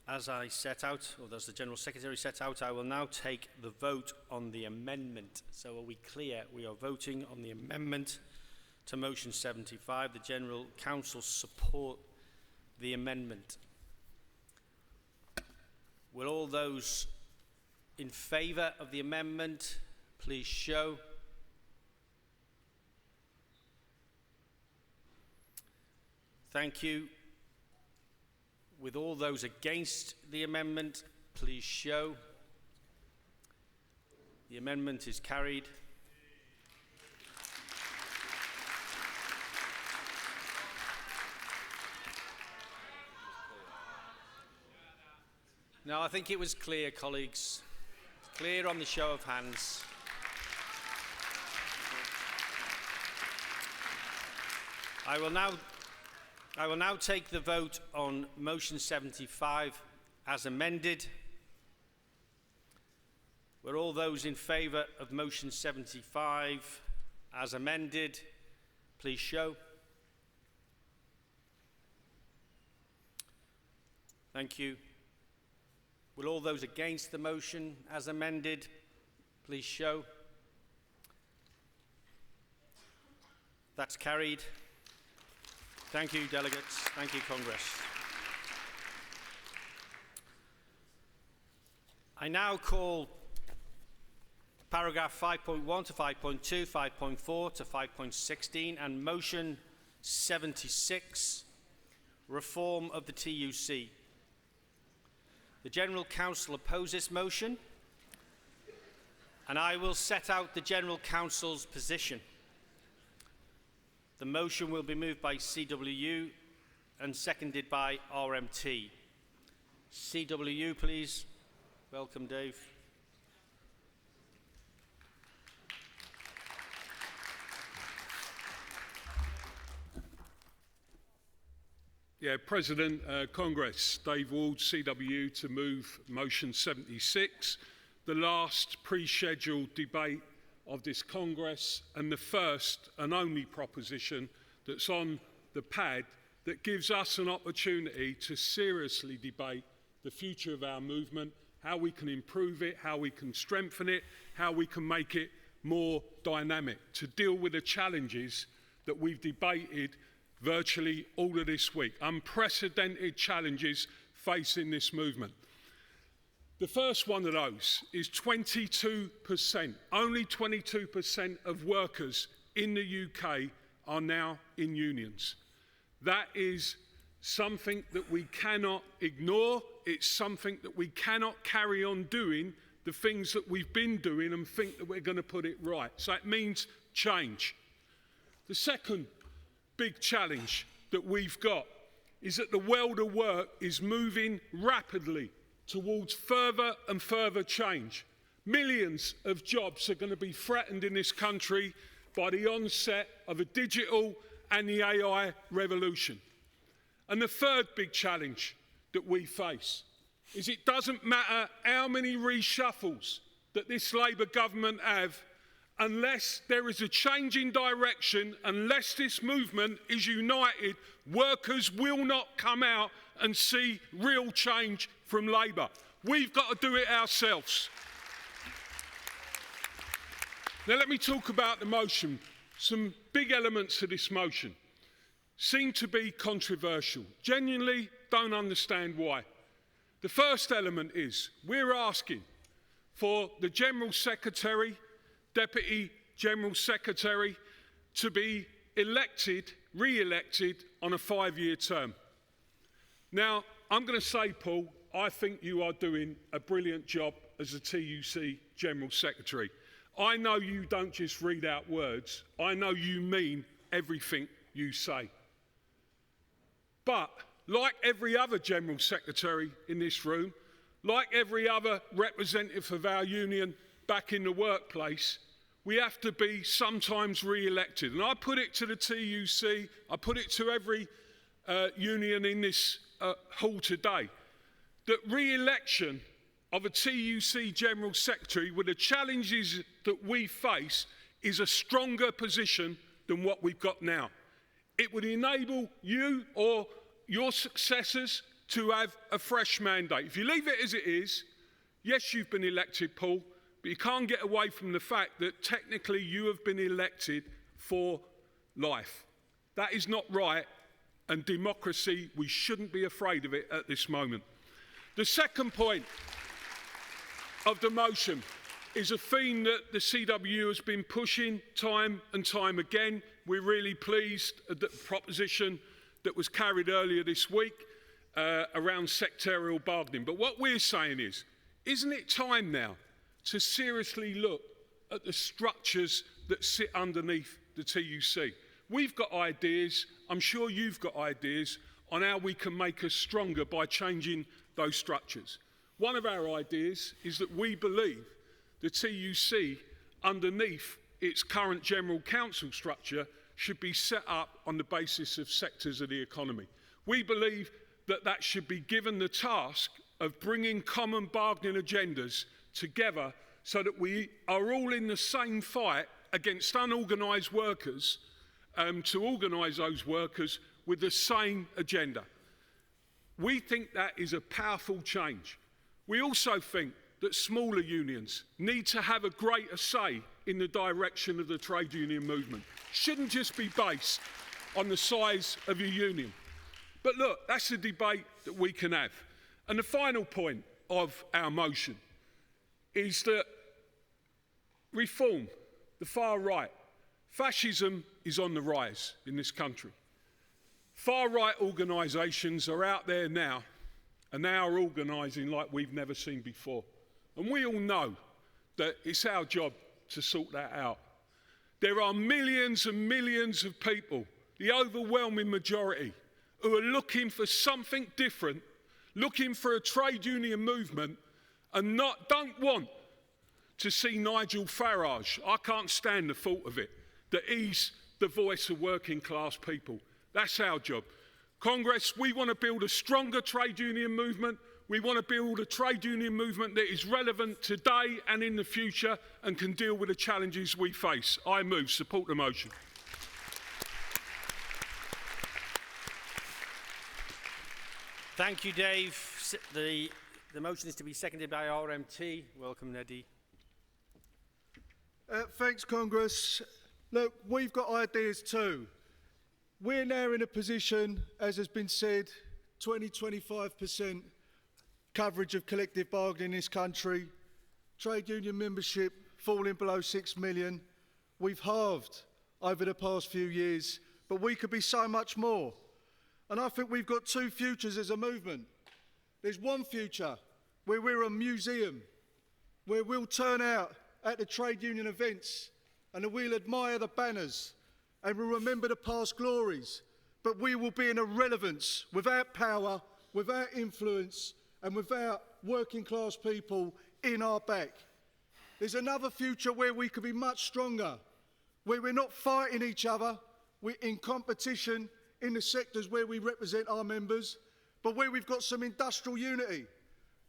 As I set out, or as the General Secretary set out, I will now take the vote on the amendment. So are we clear? We are voting on the amendment to motion 75. The General Council support the amendment. Will all those in favour of the amendment please show? Thank you. With all those against the amendment, please show. The amendment is carried. No, I think it was clear, colleagues. Clear on the show of hands. I will now take the vote on motion 75 as amended. Were all those in favour of motion 75 as amended, please show. Thank you. Will all those against the motion as amended, please show. That's carried. Thank you, delegates. Thank you, Congress. I now call paragraph 5.1 to 5.2, 5.4 to 5.16 and motion 76, reform of the TUC. The General Council oppose this motion, and I will set out the General Council's position. The motion will be moved by CWU and seconded by RMT. CWU, please. Welcome, Dave. President, Congress, Dave Ward, CWU, to move motion 76, the last pre-scheduled debate of this Congress and the first and only proposition that's on the pad that gives us an opportunity to seriously debate the future of our movement, how we can improve it, how we can strengthen it, how we can make it more dynamic, to deal with the challenges that we've debated virtually all of this week, unprecedented challenges facing this movement. The first one of those is 22%, only 22% of workers in the UK are now in unions. That is something that we cannot ignore. It's something that we cannot carry on doing the things that we've been doing and think that we're going to put it right. So it means change. The second big challenge that we've got is that the world of work is moving rapidly towards further and further change. Millions of jobs are going to be threatened in this country by the onset of a digital and the AI revolution. And the third big challenge that we face is it doesn't matter how many reshuffles that this Labour government have, unless there is a change in direction, unless this movement is united, workers will not come out and see real change from Labour. We've got to do it ourselves. Now let me talk about the motion. Some big elements of this motion seem to be controversial. Genuinely don't understand why. The first element is we're asking for the General Secretary, Deputy General Secretary to be elected, re-elected on a 5-year term. Now, I'm going to say, Paul, I think you are doing a brilliant job as a TUC General Secretary. I know you don't just read out words. I know you mean everything you say. But like every other General Secretary in this room, like every other representative of our union back in the workplace, we have to be sometimes re-elected. And I put it to the TUC, I put it to every union in this hall today, that re-election of a TUC General Secretary with the challenges that we face is a stronger position than what we've got now. It would enable you or your successors to have a fresh mandate. If you leave it as it is, yes, you've been elected, Paul, but you can't get away from the fact that technically you have been elected for life. That is not right, and democracy, we shouldn't be afraid of it at this moment. The second point of the motion is a theme that the CWU has been pushing time and time again. We're really pleased at the proposition that was carried earlier this week around sectorial bargaining. But what we're saying is, isn't it time now to seriously look at the structures that sit underneath the TUC? We've got ideas, I'm sure you've got ideas, on how we can make us stronger by changing those structures. One of our ideas is that we believe the TUC, underneath its current General Council structure, should be set up on the basis of sectors of the economy. We believe that that should be given the task of bringing common bargaining agendas together so that we are all in the same fight against unorganised workers to organise those workers with the same agenda. We think that is a powerful change. We also think that smaller unions need to have a greater say in the direction of the trade union movement. Shouldn't just be based on the size of your union. But look, that's a debate that we can have. And the final point of our motion is that reform, the far right, fascism is on the rise in this country. Far-right organisations are out there now, and they are organising like we've never seen before. And we all know that it's our job to sort that out. There are millions and millions of people, the overwhelming majority, who are looking for something different, looking for a trade union movement, and don't want to see Nigel Farage. I can't stand the thought of it, that he's the voice of working class people. That's our job. Congress, we want to build a stronger trade union movement. We want to build a trade union movement that is relevant today and in the future and can deal with the challenges we face. I move. Support the motion. Thank you, Dave. The motion is to be seconded by RMT. Welcome, Neddy. Thanks, Congress. Look, we've got ideas too. We're now in a position, as has been said, 20-25% coverage of collective bargaining in this country, trade union membership falling below 6 million. We've halved over the past few years, but we could be so much more. And I think we've got two futures as a movement. There's one future where we're a museum, where we'll turn out at the trade union events and we'll admire the banners and we'll remember the past glories, but we will be in irrelevance without power, without influence and without working class people in our back. There's another future where we could be much stronger, where we're not fighting each other, we're in competition in the sectors where we represent our members, but where we've got some industrial unity,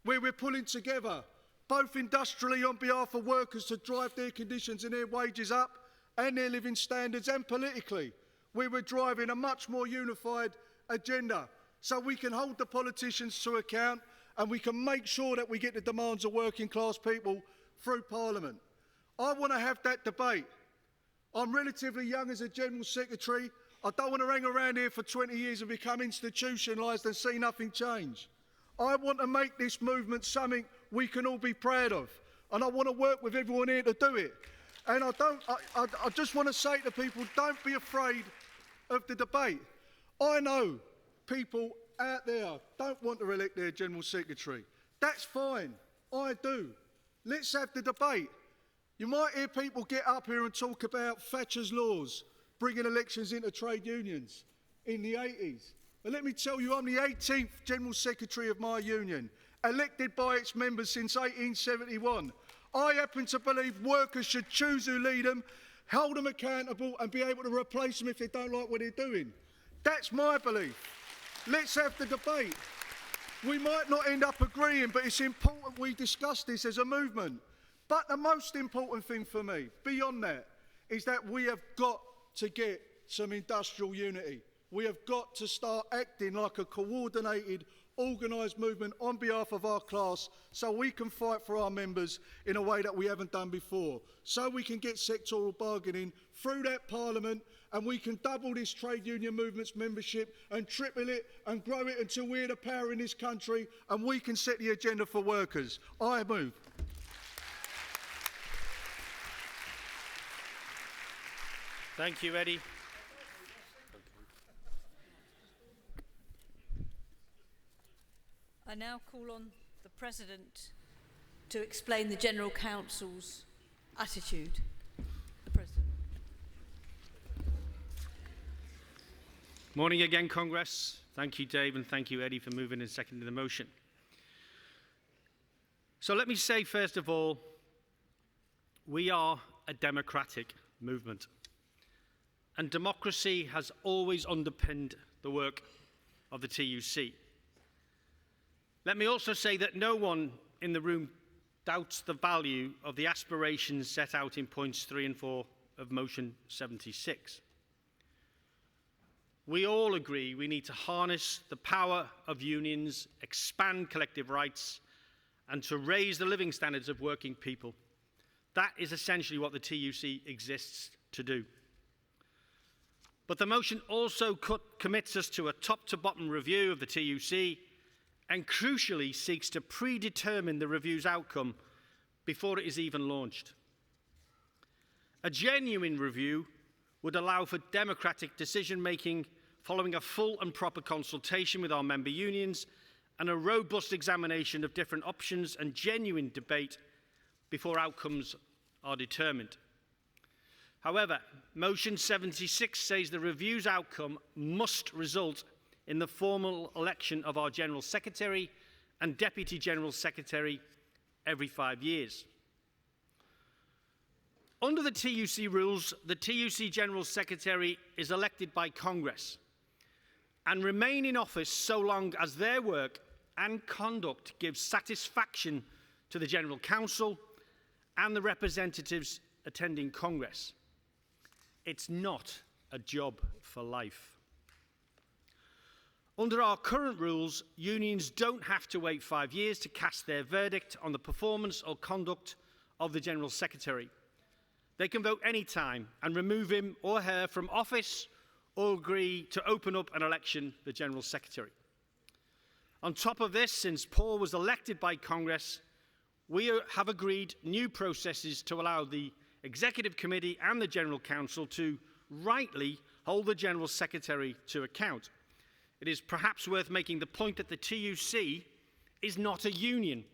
where we're pulling together, both industrially on behalf of workers to drive their conditions and their wages up and their living standards, and politically, where we're driving a much more unified agenda so we can hold the politicians to account and we can make sure that we get the demands of working class people through Parliament. I want to have that debate. I'm relatively young as a General Secretary. I don't want to hang around here for 20 years and become institutionalised and see nothing change. I want to make this movement something we can all be proud of, and I want to work with everyone here to do it. And I just want to say to people, don't be afraid of the debate. I know people out there don't want to elect their General Secretary. That's fine. I do. Let's have the debate. You might hear people get up here and talk about Thatcher's laws, bringing elections into trade unions in the 80s. But let me tell you, I'm the 18th General Secretary of my union, elected by its members since 1871. I happen to believe workers should choose who lead them, hold them accountable and be able to replace them if they don't like what they're doing. That's my belief. Let's have the debate. We might not end up agreeing, but it's important we discuss this as a movement. But the most important thing for me, beyond that, is that we have got to get some industrial unity. We have got to start acting like a coordinated, organised movement on behalf of our class so we can fight for our members in a way that we haven't done before, so we can get sectoral bargaining through that Parliament and we can double this trade union movement's membership and triple it and grow it until we're the power in this country and we can set the agenda for workers. I move. Thank you, Eddie. I now call on the President to explain the General Council's attitude. The President. Morning again, Congress. Thank you, Dave, and thank you, Eddie, for moving and seconding the motion. So let me say, first of all, we are a democratic movement. And democracy has always underpinned the work of the TUC. Let me also say that no one in the room doubts the value of the aspirations set out in points 3 and 4 of motion 76. We all agree we need to harness the power of unions, expand collective rights, and to raise the living standards of working people. That is essentially what the TUC exists to do. But the motion also commits us to a top-to-bottom review of the TUC and crucially seeks to predetermine the review's outcome before it is even launched. A genuine review would allow for democratic decision-making following a full and proper consultation with our member unions and a robust examination of different options and genuine debate before outcomes are determined. However, motion 76 says the review's outcome must result in the formal election of our General Secretary and Deputy General Secretary every 5 years. Under the TUC rules, the TUC General Secretary is elected by Congress and remain in office so long as their work and conduct gives satisfaction to the General Council and the representatives attending Congress. It's not a job for life. Under our current rules, unions don't have to wait 5 years to cast their verdict on the performance or conduct of the General Secretary. They can vote any time and remove him or her from office or agree to open up an election for the General Secretary. On top of this, since Paul was elected by Congress, we have agreed new processes to allow the Executive Committee and the General Council to rightly hold the General Secretary to account. it is perhaps worth making the point that the TUC is not a union.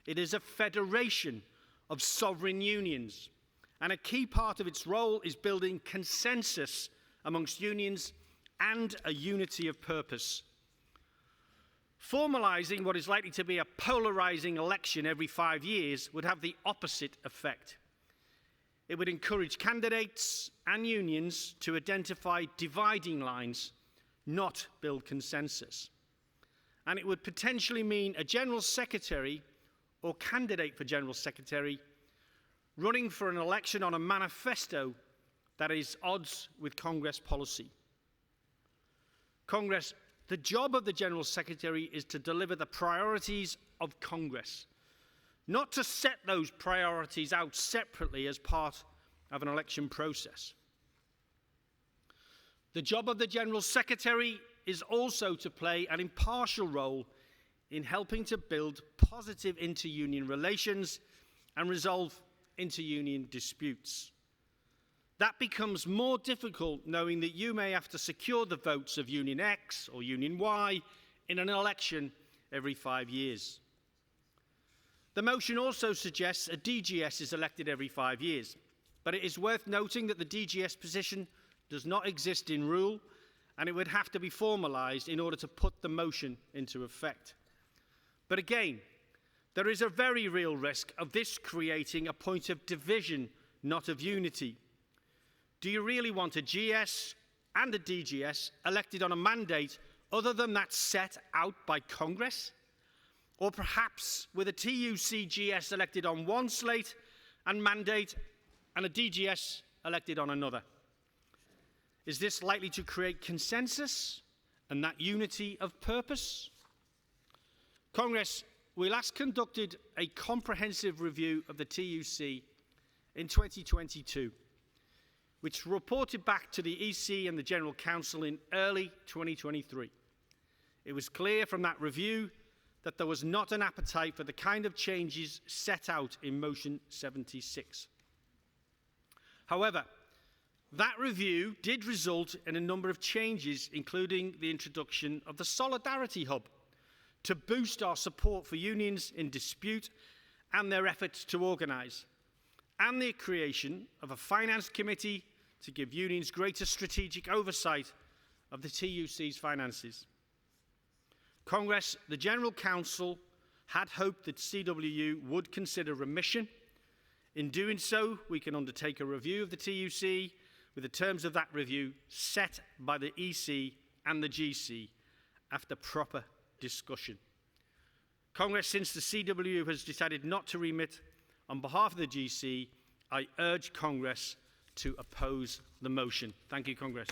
It is a federation of sovereign unions, and a key part of its role is building consensus amongst unions and a unity of purpose. Formalising what is likely to be a polarising election every 5 years would have the opposite effect. It would encourage candidates and unions to identify dividing lines, not build consensus. And it would potentially mean a General Secretary or candidate for General Secretary running for an election on a manifesto that is odds with Congress policy. Congress, the job of the General Secretary is to deliver the priorities of Congress, not to set those priorities out separately as part of an election process. The job of the General Secretary is also to play an impartial role in helping to build positive inter-union relations and resolve inter-union disputes. That becomes more difficult knowing that you may have to secure the votes of Union X or Union Y in an election every 5 years. The motion also suggests a DGS is elected every 5 years, but it is worth noting that the DGS position does not exist in rule, and it would have to be formalised in order to put the motion into effect. But again, there is a very real risk of this creating a point of division, not of unity. Do you really want a GS and a DGS elected on a mandate other than that set out by Congress? Or perhaps with a TUC GS elected on one slate and mandate and a DGS elected on another? Is this likely to create consensus and that unity of purpose? Congress, we last conducted a comprehensive review of the TUC in 2022, which reported back to the EC and the General Council in early 2023. It was clear from that review that there was not an appetite for the kind of changes set out in Motion 76. However, that review did result in a number of changes, including the introduction of the Solidarity Hub to boost our support for unions in dispute and their efforts to organise, and the creation of a finance committee to give unions greater strategic oversight of the TUC's finances. Congress, the General Council had hoped that CWU would consider remission. In doing so, we can undertake a review of the TUC with the terms of that review set by the EC and the GC after proper discussion. Congress, since the CWU has decided not to remit, on behalf of the GC, I urge Congress to oppose the motion. Thank you, Congress.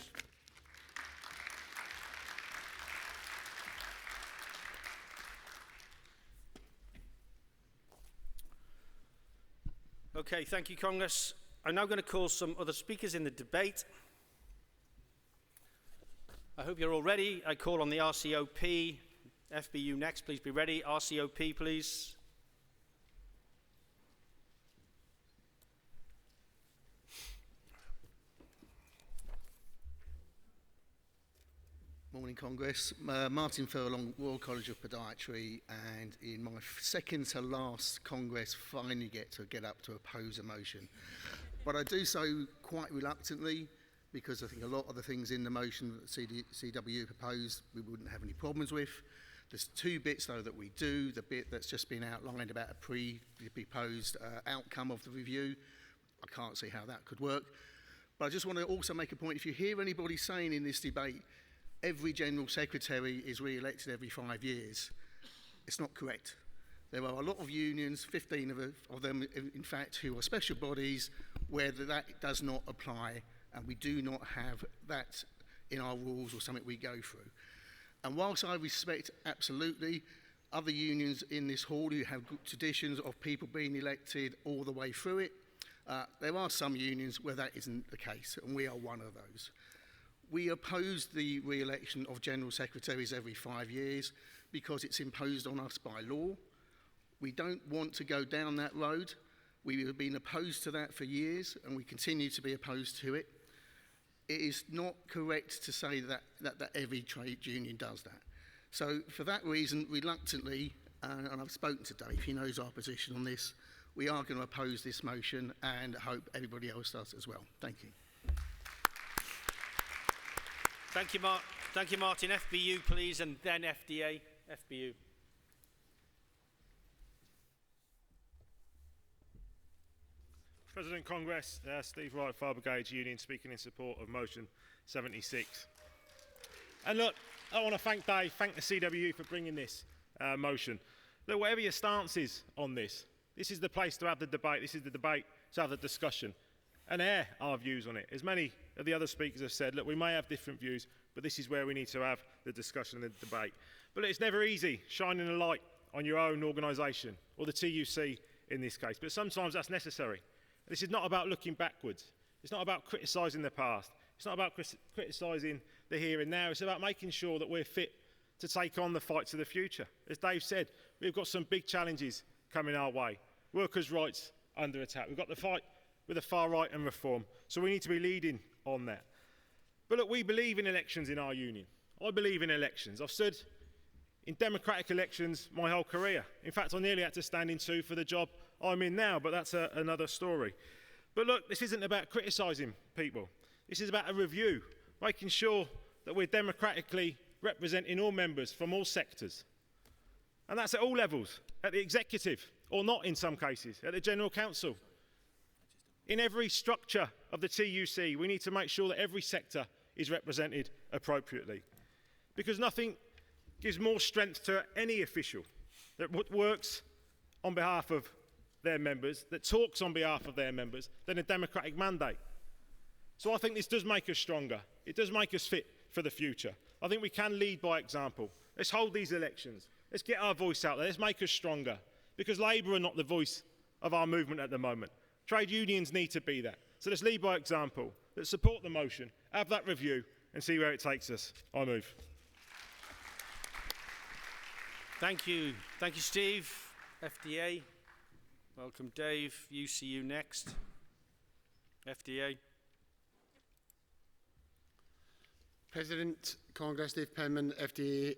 Okay, thank you, Congress. I'm now going to call some other speakers in the debate. I hope you're all ready. I call on the RCOP. FBU next, please be ready. RCOP, please. Morning, Congress. Martin Furlong, Royal College of Podiatry, and in my second to last Congress, finally get up to oppose a motion. But I do so quite reluctantly, because I think a lot of the things in the motion that CWU proposed we wouldn't have any problems with. There's two bits, though, that we do. The bit that's just been outlined about a proposed outcome of the review. I can't see how that could work. But I just want to also make a point. If you hear anybody saying in this debate, every General Secretary is re-elected every 5 years, it's not correct. There are a lot of unions, 15 of them, in fact, who are special bodies where that does not apply, and we do not have that in our rules or something we go through. And whilst I respect absolutely other unions in this hall who have good traditions of people being elected all the way through it, there are some unions where that isn't the case, and we are one of those. We oppose the re-election of General Secretaries every 5 years because it's imposed on us by law. We don't want to go down that road. We have been opposed to that for years, and we continue to be opposed to it. it is not correct to say that every trade union does that. So for that reason, reluctantly, and I've spoken to Dave, he knows our position on this, we are going to oppose this motion and hope everybody else does as well. Thank you. Thank you, Martin. FBU, please, and then FDA. FBU. President Congress, Steve Wright, Fire Brigade Union, speaking in support of motion 76. And look, I want to thank Dave, thank the CWU for bringing this motion. Look, whatever your stance is on this, this is the place to have the debate, this is the debate to have the discussion and air our views on it. As many of the other speakers have said, look, we may have different views, but this is where we need to have the discussion and the debate. But look, it's never easy shining a light on your own organisation, or the TUC in this case, but sometimes that's necessary. This is not about looking backwards. It's not about criticising the past. It's not about criticising the here and now. It's about making sure that we're fit to take on the fights of the future. As Dave said, we've got some big challenges coming our way. Workers' rights under attack. We've got the fight with the far right and reform. So we need to be leading on that. But look, we believe in elections in our union. I believe in elections. I've stood in democratic elections my whole career. In fact, I nearly had to stand in two for the job I'm in now, but that's another story. But look, this isn't about criticising people. This is about a review, making sure that we're democratically representing all members from all sectors. And that's at all levels, at the executive, or not in some cases, at the General Council. In every structure of the TUC, we need to make sure that every sector is represented appropriately. Because nothing gives more strength to any official that works on behalf of their members, that talks on behalf of their members, than a democratic mandate. So I think this does make us stronger. It does make us fit for the future. I think we can lead by example. Let's hold these elections. Let's get our voice out there. Let's make us stronger. Because Labour are not the voice of our movement at the moment. Trade unions need to be that. So let's lead by example. Let's support the motion, have that review, and see where it takes us. I move. Thank you. Thank you, Steve. FDA. Welcome, Dave. UCU next. FDA. President, Congress, Dave Penman, FDA,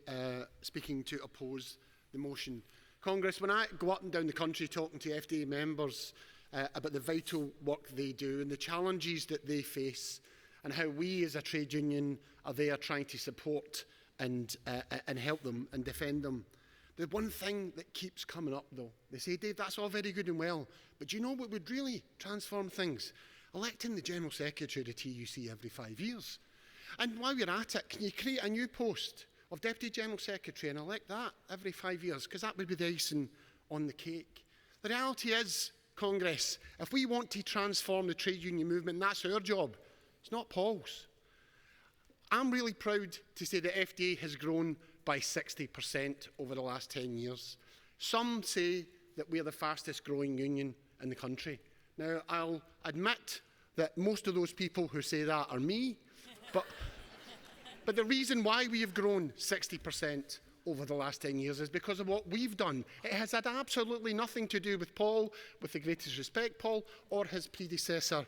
speaking to oppose the motion. Congress, when I go up and down the country talking to FDA members about the vital work they do and the challenges that they face and how we as a trade union are there trying to support and help them and defend them, the one thing that keeps coming up though, they say, Dave, that's all very good and well, but do you know what would really transform things? Electing the General Secretary of the TUC every 5 years. And while you're at it, can you create a new post of Deputy General Secretary and elect that every 5 years? Because that would be the icing on the cake. The reality is, Congress, if we want to transform the trade union movement, that's our job. It's not Paul's. I'm really proud to say that FDA has grown by 60% over the last 10 years. Some say that we're the fastest growing union in the country. Now, I'll admit that most of those people who say that are me, but the reason why we have grown 60% over the last 10 years is because of what we've done. It has had absolutely nothing to do with Paul, with the greatest respect, Paul, or his predecessor,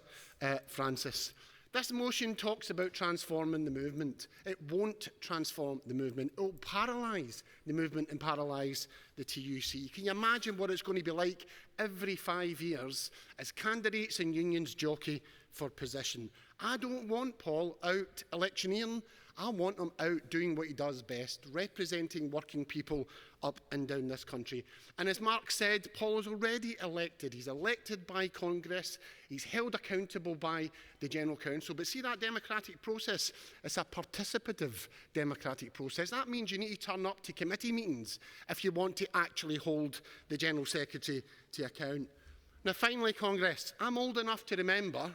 Francis. This motion talks about transforming the movement. It won't transform the movement. It will paralyse the movement and paralyse the TUC. Can you imagine what it's going to be like every 5 years as candidates and unions jockey for position? I don't want Paul out electioneering. I want him out doing what he does best, representing working people up and down this country. And as Mark said, Paul is already elected. He's elected by Congress. He's held accountable by the General Council. But see that democratic process? It's a participative democratic process. That means you need to turn up to committee meetings if you want to actually hold the General Secretary to account. Now, finally, Congress, I'm old enough to remember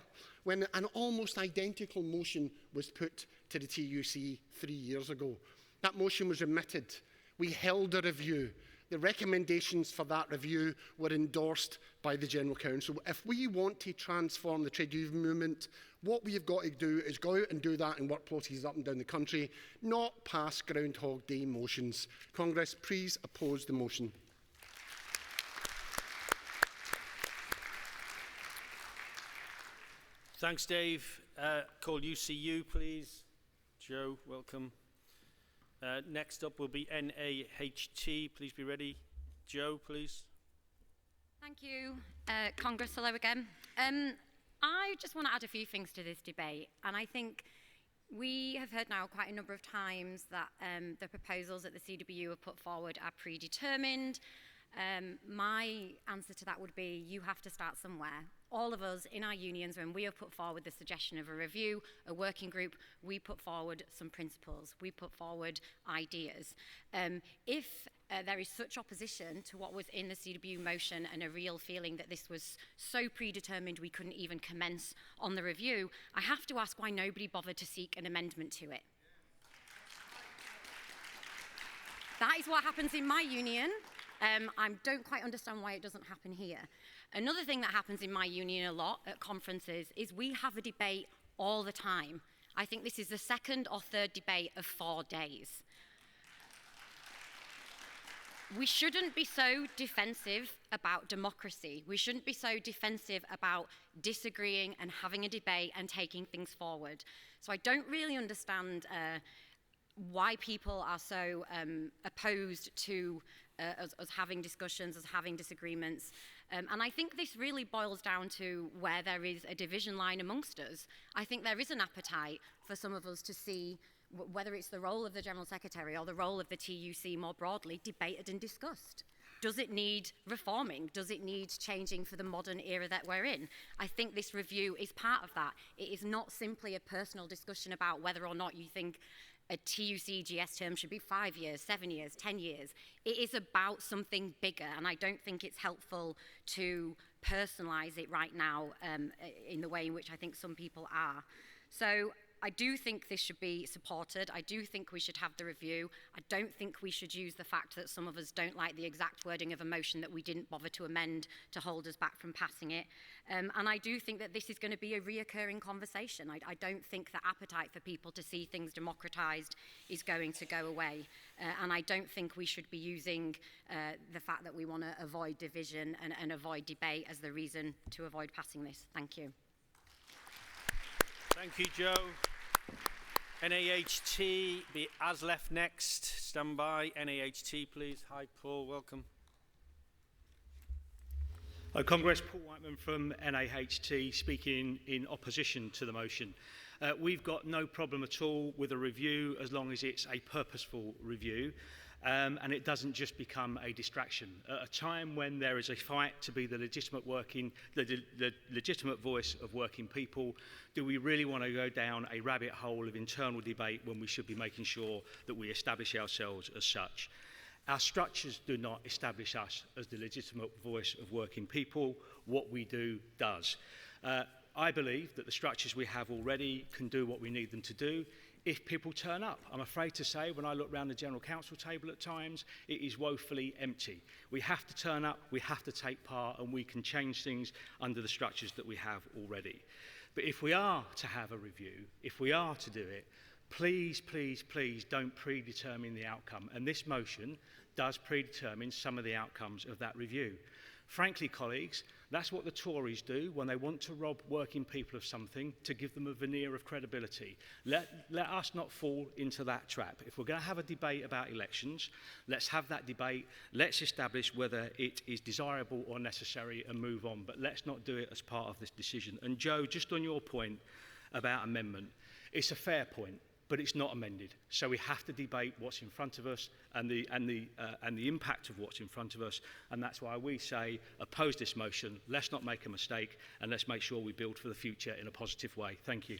when an almost identical motion was put to the TUC 3 years ago. That motion was remitted. We held a review. The recommendations for that review were endorsed by the General Council. If we want to transform the trade union movement, what we have got to do is go out and do that in workplaces up and down the country, not pass Groundhog Day motions. Congress, please oppose the motion. Thanks, Dave. call UCU, please. Joe, welcome. Next up will be NAHT. Please be ready. Joe, please. Thank you. Congress, hello again. I just want to add a few things to this debate, and I think we have heard now quite a number of times that the proposals that the CWU have put forward are predetermined. My answer to that would be you have to start somewhere. All of us in our unions, when we have put forward the suggestion of a review, a working group, we put forward some principles, we put forward ideas. If there is such opposition to what was in the CWU motion and a real feeling that this was so predetermined we couldn't even commence on the review, I have to ask why nobody bothered to seek an amendment to it. That is what happens in my union. I don't quite understand why it doesn't happen here. Another thing that happens in my union a lot at conferences is we have a debate all the time. I think this is the second or third debate of 4 days. We shouldn't be so defensive about democracy. We shouldn't be so defensive about disagreeing and having a debate and taking things forward. So I don't really understand why people are so opposed to us having discussions, us having disagreements. And I think this really boils down to where there is a division line amongst us. I think there is an appetite for some of us to see whether it's the role of the General Secretary or the role of the TUC more broadly, debated and discussed. Does it need reforming? Does it need changing for the modern era that we're in? I think this review is part of that. It is not simply a personal discussion about whether or not you think a TUC GS term should be 5 years, 7 years, 10 years. It is about something bigger, and I don't think it's helpful to personalise it right now in the way in which I think some people are. So I do think this should be supported. I do think we should have the review. I don't think we should use the fact that some of us don't like the exact wording of a motion that we didn't bother to amend to hold us back from passing it. And I do think that this is going to be a reoccurring conversation. I don't think the appetite for people to see things democratised is going to go away. And I don't think we should be using the fact that we want to avoid division and avoid debate as the reason to avoid passing this. Thank you. Thank you, Joe. NAHT, be ASLEF next. Stand by. NAHT, please. Hi, Paul. Welcome. Congress, Paul Whiteman from NAHT, speaking in opposition to the motion. We've got no problem at all with a review as long as it's a purposeful review. And it doesn't just become a distraction. At a time when there is a fight to be the legitimate legitimate voice of working people, do we really want to go down a rabbit hole of internal debate when we should be making sure that we establish ourselves as such? Our structures do not establish us as the legitimate voice of working people. What we do does. I believe that the structures we have already can do what we need them to do if people turn up. I'm afraid to say, when I look around the General Council table at times, it is woefully empty. We have to turn up, we have to take part, and we can change things under the structures that we have already. But if we are to have a review, if we are to do it, please, please, please don't predetermine the outcome. And this motion does predetermine some of the outcomes of that review. Frankly, colleagues, that's what the Tories do when they want to rob working people of something to give them a veneer of credibility. Let us not fall into that trap. If we're going to have a debate about elections, let's have that debate. Let's establish whether it is desirable or necessary and move on. But let's not do it as part of this decision. And Joe, just on your point about amendment, it's a fair point, but it's not amended. So we have to debate what's in front of us and the impact of what's in front of us. And that's why we say oppose this motion. Let's not make a mistake, and let's make sure we build for the future in a positive way. Thank you.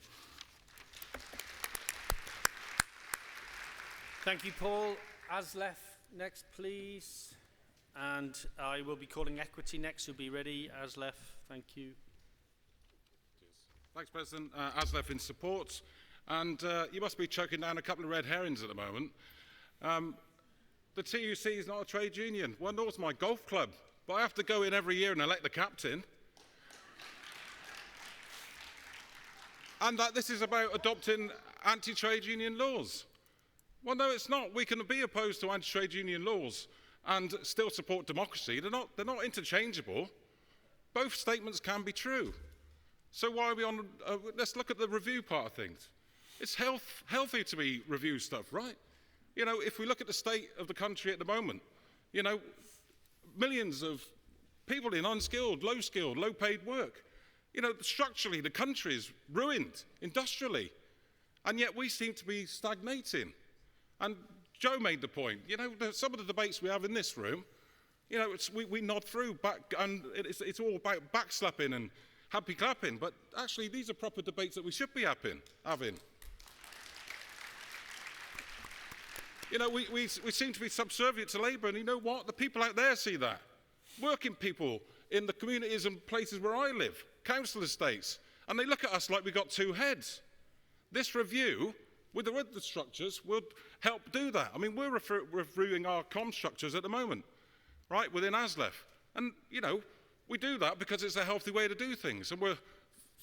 Thank you, Paul. ASLEF next, please. And I will be calling Equity next. So be ready, ASLEF. Thank you. Thanks, President. ASLEF in support. And you must be choking down a couple of red herrings at the moment. The TUC is not a trade union. Well, nor is my golf club. But I have to go in every year and elect the captain. And that this is about adopting anti-trade union laws. Well, no, it's not. We can be opposed to anti-trade union laws and still support democracy. They're not interchangeable. Both statements can be true. So why are we on, let's look at the review part of things. It's healthy to be review stuff, right? You know, if we look at the state of the country at the moment, you know, millions of people in unskilled, low-skilled, low-paid work. You know, structurally, the country is ruined, industrially, and yet we seem to be stagnating. And Joe made the point, you know, some of the debates we have in this room, you know, we nod through, and it's all about backslapping and happy clapping, but actually these are proper debates that we should be having. You know, we seem to be subservient to Labour, and you know what? The people out there see that. Working people in the communities and places where I live, council estates, and they look at us like we've got two heads. This review, with the structures, would help do that. I mean, we're reviewing our comm structures at the moment, right, within ASLEF. And, you know, we do that because it's a healthy way to do things, and we're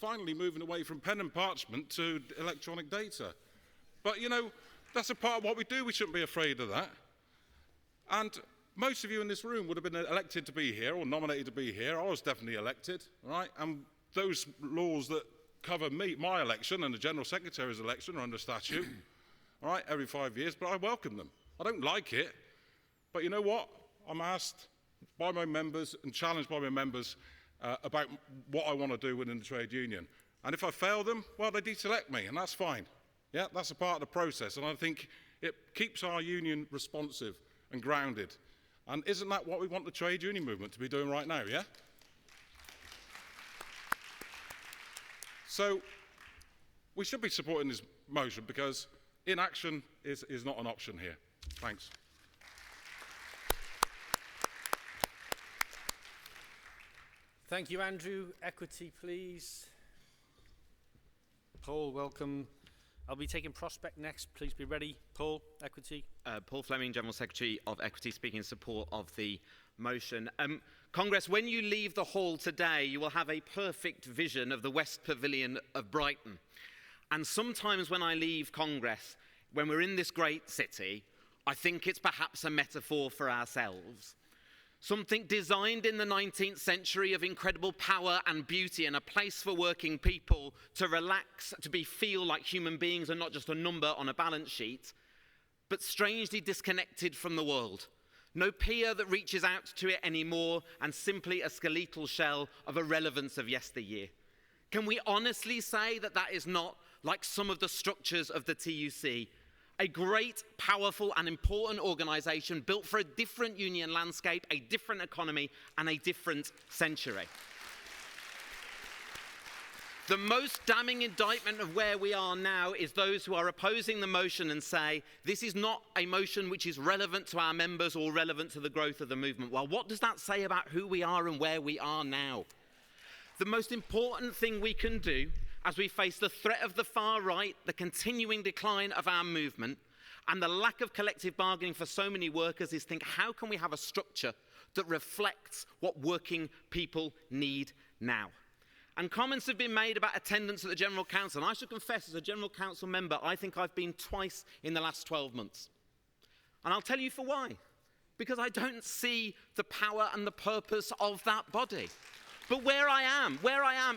finally moving away from pen and parchment to electronic data. But, you know, that's a part of what we do. We shouldn't be afraid of that. And most of you in this room would have been elected to be here or nominated to be here. I was definitely elected, right? And those laws that cover my election and the General Secretary's election are under statute, all right, every 5 years, but I welcome them. I don't like it, but you know what? I'm asked by my members and challenged by my members about what I want to do within the trade union. And if I fail them, well, they deselect me, and that's fine. Yeah, that's a part of the process, and I think it keeps our union responsive and grounded. And isn't that what we want the trade union movement to be doing right now, yeah? So we should be supporting this motion because inaction is not an option here. Thanks. Thank you, Andrew. Equity, please. Paul, welcome. I'll be taking Prospect next. Please be ready. Paul, Equity. Paul Fleming, General Secretary of Equity, speaking in support of the motion. Congress, when you leave the hall today, you will have a perfect vision of the West Pavilion of Brighton. And sometimes when I leave Congress, when we're in this great city, I think it's perhaps a metaphor for ourselves. Something designed in the 19th century of incredible power and beauty, and a place for working people to relax, to feel like human beings and not just a number on a balance sheet, but strangely disconnected from the world. No peer that reaches out to it anymore, and simply a skeletal shell of irrelevance of yesteryear. Can we honestly say that that is not like some of the structures of the TUC? A great, powerful and important organisation built for a different union landscape, a different economy and a different century. The most damning indictment of where we are now is those who are opposing the motion and say, this is not a motion which is relevant to our members or relevant to the growth of the movement. Well, what does that say about who we are and where we are now? The most important thing we can do as we face the threat of the far right, the continuing decline of our movement, and the lack of collective bargaining for so many workers is think, how can we have a structure that reflects what working people need now? And comments have been made about attendance at the General Council. And I should confess, as a General Council member, I think I've been twice in the last 12 months. And I'll tell you for why. Because I don't see the power and the purpose of that body. But where I am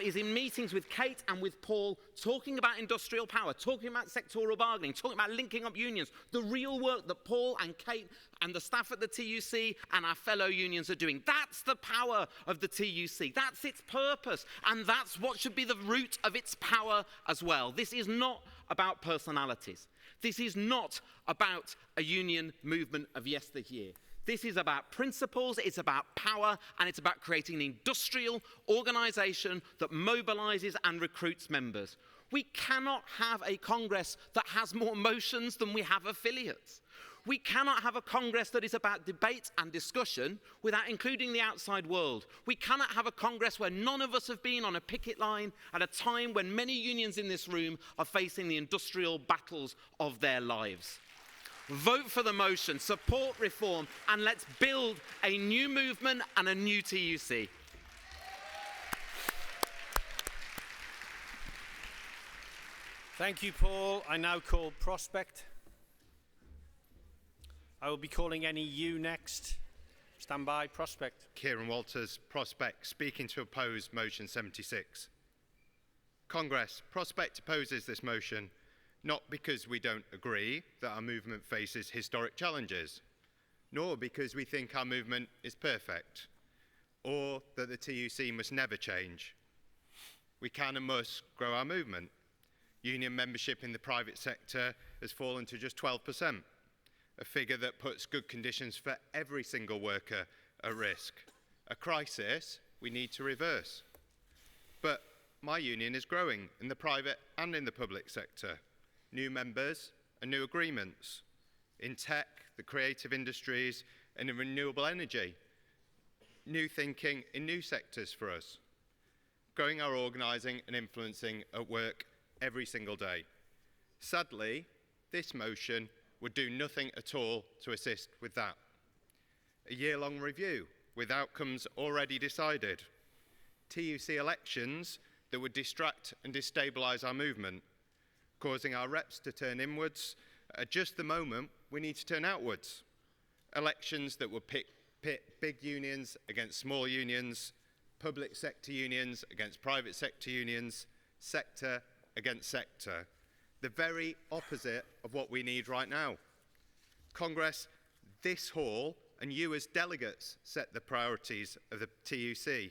is in meetings with Kate and with Paul, talking about industrial power, talking about sectoral bargaining, talking about linking up unions, the real work that Paul and Kate and the staff at the TUC and our fellow unions are doing. That's the power of the TUC. That's its purpose. And that's what should be the root of its power as well. This is not about personalities. This is not about a union movement of yesteryear. This is about principles, it's about power, and it's about creating an industrial organisation that mobilises and recruits members. We cannot have a Congress that has more motions than we have affiliates. We cannot have a Congress that is about debate and discussion without including the outside world. We cannot have a Congress where none of us have been on a picket line at a time when many unions in this room are facing the industrial battles of their lives. Vote for the motion, support reform, and let's build a new movement and a new TUC. Thank you, Paul. I now call Prospect. I will be calling NEU next. Stand by, Prospect. Kieran Walters, Prospect, speaking to oppose motion 76. Congress, Prospect opposes this motion not because we don't agree that our movement faces historic challenges, nor because we think our movement is perfect, or that the TUC must never change. We can and must grow our movement. Union membership in the private sector has fallen to just 12%, a figure that puts good conditions for every single worker at risk. A crisis we need to reverse. But my union is growing in the private and in the public sector. New members and new agreements in tech, the creative industries, and in renewable energy. New thinking in new sectors for us. Growing our organising and influencing at work every single day. Sadly, this motion would do nothing at all to assist with that. A year-long review with outcomes already decided. TUC elections that would distract and destabilise our movement, causing our reps to turn inwards at just the moment we need to turn outwards. Elections that would pit big unions against small unions, public sector unions against private sector unions, sector against sector. The very opposite of what we need right now. Congress, this hall, and you as delegates set the priorities of the TUC,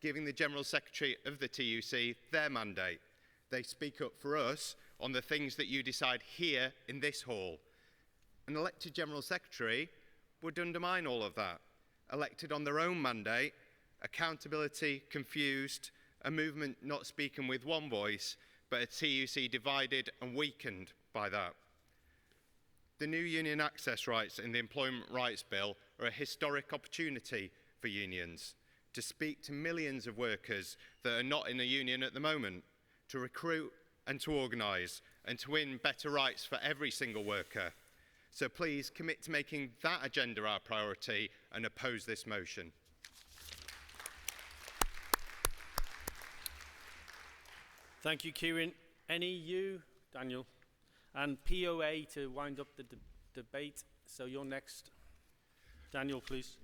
giving the General Secretary of the TUC their mandate. They speak up for us on the things that you decide here in this hall. An elected General Secretary would undermine all of that. Elected on their own mandate, accountability confused, a movement not speaking with one voice, but a TUC divided and weakened by that. The new union access rights in the Employment Rights Bill are a historic opportunity for unions to speak to millions of workers that are not in a union at the moment, to recruit and to organise, and to win better rights for every single worker. So please commit to making that agenda our priority and oppose this motion. Thank you, Kieran. You, Daniel, and POA to wind up the debate. So you're next. Daniel, please.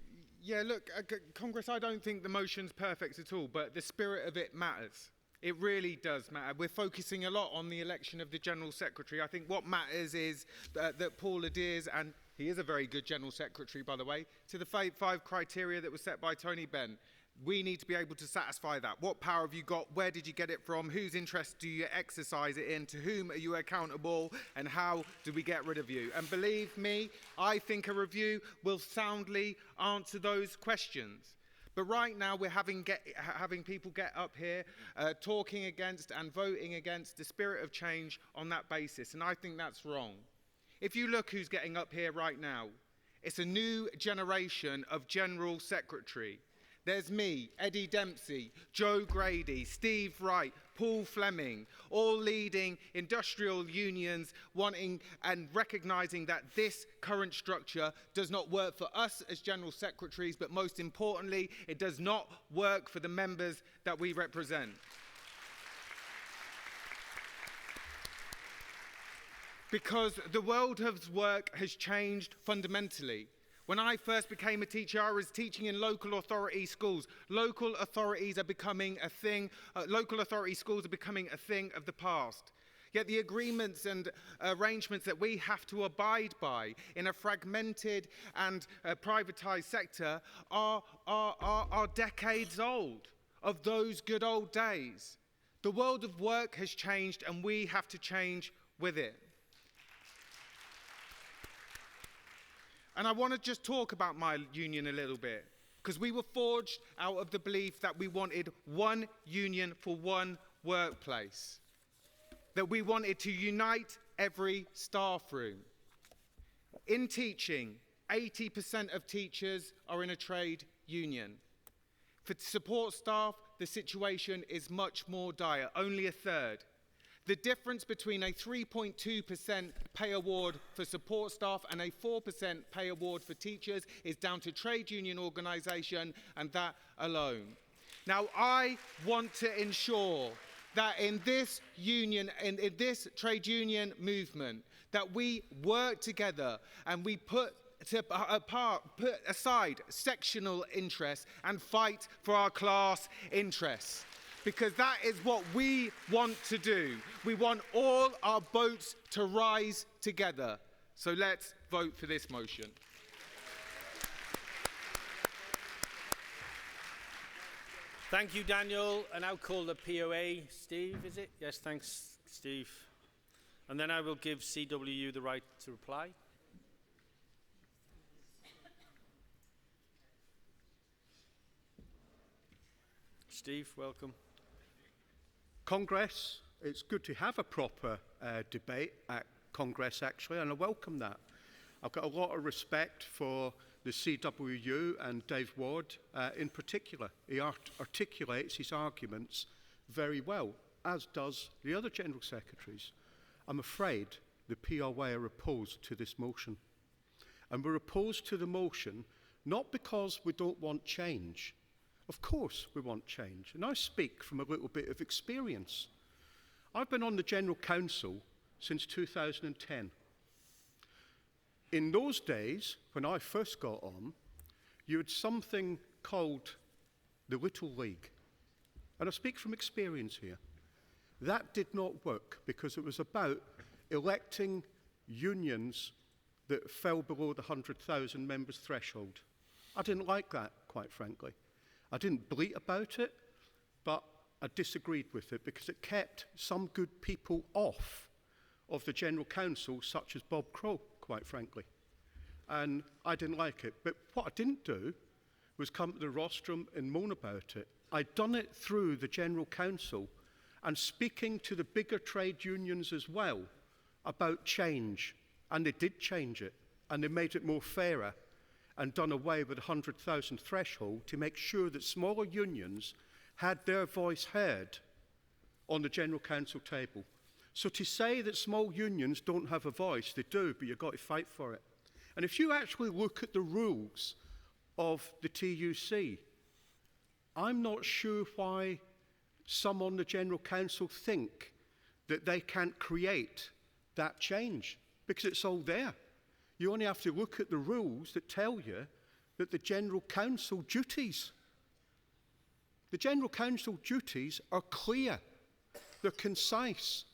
Yeah, look, Congress, I don't think the motion's perfect at all, but the spirit of it matters. It really does matter. We're focusing a lot on the election of the General Secretary. I think what matters is that Paul adheres, and he is a very good General Secretary, by the way, to the five criteria that were set by Tony Benn. We need to be able to satisfy that. What power have you got? Where did you get it from? Whose interest do you exercise it in? To whom are you accountable? And how do we get rid of you? And believe me, I think a review will soundly answer those questions. But right now we're having people get up here talking against and voting against the spirit of change on that basis. And I think that's wrong. If you look who's getting up here right now, it's a new generation of General Secretary. There's me, Eddie Dempsey, Joe Grady, Steve Wright, Paul Fleming, all leading industrial unions wanting and recognising that this current structure does not work for us as General Secretaries, but most importantly, it does not work for the members that we represent. Because the world of work has changed fundamentally. When I first became a teacher, I was teaching in local authority schools. Local authorities are becoming a thing, local authority schools are becoming a thing of the past. Yet the agreements and arrangements that we have to abide by in a fragmented and privatised sector are decades old, of those good old days. The world of work has changed and we have to change with it. And I want to just talk about my union a little bit, because we were forged out of the belief that we wanted one union for one workplace, that we wanted to unite every staff room. In teaching, 80% of teachers are in a trade union. For support staff, the situation is much more dire, only a third. The difference between a 3.2% pay award for support staff and a 4% pay award for teachers is down to trade union organisation and that alone. Now, I want to ensure that in this union, in this trade union movement, that we work together and we put aside sectional interests and fight for our class interests. because that is what we want to do. We want all our boats to rise together. So let's vote for this motion. Thank you, Daniel. I now call the POA. Steve, is it? Yes, thanks, Steve. And then I will give CWU the right to reply. Steve, welcome. Congress, it's good to have a proper debate at Congress, actually, and I welcome that. I've got a lot of respect for the CWU and Dave Ward in particular. He articulates his arguments very well, as does the other General Secretaries. I'm afraid the PRA are opposed to this motion. And we're opposed to the motion not because we don't want change. Of course we want change, and I speak from a little bit of experience. I've been on the General Council since 2010. In those days, when I first got on, you had something called the Little League. And I speak from experience here. That did not work because it was about electing unions that fell below the 100,000 members threshold. I didn't like that, quite frankly. I didn't bleat about it, but I disagreed with it because it kept some good people off of the General Council, such as Bob Crow, quite frankly. And I didn't like it. But what I didn't do was come to the rostrum and moan about it. I'd done it through the General Council and speaking to the bigger trade unions as well about change. And they did change it, and they made it more fairer and done away with the 100,000 threshold to make sure that smaller unions had their voice heard on the General Council table. So to say that small unions don't have a voice, they do, but you've got to fight for it. And if you actually look at the rules of the TUC, I'm not sure why some on the General Council think that they can't create that change, because it's all there. You only have to look at the rules that tell you that the General Council duties are clear, they're concise.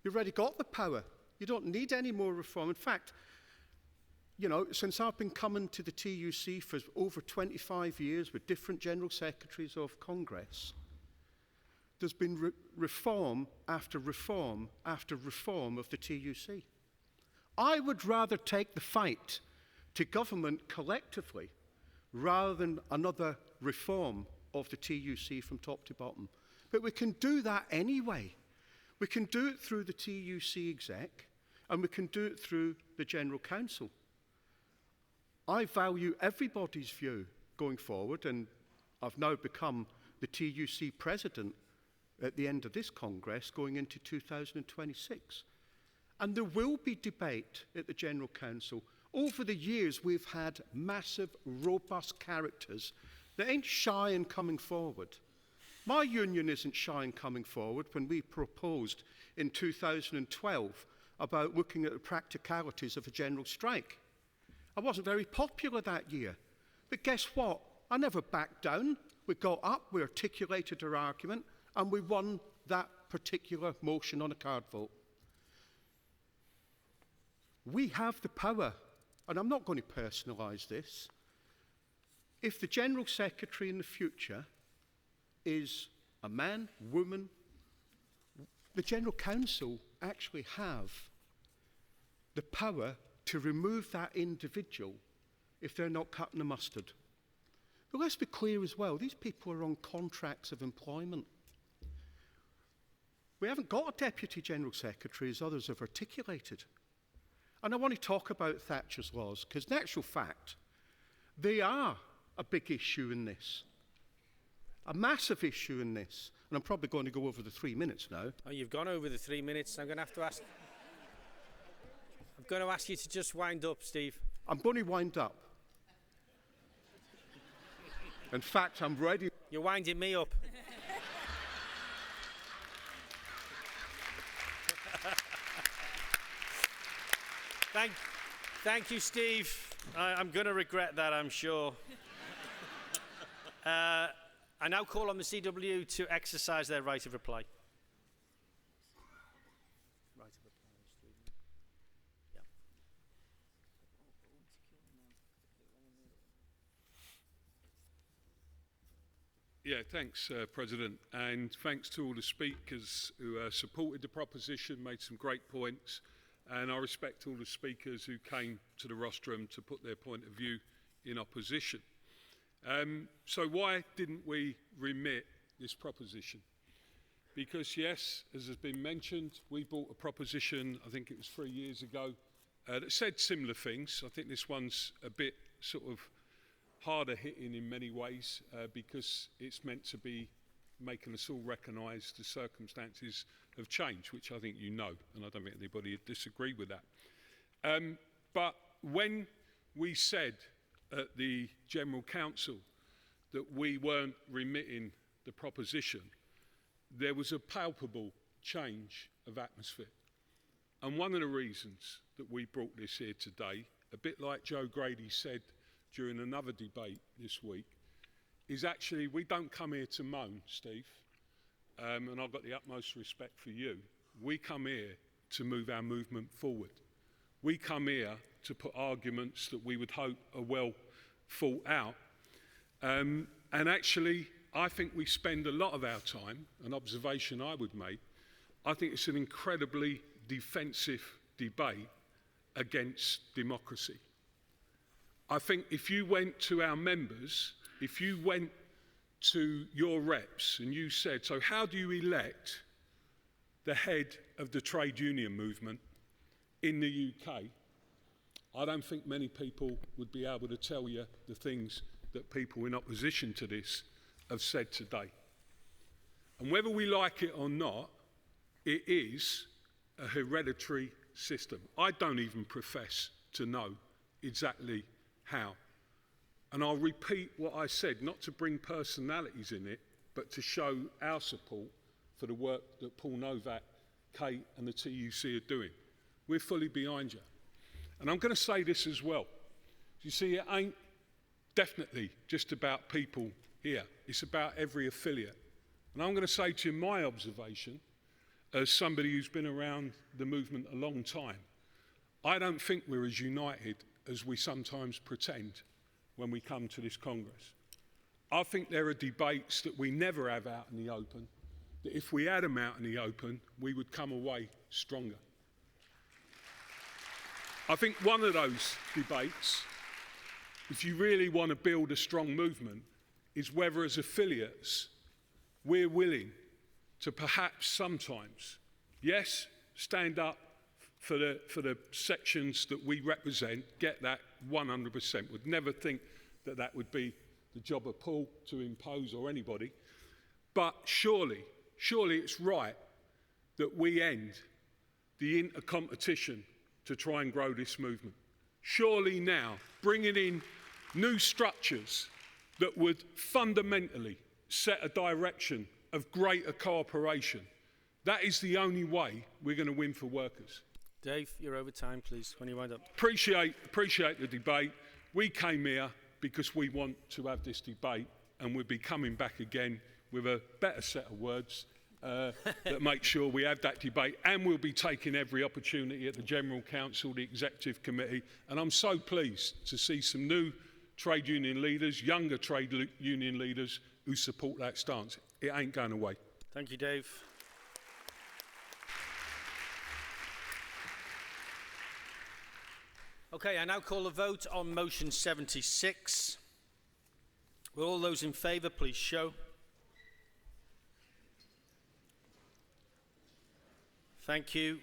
You've already got the power. You don't need any more reform. In fact, you know, since I've been coming to the TUC for over 25 years with different General Secretaries of Congress, there's been reform after reform after reform of the TUC. I would rather take the fight to government collectively rather than another reform of the TUC from top to bottom. But we can do that anyway. We can do it through the TUC exec, and we can do it through the General Council. I value everybody's view going forward, and I've now become the TUC president at the end of this Congress going into 2026. And there will be debate at the General Council. Over the years, we've had massive, robust characters that ain't shy in coming forward. My union isn't shy in coming forward when we proposed in 2012 about looking at the practicalities of a general strike. I wasn't very popular that year. But guess what? I never backed down. We got up, we articulated our argument, and we won that particular motion on a card vote. We have the power, and I'm not going to personalise this. If the General Secretary in the future is a man, woman, the General Council actually have the power to remove that individual if they're not cutting the mustard. But let's be clear as well, these people are on contracts of employment. We haven't got a Deputy General Secretary, as others have articulated. And I want to talk about Thatcher's laws, because in actual fact, they are a big issue in this. A massive issue in this. And I'm probably going to go over the 3 minutes now. Oh, you've gone over the 3 minutes. I'm going to ask you to just wind up, Steve. I'm going to wind up. In fact, I'm ready. You're winding me up. Thank you, Steve. I'm going to regret that, I'm sure. I now call on the CW to exercise their right of reply. Yeah, thanks, President, and thanks to all the speakers who supported the proposition, made some great points, and I respect all the speakers who came to the rostrum to put their point of view in opposition. So why didn't we remit this proposition? Because yes, as has been mentioned, we brought a proposition, I think it was 3 years ago, that said similar things. I think this one's a bit sort of harder hitting in many ways because it's meant to be making us all recognise the circumstances of change, which I think you know, and I don't think anybody would disagree with that. But when we said at the General Council that we weren't remitting the proposition, there was a palpable change of atmosphere. And one of the reasons that we brought this here today, a bit like Joe Grady said during another debate this week, is actually we don't come here to moan, Steve, and I've got the utmost respect for you. We come here to move our movement forward. We come here to put arguments that we would hope are well thought out. And actually, I think we spend a lot of our time, an observation I would make, I think it's an incredibly defensive debate against democracy. I think if you went to our members, if you went to your reps and you said, so how do you elect the head of the trade union movement in the UK, I don't think many people would be able to tell you the things that people in opposition to this have said today. And whether we like it or not, it is a hereditary system. I don't even profess to know exactly how. And I'll repeat what I said, not to bring personalities in it, but to show our support for the work that Paul Novak, Kate and the TUC are doing. We're fully behind you. And I'm going to say this as well. You see, it ain't definitely just about people here. It's about every affiliate. And I'm going to say to you my observation, as somebody who's been around the movement a long time, I don't think we're as united as we sometimes pretend when we come to this Congress. I think there are debates that we never have out in the open, that if we had them out in the open, we would come away stronger. I think one of those debates, if you really want to build a strong movement, is whether as affiliates we're willing to perhaps sometimes, yes, stand up for the sections that we represent, get that 100%. Would never think that that would be the job of Paul to impose or anybody. But surely it's right that we end the inter-competition to try and grow this movement. Surely now, bringing in new structures that would fundamentally set a direction of greater cooperation, that is the only way we're going to win for workers. Dave, you're over time, please, when you wind up. Appreciate the debate. We came here because we want to have this debate, and we'll be coming back again with a better set of words that make sure we have that debate, and we'll be taking every opportunity at the General Council, the Executive Committee, and I'm so pleased to see some new trade union leaders, younger trade union leaders who support that stance. It ain't going away. Thank you, Dave. Okay, I now call a vote on motion 76. Will all those in favour please show? Thank you.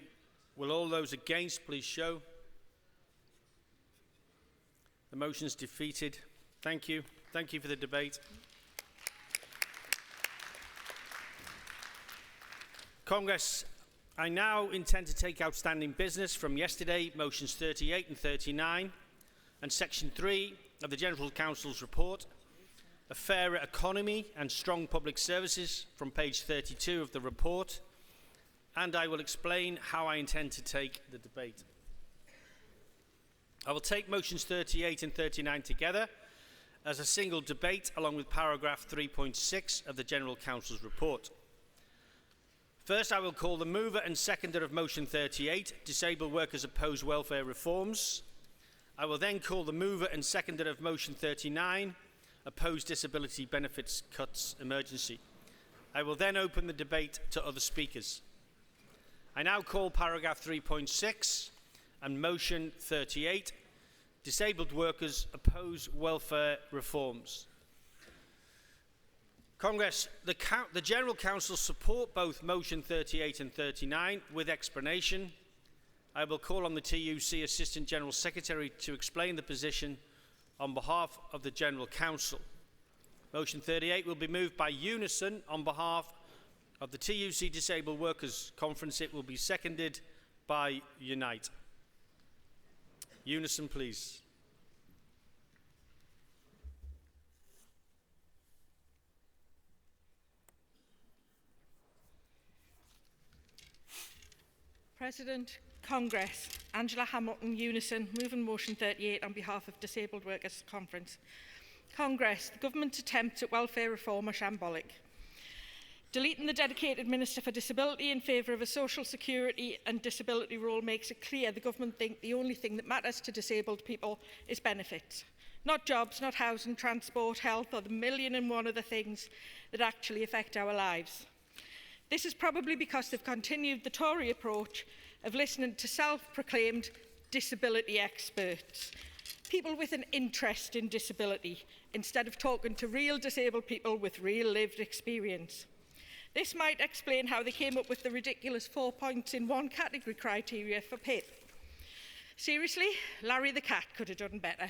Will all those against please show? The motion is defeated. Thank you. Thank you for the debate. Congress, I now intend to take outstanding business from yesterday, motions 38 and 39, and section 3 of the General Council's report, a fairer economy and strong public services, from page 32 of the report, and I will explain how I intend to take the debate. I will take motions 38 and 39 together, as a single debate along with paragraph 3.6 of the General Counsel's report. First, I will call the mover and seconder of motion 38, Disabled Workers Oppose Welfare Reforms. I will then call the mover and seconder of motion 39, Oppose Disability Benefits Cuts Emergency. I will then open the debate to other speakers. I now call paragraph 3.6 and motion 38, Disabled Workers Oppose Welfare Reforms. Congress, the General Counsel support both motion 38 and 39 with explanation. I will call on the TUC Assistant General Secretary to explain the position on behalf of the General Counsel. Motion 38 will be moved by unison on behalf of the TUC Disabled Workers Conference. It will be seconded by Unite. Unison, please. President, Congress, Angela Hamilton, Unison, moving motion 38 on behalf of Disabled Workers Conference. Congress, the government's attempts at welfare reform are shambolic. Deleting the dedicated Minister for Disability in favour of a social security and disability role makes it clear the government think the only thing that matters to disabled people is benefits. Not jobs, not housing, transport, health, or the million and one other things that actually affect our lives. This is probably because they've continued the Tory approach of listening to self-proclaimed disability experts, people with an interest in disability, instead of talking to real disabled people with real lived experience. This might explain how they came up with the ridiculous 4 points in one category criteria for PIP. Seriously, Larry the cat could have done better.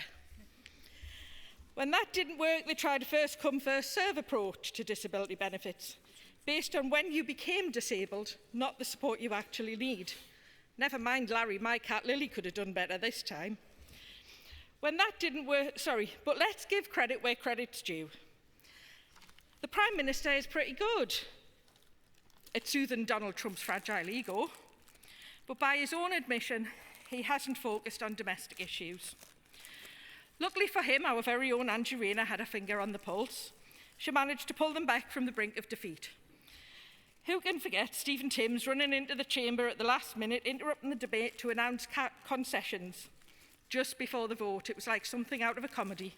When that didn't work, they tried a first come, first serve approach to disability benefits, based on when you became disabled, not the support you actually need. Never mind Larry, my cat Lily could have done better this time. When that didn't work, but let's give credit where credit's due. The Prime Minister is pretty good at soothing Donald Trump's fragile ego, but by his own admission, he hasn't focused on domestic issues. Luckily for him, our very own Angie Rayner had her finger on the pulse. She managed to pull them back from the brink of defeat. Who can forget Stephen Timms running into the chamber at the last minute, interrupting the debate to announce concessions just before the vote? It was like something out of a comedy.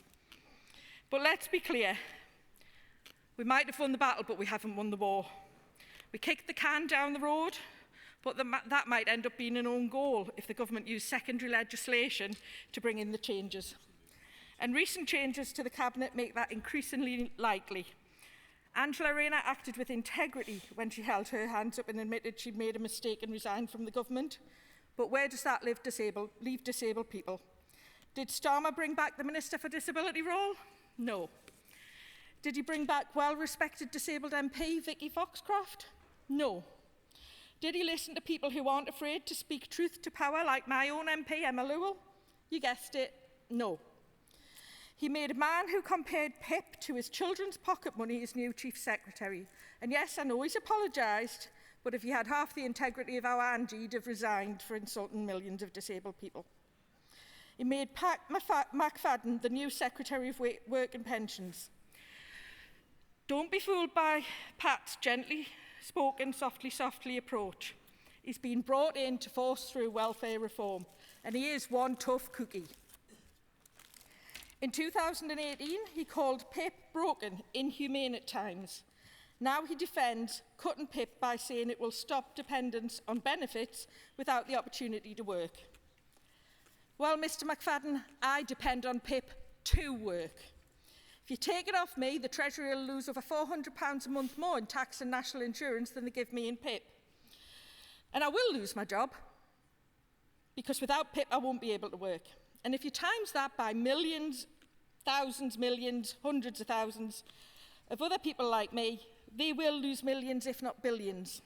But let's be clear. We might have won the battle, but we haven't won the war. We kicked the can down the road, but that might end up being an own goal if the government used secondary legislation to bring in the changes. And recent changes to the Cabinet make that increasingly likely. Angela Rayner acted with integrity when she held her hands up and admitted she'd made a mistake and resigned from the government. But where does that leave disabled people? Did Starmer bring back the Minister for Disability role? No. Did he bring back well-respected disabled MP Vicky Foxcroft? No. Did he listen to people who aren't afraid to speak truth to power, like my own MP Emma Lewell? You guessed it, no. He made a man who compared PIP to his children's pocket money his new Chief Secretary. And yes, I know he's apologised, but if he had half the integrity of our Angie, he'd have resigned for insulting millions of disabled people. He made Pat McFadden the new Secretary of Work and Pensions. Don't be fooled by Pat's gently spoken, softly approach. He's been brought in to force through welfare reform, and he is one tough cookie. In 2018, he called PIP broken, inhumane at times. Now he defends cutting PIP by saying it will stop dependence on benefits without the opportunity to work. Well, Mr McFadden, I depend on PIP to work. If you take it off me, the Treasury will lose over £400 a month more in tax and national insurance than they give me in PIP. And I will lose my job, because without PIP I won't be able to work. And if you times that by millions, thousands, millions, hundreds of thousands of other people like me, they will lose millions, if not billions.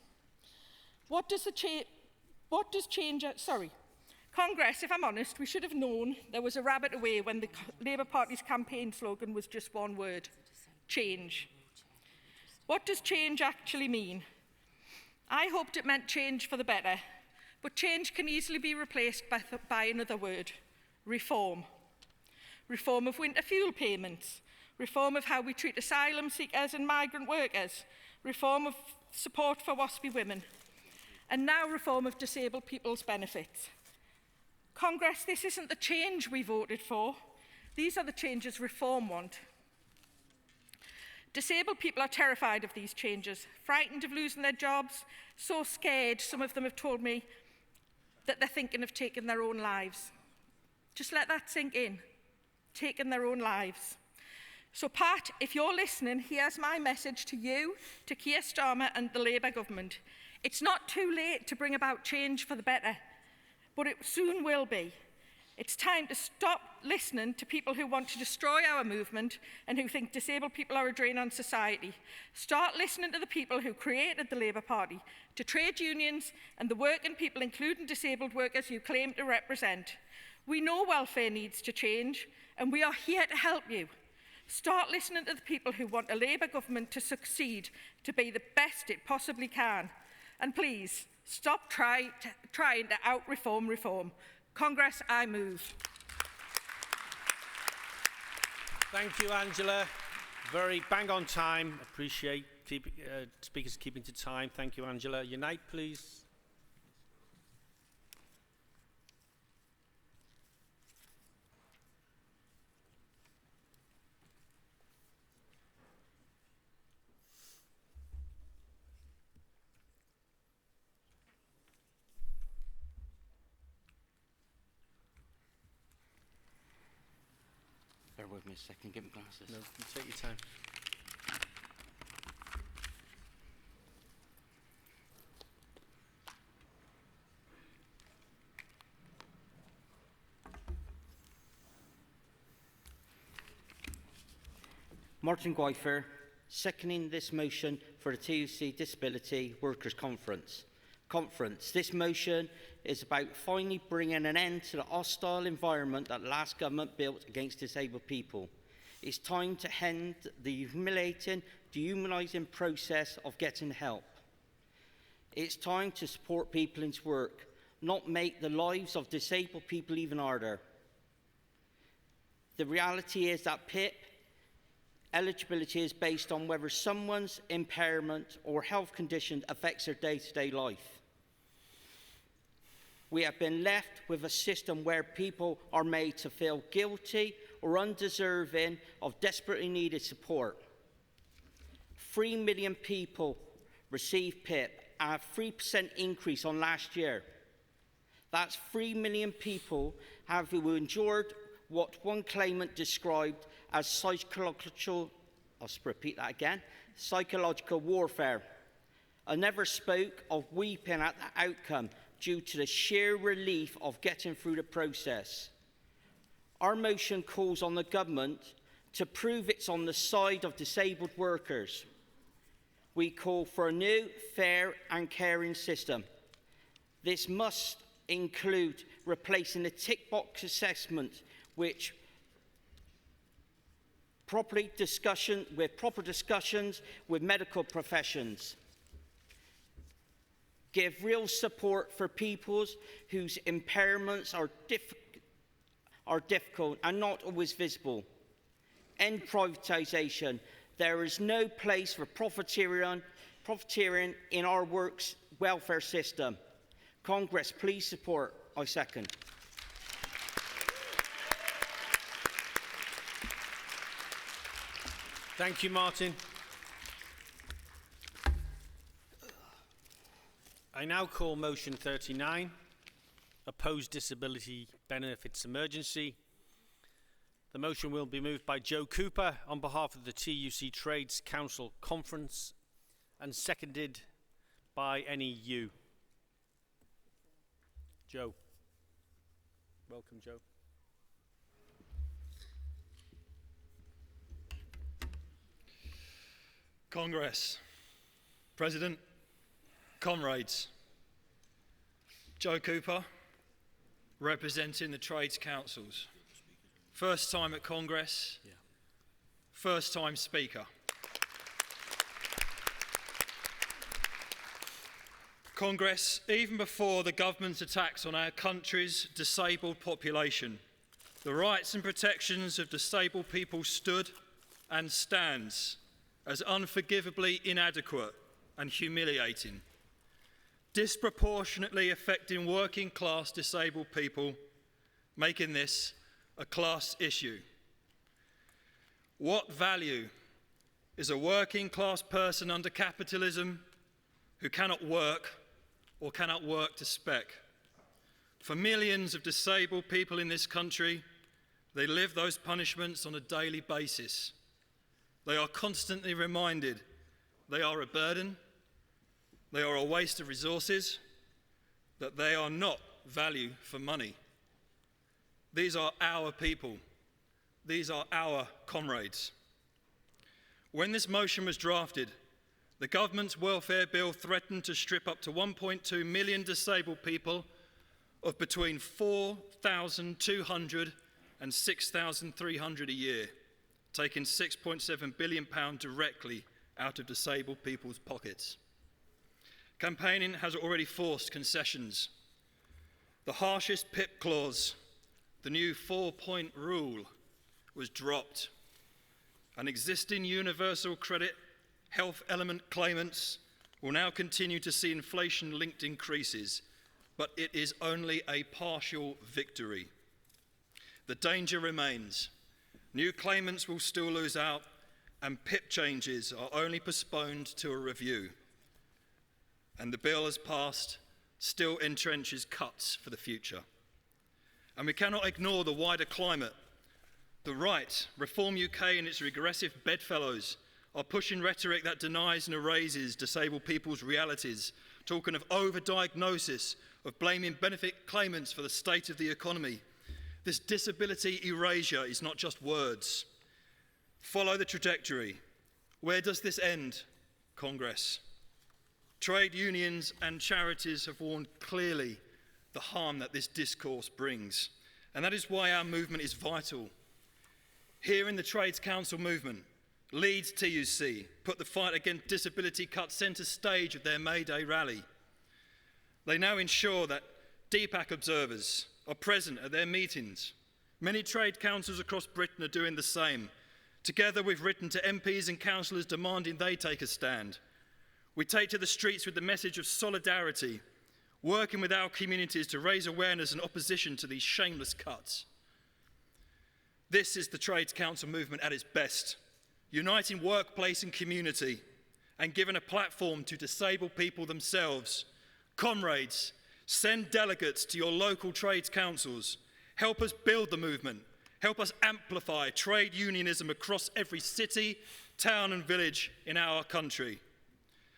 Congress, if I'm honest, we should have known there was a rabbit away when the Labour Party's campaign slogan was just one word: change. What does change actually mean? I hoped it meant change for the better, but change can easily be replaced by another word: reform. reform of winter fuel payments, reform of how we treat asylum seekers and migrant workers, reform of support for WASPy women, and now reform of disabled people's benefits. Congress, this isn't the change we voted for. These are the changes Reform want. Disabled people are terrified of these changes, frightened of losing their jobs, so scared some of them have told me that they're thinking of taking their own lives. Just let that sink in. Taking their own lives. So Pat, if you're listening, here's my message to you, to Keir Starmer and the Labour government. It's not too late to bring about change for the better, but it soon will be. It's time to stop listening to people who want to destroy our movement and who think disabled people are a drain on society. Start listening to the people who created the Labour Party, to trade unions and the working people, including disabled workers you claim to represent. We know welfare needs to change, and we are here to help you. Start listening to the people who want a Labour government to succeed, to be the best it possibly can. And please, stop trying to out-reform reform. Congress, I move. Thank you, Angela. Very bang on time. Appreciate speakers keeping to time. Thank you, Angela. Unite, please. Bear with me a second, get my glasses. No, you take your time. Martin Gwyfer, seconding this motion for the TUC Disability Workers' Conference. This motion is about finally bringing an end to the hostile environment that the last government built against disabled people. It's time to end the humiliating, dehumanising process of getting help. It's time to support people into work, not make the lives of disabled people even harder. The reality is that PIP eligibility is based on whether someone's impairment or health condition affects their day-to-day life. We have been left with a system where people are made to feel guilty or undeserving of desperately needed support. 3 million people receive PIP, a 3% increase on last year. That's 3 million people who endured what one claimant described as psychological warfare. Another spoke of weeping at the outcome due to the sheer relief of getting through the process. Our motion calls on the government to prove it's on the side of disabled workers. We call for a new, fair and caring system. This must include replacing the tick box assessment with proper discussions with medical professions. Give real support for people whose impairments are difficult and not always visible. End privatisation. There is no place for profiteering in our welfare system. Congress, please support. I second. Thank you, Martin. I now call motion 39, Opposed Disability Benefits Emergency. The motion will be moved by Joe Cooper on behalf of the TUC Trades Council Conference and seconded by NEU. Joe. Welcome, Joe. Congress, President, comrades, Joe Cooper, representing the Trades Councils. First time at Congress, first time speaker. Congress, even before the government's attacks on our country's disabled population, The rights and protections of disabled people stood and stands as unforgivably inadequate and humiliating, disproportionately affecting working class disabled people, making this a class issue. What value is a working class person under capitalism who cannot work or cannot work to spec? For millions of disabled people in this country, they live those punishments on a daily basis. They are constantly reminded they are a burden, they are a waste of resources, that they are not value for money. These are our people. These are our comrades. When this motion was drafted, the government's welfare bill threatened to strip up to 1.2 million disabled people of between 4,200 and 6,300 a year, taking £6.7 billion directly out of disabled people's pockets. Campaigning has already forced concessions. The harshest PIP clause, the new 4-point rule, was dropped. And existing universal credit health element claimants will now continue to see inflation-linked increases, but it is only a partial victory. The danger remains. New claimants will still lose out, and PIP changes are only postponed to a review. And the bill, as passed, still entrenches cuts for the future. And we cannot ignore the wider climate. The right, Reform UK and its regressive bedfellows, are pushing rhetoric that denies and erases disabled people's realities, talking of overdiagnosis, of blaming benefit claimants for the state of the economy. This disability erasure is not just words. Follow the trajectory. Where does this end, Congress? Trade unions and charities have warned clearly the harm that this discourse brings, and that is why our movement is vital. Here in the Trades Council movement, Leeds TUC put the fight against disability cut centre stage of their May Day rally. They now ensure that DPAC observers are present at their meetings. Many trade councils across Britain are doing the same. Together, we've written to MPs and councillors demanding they take a stand. We take to the streets with the message of solidarity, working with our communities to raise awareness and opposition to these shameless cuts. This is the Trades Council movement at its best, uniting workplace and community and giving a platform to disabled people themselves. Comrades, send delegates to your local trades councils. Help us build the movement. Help us amplify trade unionism across every city, town and village in our country.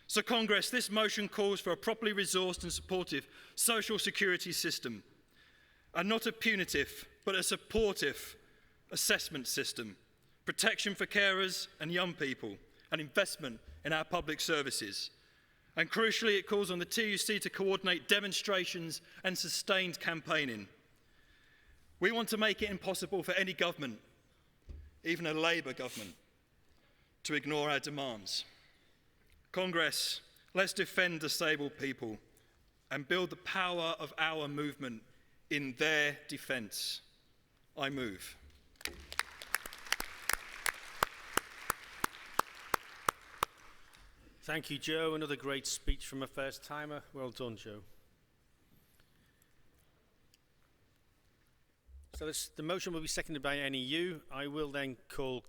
So Congress, this motion calls for a properly resourced and supportive social security system, and not a punitive, but a supportive assessment system, protection for carers and young people, and investment in our public services. And crucially, it calls on the TUC to coordinate demonstrations and sustained campaigning. We want to make it impossible for any government, even a Labour government, to ignore our demands. Congress, let's defend disabled people and build the power of our movement in their defence. I move. Thank you, Joe. Another great speech from a first-timer. Well done, Joe. So the motion will be seconded by NEU. I will then call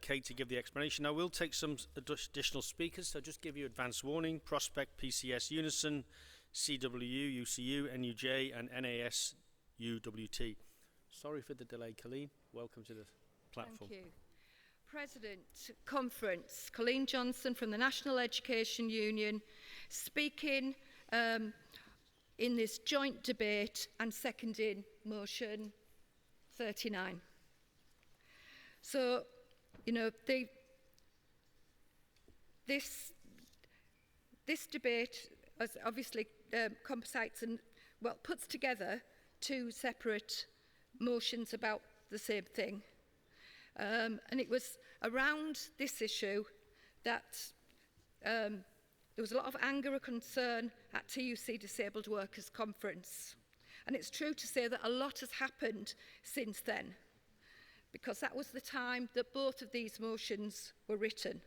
Kate to give the explanation. I will take some additional speakers, so just give you advance warning. Prospect, PCS, Unison, CWU, UCU, NUJ, and NAS, UWT. Sorry for the delay, Colleen. Welcome to the platform. Thank you. President, Conference, Colleen Johnson from the National Education Union, speaking in this joint debate and seconding motion 39. So, you know, this debate obviously composites and, well, puts together two separate motions about the same thing. And it was around this issue that there was a lot of anger and concern at TUC Disabled Workers Conference. And it's true to say that a lot has happened since then, because that was the time that both of these motions were written.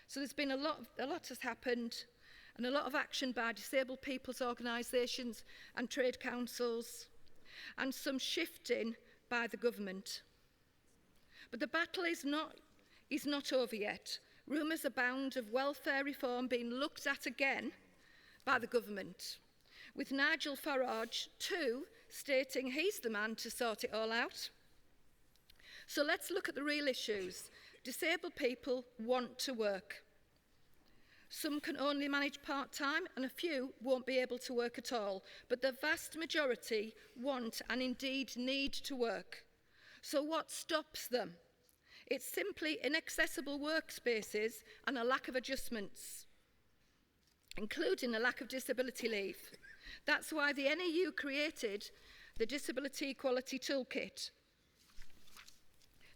So there's been a lot has happened, and a lot of action by disabled people's organisations and trade councils, and some shifting by the government. But the battle is not over yet. Rumours abound of welfare reform being looked at again by the government, with Nigel Farage too stating he's the man to sort it all out. So let's look at the real issues. Disabled people want to work. Some can only manage part-time and a few won't be able to work at all, but the vast majority want and indeed need to work. So what stops them? It's simply inaccessible workspaces and a lack of adjustments, including a lack of disability leave. That's why the NEU created the Disability Equality Toolkit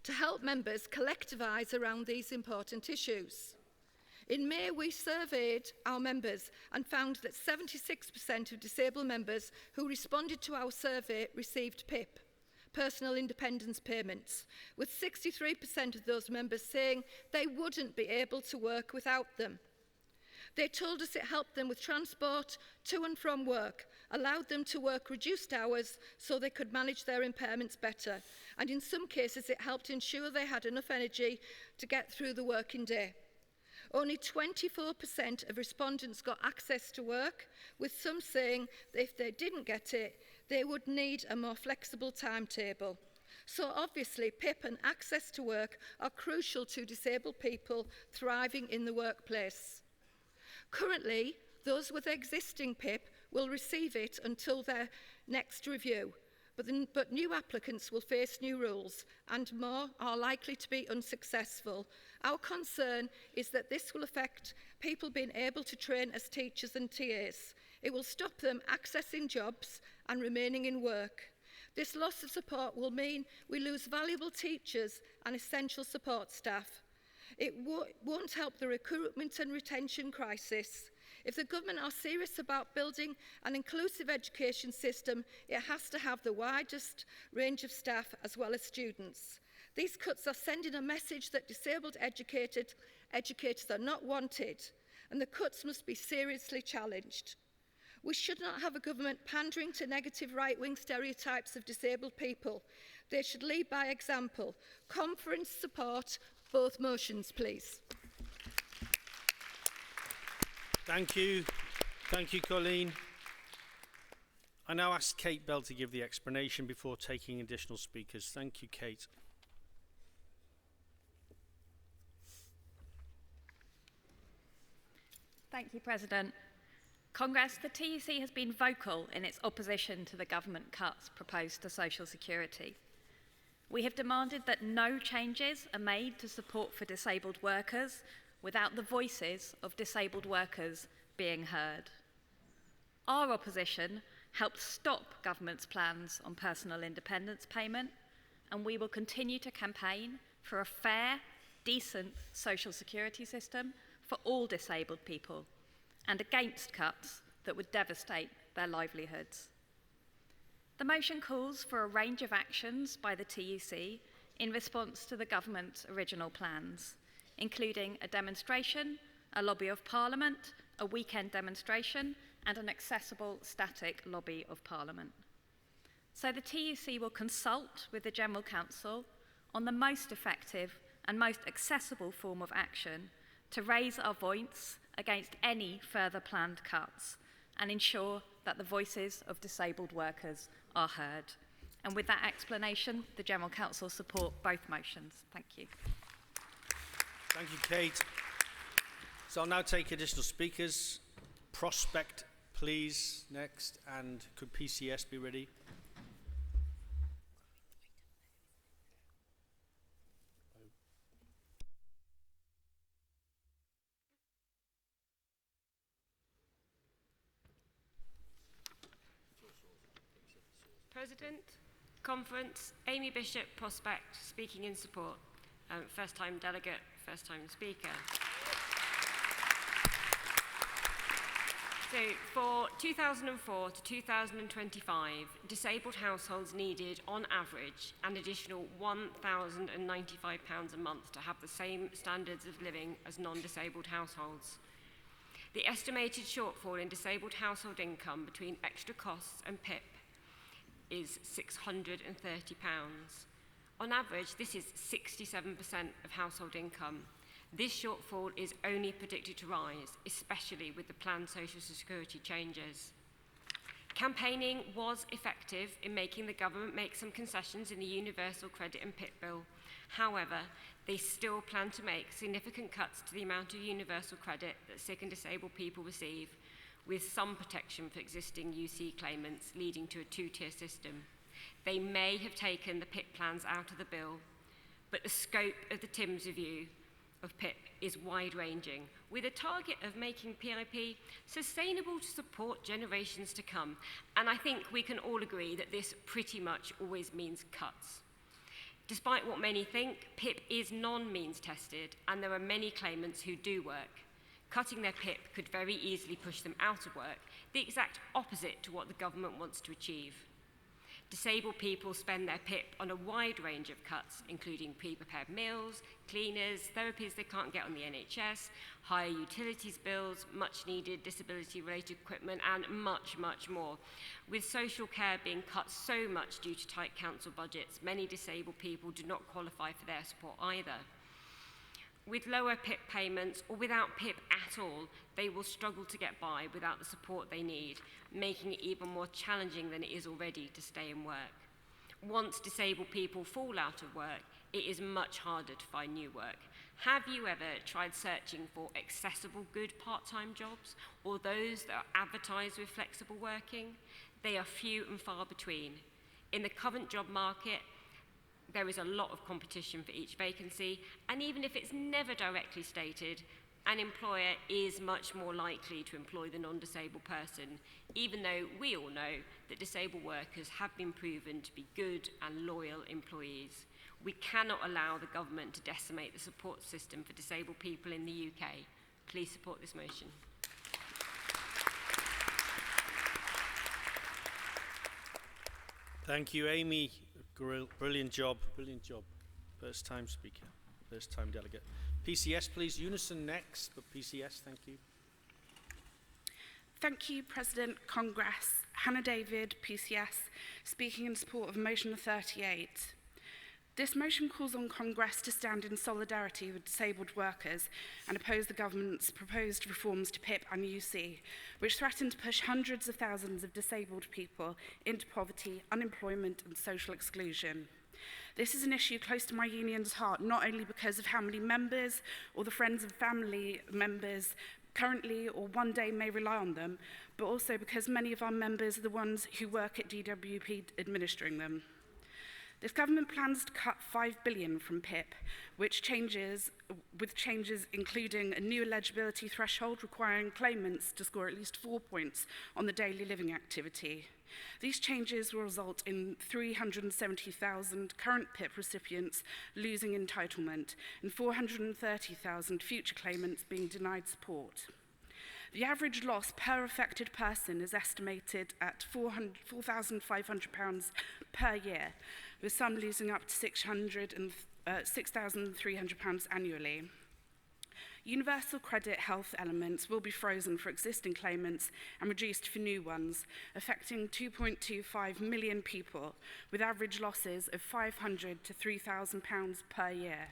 to help members collectivise around these important issues. In May, we surveyed our members and found that 76% of disabled members who responded to our survey received PIP, personal independence payments, with 63% of those members saying they wouldn't be able to work without them. They told us it helped them with transport to and from work, allowed them to work reduced hours so they could manage their impairments better, and in some cases it helped ensure they had enough energy to get through the working day. Only 24% of respondents got access to work, with some saying that if they didn't get it, they would need a more flexible timetable. So obviously, PIP and access to work are crucial to disabled people thriving in the workplace. Currently, those with existing PIP will receive it until their next review, but new applicants will face new rules and more are likely to be unsuccessful. Our concern is that this will affect people being able to train as teachers and TAs. It will stop them accessing jobs and remaining in work. This loss of support will mean we lose valuable teachers and essential support staff. It won't help the recruitment and retention crisis. If the government are serious about building an inclusive education system, it has to have the widest range of staff as well as students. These cuts are sending a message that disabled educators are not wanted, and the cuts must be seriously challenged. We should not have a government pandering to negative right-wing stereotypes of disabled people. They should lead by example. Conference support both motions, please. Thank you. Thank you, Colleen. I now ask Kate Bell to give the explanation before taking additional speakers. Thank you, Kate. Thank you, President. Congress, the TUC has been vocal in its opposition to the government cuts proposed to social security. We have demanded that no changes are made to support for disabled workers without the voices of disabled workers being heard. Our opposition helped stop government's plans on personal independence payment, and we will continue to campaign for a fair, decent social security system for all disabled people and against cuts that would devastate their livelihoods. The motion calls for a range of actions by the TUC in response to the government's original plans, including a demonstration, a lobby of Parliament, a weekend demonstration, and an accessible static lobby of Parliament. So the TUC will consult with the General Council on the most effective and most accessible form of action to raise our voice against any further planned cuts and ensure that the voices of disabled workers are heard. And with that explanation, the General Council support both motions. Thank you. Thank you, Kate. So I'll now take additional speakers. Prospect, please, next. And could PCS be ready? President, Conference, Amy Bishop, Prospect, speaking in support. First-time delegate, first-time speaker. So for 2004 to 2025, disabled households needed, on average, an additional £1,095 a month to have the same standards of living as non-disabled households. The estimated shortfall in disabled household income between extra costs and PIP is £630. On average, this is 67% of household income. This shortfall is only predicted to rise, especially with the planned social security changes. Campaigning was effective in making the government make some concessions in the Universal Credit and PIP bill. However, they still plan to make significant cuts to the amount of universal credit that sick and disabled people receive, with some protection for existing UC claimants, leading to a two-tier system. They may have taken the PIP plans out of the bill, but the scope of the Timms review of PIP is wide-ranging, with a target of making PIP sustainable to support generations to come. And I think we can all agree that this pretty much always means cuts. Despite what many think, PIP is non-means tested, and there are many claimants who do work. Cutting their PIP could very easily push them out of work, the exact opposite to what the government wants to achieve. Disabled people spend their PIP on a wide range of cuts, including pre-prepared meals, cleaners, therapies they can't get on the NHS, higher utilities bills, much-needed disability-related equipment, and much, much more. With social care being cut so much due to tight council budgets, many disabled people do not qualify for their support either. With lower PIP payments or without PIP at all, they will struggle to get by without the support they need, making it even more challenging than it is already to stay in work. Once disabled people fall out of work, it is much harder to find new work. Have you ever tried searching for accessible good part-time jobs, or those that are advertised with flexible working? They are few and far between. In the current job market, there is a lot of competition for each vacancy, and even if it's never directly stated, an employer is much more likely to employ the non-disabled person, even though we all know that disabled workers have been proven to be good and loyal employees. We cannot allow the government to decimate the support system for disabled people in the UK. Please support this motion. Thank you, Amy. Brilliant job. Brilliant job. First time speaker. First time delegate. PCS, please. Unison next, but PCS, thank you. Thank you, President. Congress. Hannah David, PCS, speaking in support of motion 38. This motion calls on Congress to stand in solidarity with disabled workers and oppose the government's proposed reforms to PIP and UC, which threaten to push hundreds of thousands of disabled people into poverty, unemployment, and social exclusion. This is an issue close to my union's heart, not only because of how many members or the friends and family members currently or one day may rely on them, but also because many of our members are the ones who work at DWP administering them. This government plans to cut £5 billion from PIP, with changes including a new eligibility threshold requiring claimants to score at least 4 points on the daily living activity. These changes will result in 370,000 current PIP recipients losing entitlement and 430,000 future claimants being denied support. The average loss per affected person is estimated at £4,500 per year, with some losing up to £6,300 annually. Universal credit health elements will be frozen for existing claimants and reduced for new ones, affecting 2.25 million people, with average losses of £500 to £3,000 per year.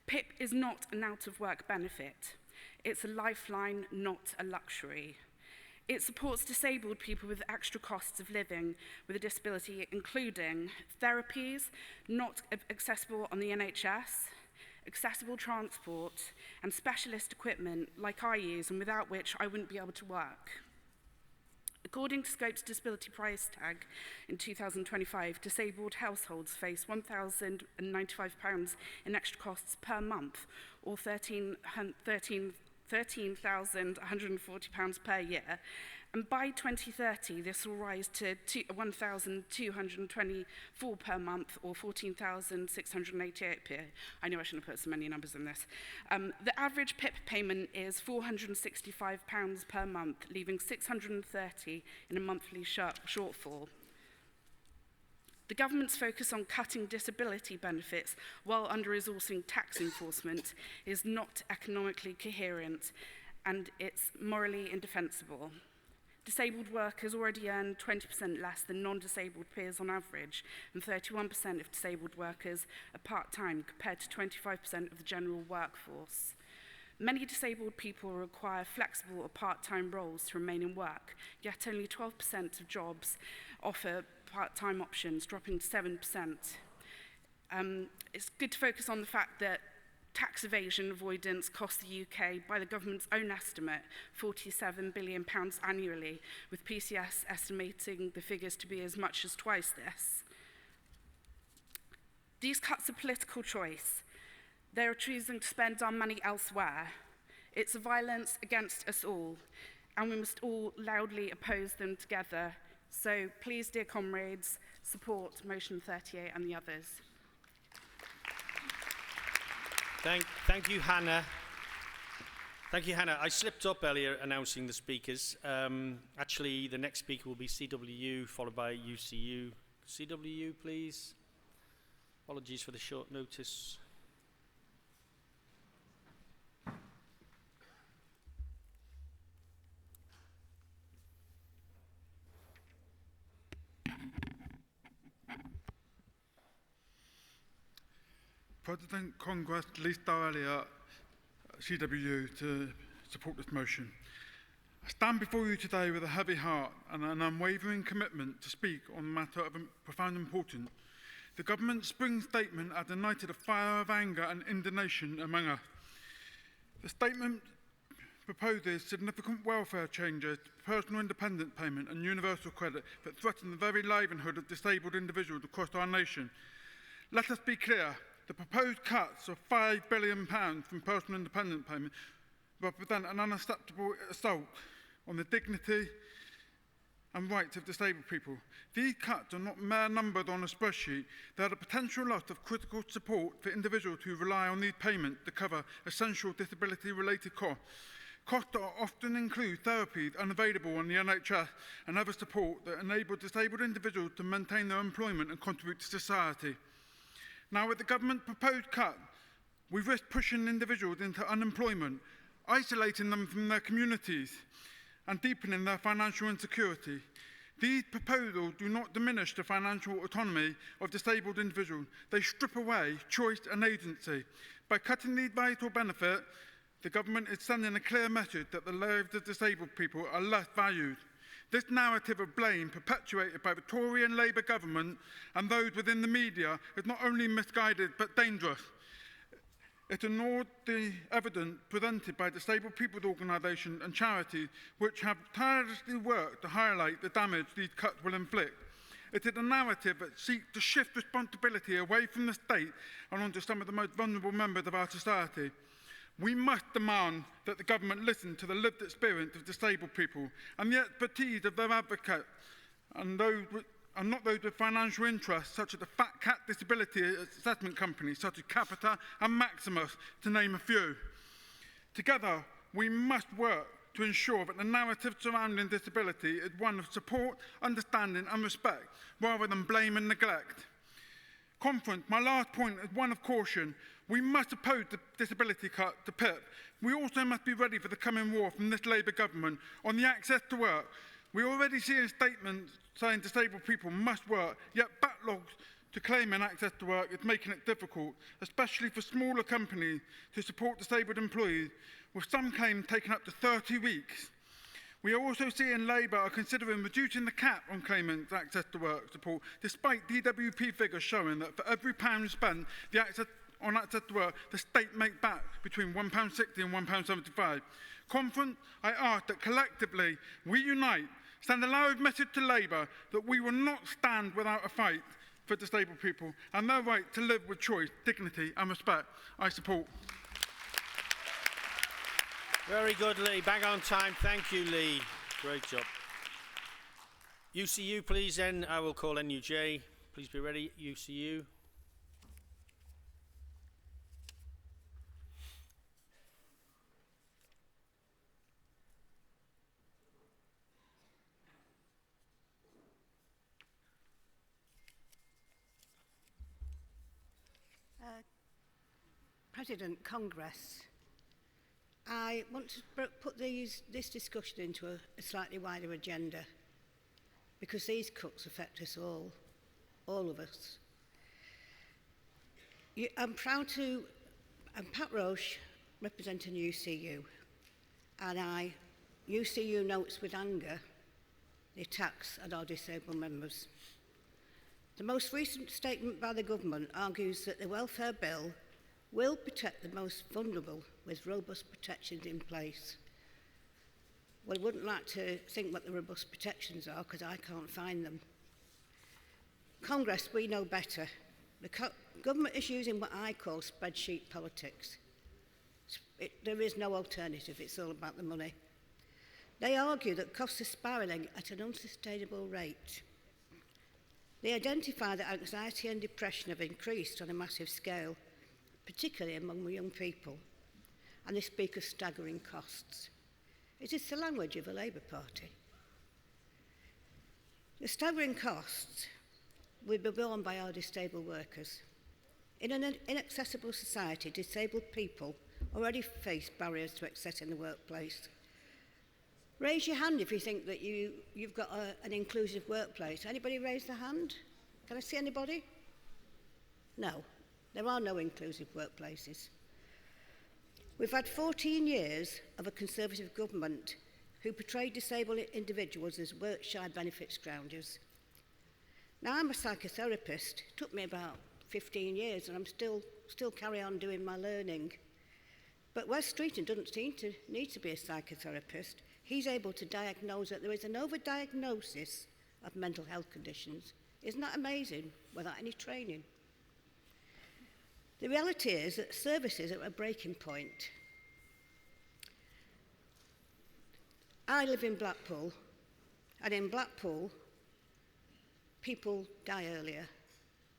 PIP is not an out-of-work benefit. It's a lifeline, not a luxury. It supports disabled people with extra costs of living with a disability, including therapies not accessible on the NHS, accessible transport, and specialist equipment like I use and without which I wouldn't be able to work. According to Scope's disability price tag in 2025, disabled households face £1,095 in extra costs per month, or £13 £13,140 per year, and by 2030 this will rise to £1,224 per month, or £14,688 per year. I knew I shouldn't have put so many numbers in this. The average PIP payment is £465 per month, leaving £630 in a monthly shortfall. The government's focus on cutting disability benefits while under-resourcing tax enforcement is not economically coherent, and it's morally indefensible. Disabled workers already earn 20% less than non-disabled peers on average, and 31% of disabled workers are part-time compared to 25% of the general workforce. Many disabled people require flexible or part-time roles to remain in work, yet only 12% of jobs offer part-time options, dropping to 7%. It's good to focus on the fact that tax evasion avoidance costs the UK, by the government's own estimate, £47 billion annually, with PCS estimating the figures to be as much as twice this. These cuts are political choice. They are choosing to spend our money elsewhere. It's a violence against us all, and we must all loudly oppose them together. So please, dear comrades, support motion 38 and the others. Thank you, Hannah. Thank you, Hannah. I slipped up earlier announcing the speakers. Actually, the next speaker will be CWU, followed by UCU. CWU, please. Apologies for the short notice. President Congress Lisa Elliott, CWU, to support this motion. I stand before you today with a heavy heart and an unwavering commitment to speak on a matter of profound importance. The government's spring statement has ignited a fire of anger and indignation among us. The statement proposes significant welfare changes to personal independence payment and universal credit that threaten the very livelihood of disabled individuals across our nation. Let us be clear. The proposed cuts of £5 billion from personal independence payment represent an unacceptable assault on the dignity and rights of disabled people. These cuts are not mere numbers on a spreadsheet. They are the potential loss of critical support for individuals who rely on these payments to cover essential disability-related costs. Costs that often include therapies unavailable on the NHS and other support that enable disabled individuals to maintain their employment and contribute to society. Now, with the government's proposed cut, we risk pushing individuals into unemployment, isolating them from their communities, and deepening their financial insecurity. These proposals do not diminish the financial autonomy of disabled individuals. They strip away choice and agency. By cutting these vital benefits, the government is sending a clear message that the lives of disabled people are less valued. This narrative of blame perpetuated by the Tory and Labour government and those within the media is not only misguided but dangerous. It ignored the evidence presented by disabled people's organisations and charities which have tirelessly worked to highlight the damage these cuts will inflict. It is a narrative that seeks to shift responsibility away from the state and onto some of the most vulnerable members of our society. We must demand that the government listen to the lived experience of disabled people and the expertise of their advocates and not those with financial interests such as the Fat Cat disability assessment companies such as Capita and Maximus, to name a few. Together, we must work to ensure that the narrative surrounding disability is one of support, understanding and respect rather than blame and neglect. Conference, my last point is one of caution. We must oppose the disability cut to PIP. We also must be ready for the coming war from this Labour government on the access to work. We already see in statements saying disabled people must work, yet backlogs to claiming access to work is making it difficult, especially for smaller companies to support disabled employees, with some claims taking up to 30 weeks. We are also seeing Labour are considering reducing the cap on claimants' access to work support, despite DWP figures showing that for every pound spent on access to work, the state makes back between £1.60 and £1.75. Conference, I ask that collectively we unite, send a loud message to Labour that we will not stand without a fight for disabled people and their right to live with choice, dignity and respect. I support. Very good, Lee. Bang on time. Thank you, Lee. Great job. UCU, please, then. I will call NUJ. Please be ready, UCU. President, Congress, I want to put this discussion into a slightly wider agenda, because these cuts affect us all of us. I'm Pat Roche, representing UCU, and UCU notes with anger the attacks at our disabled members. The most recent statement by the government argues that the welfare bill will protect the most vulnerable with robust protections in place. Well, I wouldn't like to think what the robust protections are, because I can't find them. Congress, we know better. The government is using what I call spreadsheet politics. There is no alternative, it's all about the money. They argue that costs are spiralling at an unsustainable rate. They identify that anxiety and depression have increased on a massive scale, particularly among young people, and they speak of staggering costs. It is the language of a Labour Party. The staggering costs will be borne by our disabled workers. In an inaccessible society, disabled people already face barriers to accessing the workplace. Raise your hand if you think that you've got an inclusive workplace. Anybody raise their hand? Can I see anybody? No. There are no inclusive workplaces. We've had 14 years of a Conservative government who portrayed disabled individuals as work-shy benefit scroungers. Now, I'm a psychotherapist. It took me about 15 years, and I'm still carry on doing my learning. But Wes Streeton doesn't seem to need to be a psychotherapist. He's able to diagnose that there is an overdiagnosis of mental health conditions. Isn't that amazing? Without any training. The reality is that services are at a breaking point. I live in Blackpool, and in Blackpool, people die earlier.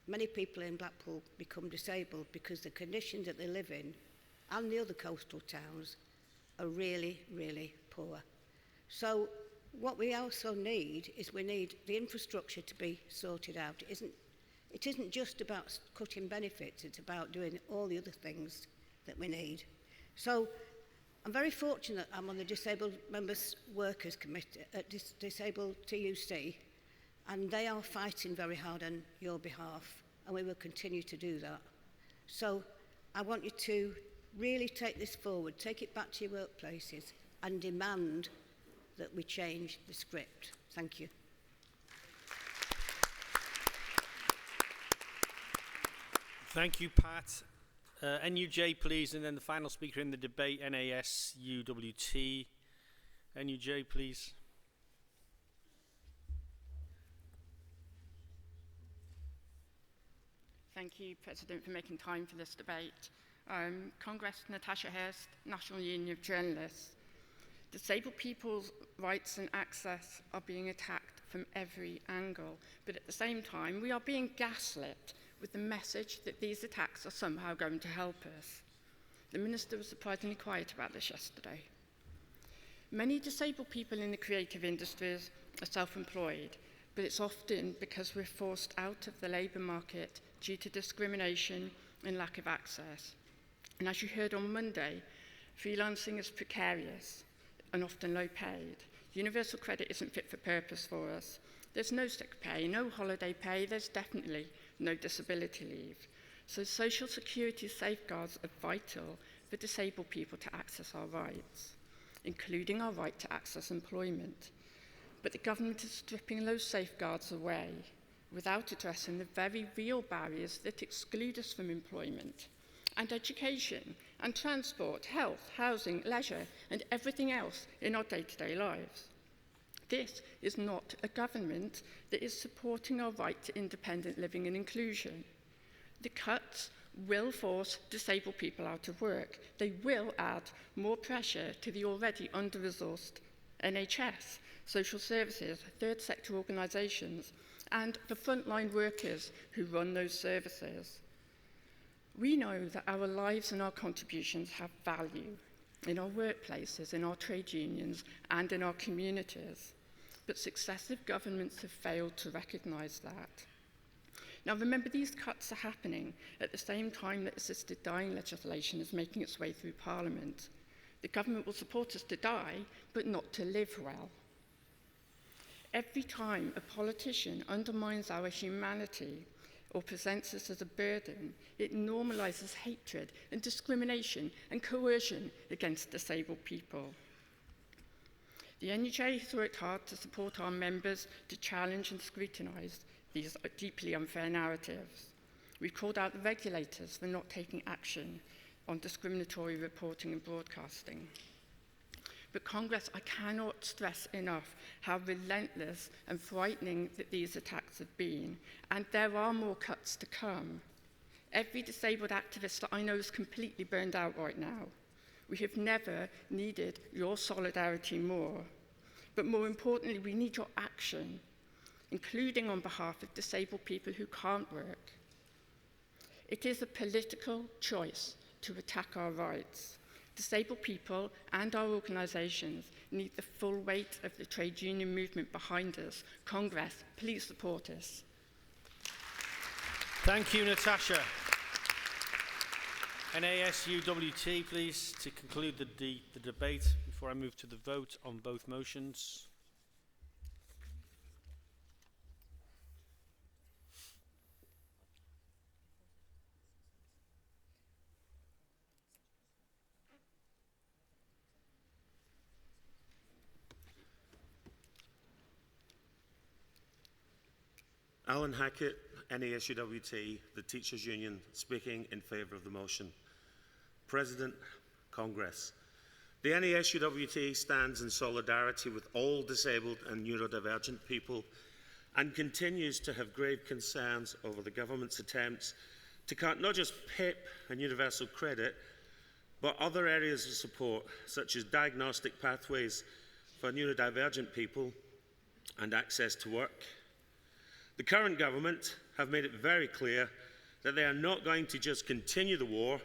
Many people in Blackpool become disabled because the conditions that they live in and the other coastal towns are really, really poor. So what we also need is we need the infrastructure to be sorted out. It isn't just about cutting benefits, it's about doing all the other things that we need. So I'm very fortunate I'm on the Disabled Members Workers Committee at Disabled TUC, and they are fighting very hard on your behalf, and we will continue to do that. So I want you to really take this forward, take it back to your workplaces, and demand that we change the script. Thank you. Thank you, Pat. NUJ, please, and then the final speaker in the debate, NASUWT. NUJ, please. Thank you, President, for making time for this debate. Congress, Natasha Hurst, National Union of Journalists. Disabled people's rights and access are being attacked from every angle, but at the same time, we are being gaslit with the message that these attacks are somehow going to help us. The Minister was surprisingly quiet about this yesterday. Many disabled people in the creative industries are self-employed, but it's often because we're forced out of the labour market due to discrimination and lack of access. And as you heard on Monday, freelancing is precarious and often low paid. Universal credit isn't fit for purpose for us. There's no sick pay, no holiday pay, there's definitely no disability leave. So social security safeguards are vital for disabled people to access our rights, including our right to access employment. But the government is stripping those safeguards away without addressing the very real barriers that exclude us from employment and education and transport, health, housing, leisure, and everything else in our day-to-day lives. This is not a government that is supporting our right to independent living and inclusion. The cuts will force disabled people out of work. They will add more pressure to the already under-resourced NHS, social services, third sector organisations, and the frontline workers who run those services. We know that our lives and our contributions have value in our workplaces, in our trade unions, and in our communities. But successive governments have failed to recognise that. Now remember, these cuts are happening at the same time that assisted dying legislation is making its way through Parliament. The government will support us to die, but not to live well. Every time a politician undermines our humanity or presents us as a burden, it normalises hatred and discrimination and coercion against disabled people. The NUJ has worked hard to support our members to challenge and scrutinise these deeply unfair narratives. We've called out the regulators for not taking action on discriminatory reporting and broadcasting. But Congress, I cannot stress enough how relentless and frightening that these attacks have been, and there are more cuts to come. Every disabled activist that I know is completely burned out right now. We have never needed your solidarity more. But more importantly, we need your action, including on behalf of disabled people who can't work. It is a political choice to attack our rights. Disabled people and our organisations need the full weight of the trade union movement behind us. Congress, please support us. Thank you, Natasha. NASUWT, please, to conclude the debate before I move to the vote on both motions. Alan Hackett, NASUWT, the Teachers' Union, speaking in favour of the motion. President, Congress. The NASUWT stands in solidarity with all disabled and neurodivergent people and continues to have grave concerns over the government's attempts to cut not just PIP and universal credit, but other areas of support, such as diagnostic pathways for neurodivergent people and access to work. The current government have made it very clear that they are not going to just continue the war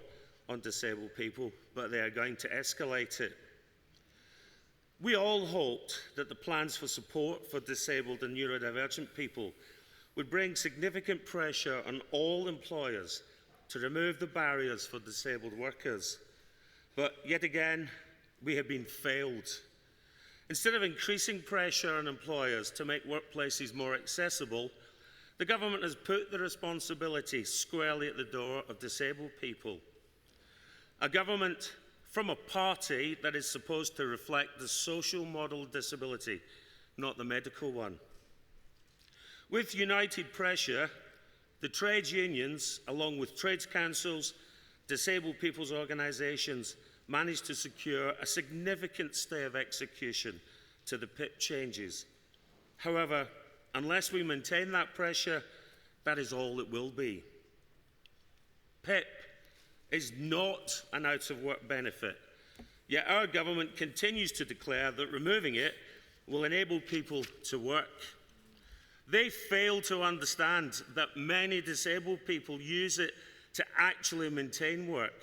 on disabled people, but they are going to escalate it. We all hoped that the plans for support for disabled and neurodivergent people would bring significant pressure on all employers to remove the barriers for disabled workers. But yet again, we have been failed. Instead of increasing pressure on employers to make workplaces more accessible, the government has put the responsibility squarely at the door of disabled people. A government from a party that is supposed to reflect the social model of disability, not the medical one. With united pressure, the trade unions, along with trades councils, disabled people's organisations, managed to secure a significant stay of execution to the PIP changes. However, unless we maintain that pressure, that is all it will be. PIP is not an out-of-work benefit, yet our government continues to declare that removing it will enable people to work. They fail to understand that many disabled people use it to actually maintain work.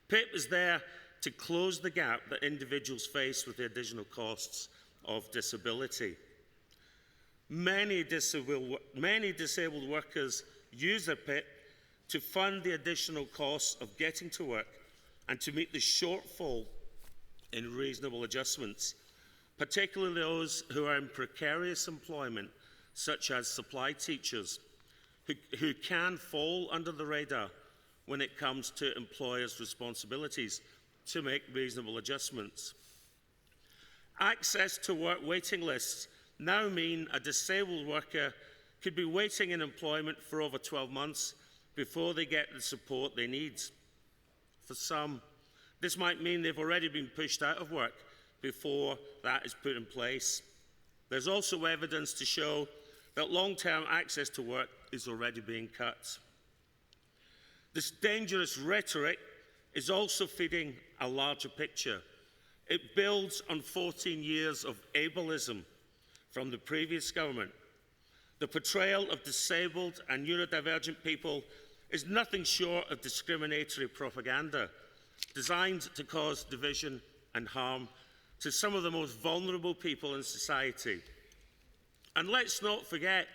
PIP is there to close the gap that individuals face with the additional costs of disability. Many disabled workers use their PIP to fund the additional costs of getting to work and to meet the shortfall in reasonable adjustments, particularly those who are in precarious employment, such as supply teachers, who can fall under the radar when it comes to employers' responsibilities to make reasonable adjustments. Access to work waiting lists now mean a disabled worker could be waiting in employment for over 12 months before they get the support they need. For some, this might mean they've already been pushed out of work before that is put in place. There's also evidence to show that long-term access to work is already being cut. This dangerous rhetoric is also feeding a larger picture. It builds on 14 years of ableism from the previous government. The portrayal of disabled and neurodivergent people is nothing short of discriminatory propaganda designed to cause division and harm to some of the most vulnerable people in society. And let's not forget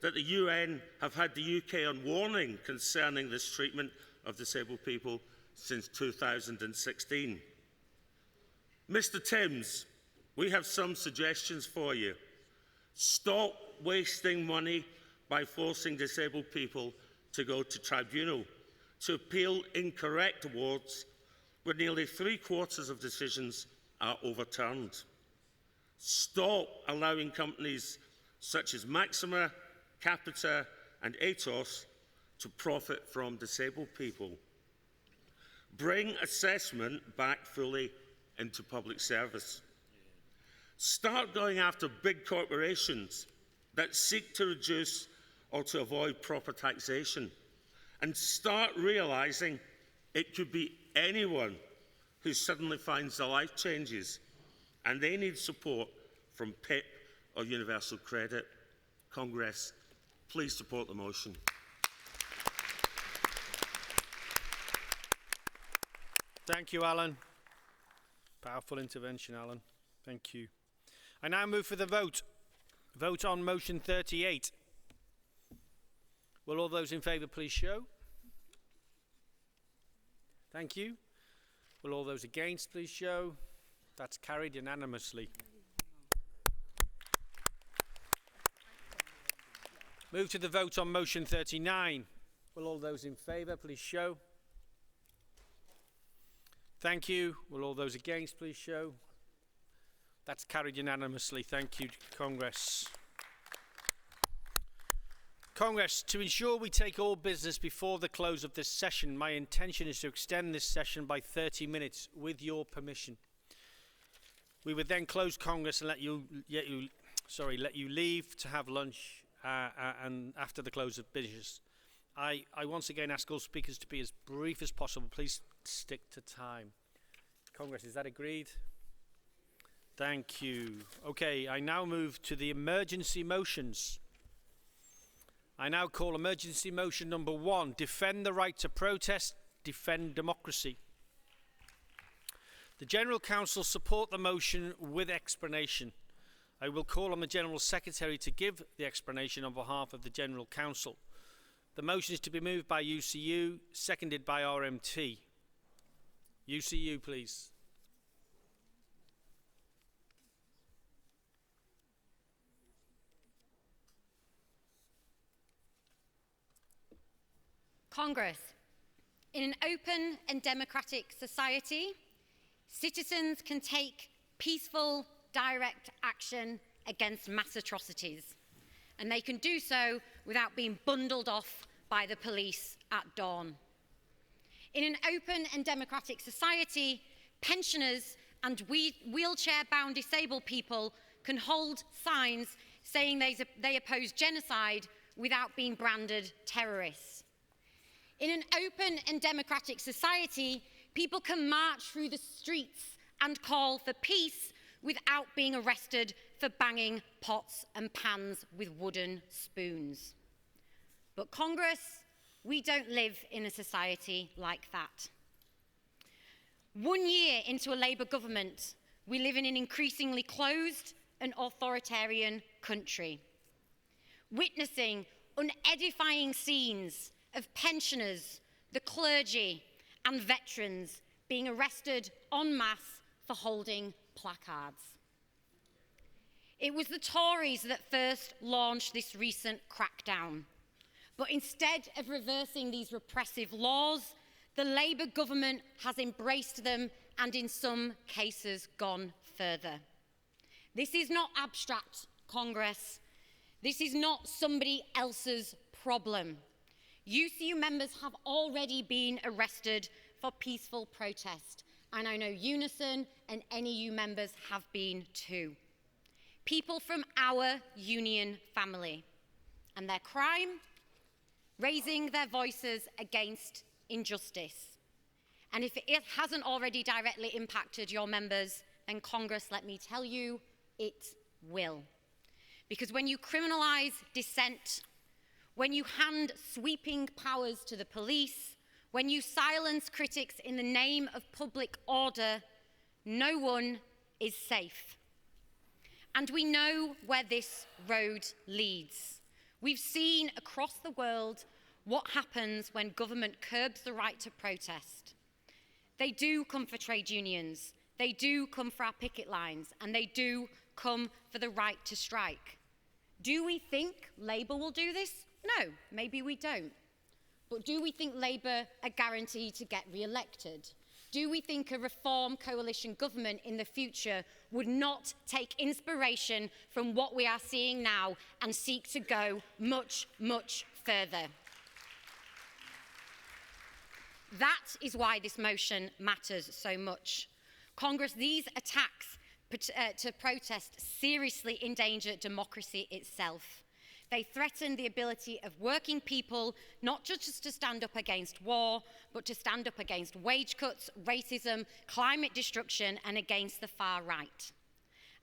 that the UN have had the UK on warning concerning this treatment of disabled people since 2016. Mr. Timms, we have some suggestions for you. Stop wasting money by forcing disabled people to go to tribunal to appeal incorrect awards where nearly 3/4 of decisions are overturned. Stop allowing companies such as Maxima, Capita and Atos to profit from disabled people. Bring assessment back fully into public service. Start going after big corporations that seek to reduce or to avoid proper taxation, and start realising it could be anyone who suddenly finds their life changes and they need support from PIP or Universal Credit. Congress, please support the motion. Thank you, Alan. Powerful intervention, Alan. Thank you. I now move for the vote. Vote on motion 38. Will all those in favour please show? Thank you. Will all those against please show? That's carried unanimously. Move to the vote on motion 39. Will all those in favour please show? Thank you. Will all those against please show? That's carried unanimously. Thank you, Congress. Congress, to ensure we take all business before the close of this session, my intention is to extend this session by 30 minutes with your permission. We would then close Congress and let you leave to have lunch and after the close of business. I once again ask all speakers to be as brief as possible. Please stick to time. Congress, is that agreed? Thank you. Okay, I now move to the emergency motions. I now call emergency motion number 1, defend the right to protest, defend democracy. The General Council support the motion with explanation. I will call on the General Secretary to give the explanation on behalf of the General Council. The motion is to be moved by UCU, seconded by RMT. UCU, please. Congress. In an open and democratic society, citizens can take peaceful, direct action against mass atrocities, and they can do so without being bundled off by the police at dawn. In an open and democratic society, pensioners and wheelchair-bound disabled people can hold signs saying they oppose genocide without being branded terrorists. In an open and democratic society, people can march through the streets and call for peace without being arrested for banging pots and pans with wooden spoons. But Congress, we don't live in a society like that. 1 year into a Labour government, we live in an increasingly closed and authoritarian country, witnessing unedifying scenes of pensioners, the clergy and veterans being arrested en masse for holding placards. It was the Tories that first launched this recent crackdown, but instead of reversing these repressive laws, the Labour government has embraced them and in some cases gone further. This is not abstract, Congress. This is not somebody else's problem. UCU members have already been arrested for peaceful protest, and I know Unison and NEU members have been too. People from our union family, and their crime? Raising their voices against injustice. And if it hasn't already directly impacted your members and Congress, let me tell you, it will. Because when you criminalise dissent, when you hand sweeping powers to the police, when you silence critics in the name of public order, no one is safe. And we know where this road leads. We've seen across the world what happens when government curbs the right to protest. They do come for trade unions, they do come for our picket lines, and they do come for the right to strike. Do we think Labour will do this? No, maybe we don't. But do we think Labour are guaranteed to get re-elected? Do we think a reform coalition government in the future would not take inspiration from what we are seeing now and seek to go much, much further? That is why this motion matters so much. Congress, these attacks to protest seriously endanger democracy itself. They threaten the ability of working people not just to stand up against war, but to stand up against wage cuts, racism, climate destruction, and against the far right.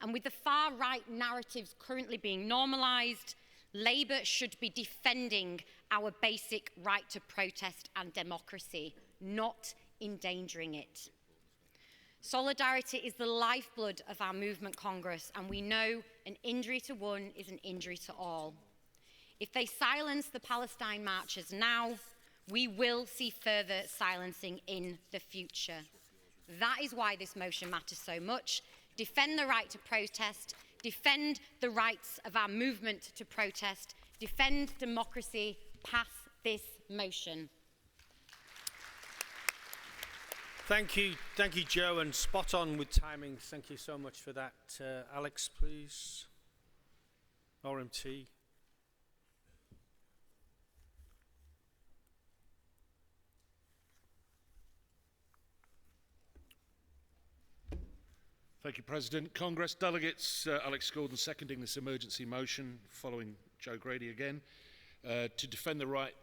And with the far right narratives currently being normalised, Labour should be defending our basic right to protest and democracy, not endangering it. Solidarity is the lifeblood of our movement, Congress, and we know an injury to one is an injury to all. If they silence the Palestine marchers now, we will see further silencing in the future. That is why this motion matters so much. Defend the right to protest, defend the rights of our movement to protest, defend democracy, pass this motion. Thank you, Joe, and spot on with timing. Thank you so much for that. Alex, please. RMT. Thank you, President. Congress delegates, Alex Gordon seconding this emergency motion, following Joe Grady again, to defend the right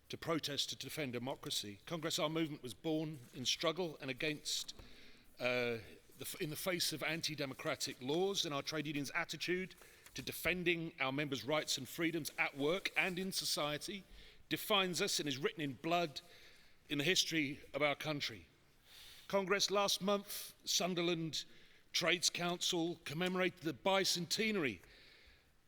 to protest, to defend democracy. Congress, our movement was born in struggle and against, in the face of anti-democratic laws, and our trade unions' attitude to defending our members' rights and freedoms at work and in society defines us and is written in blood in the history of our country. Congress, last month, Sunderland Trades Council commemorated the bicentenary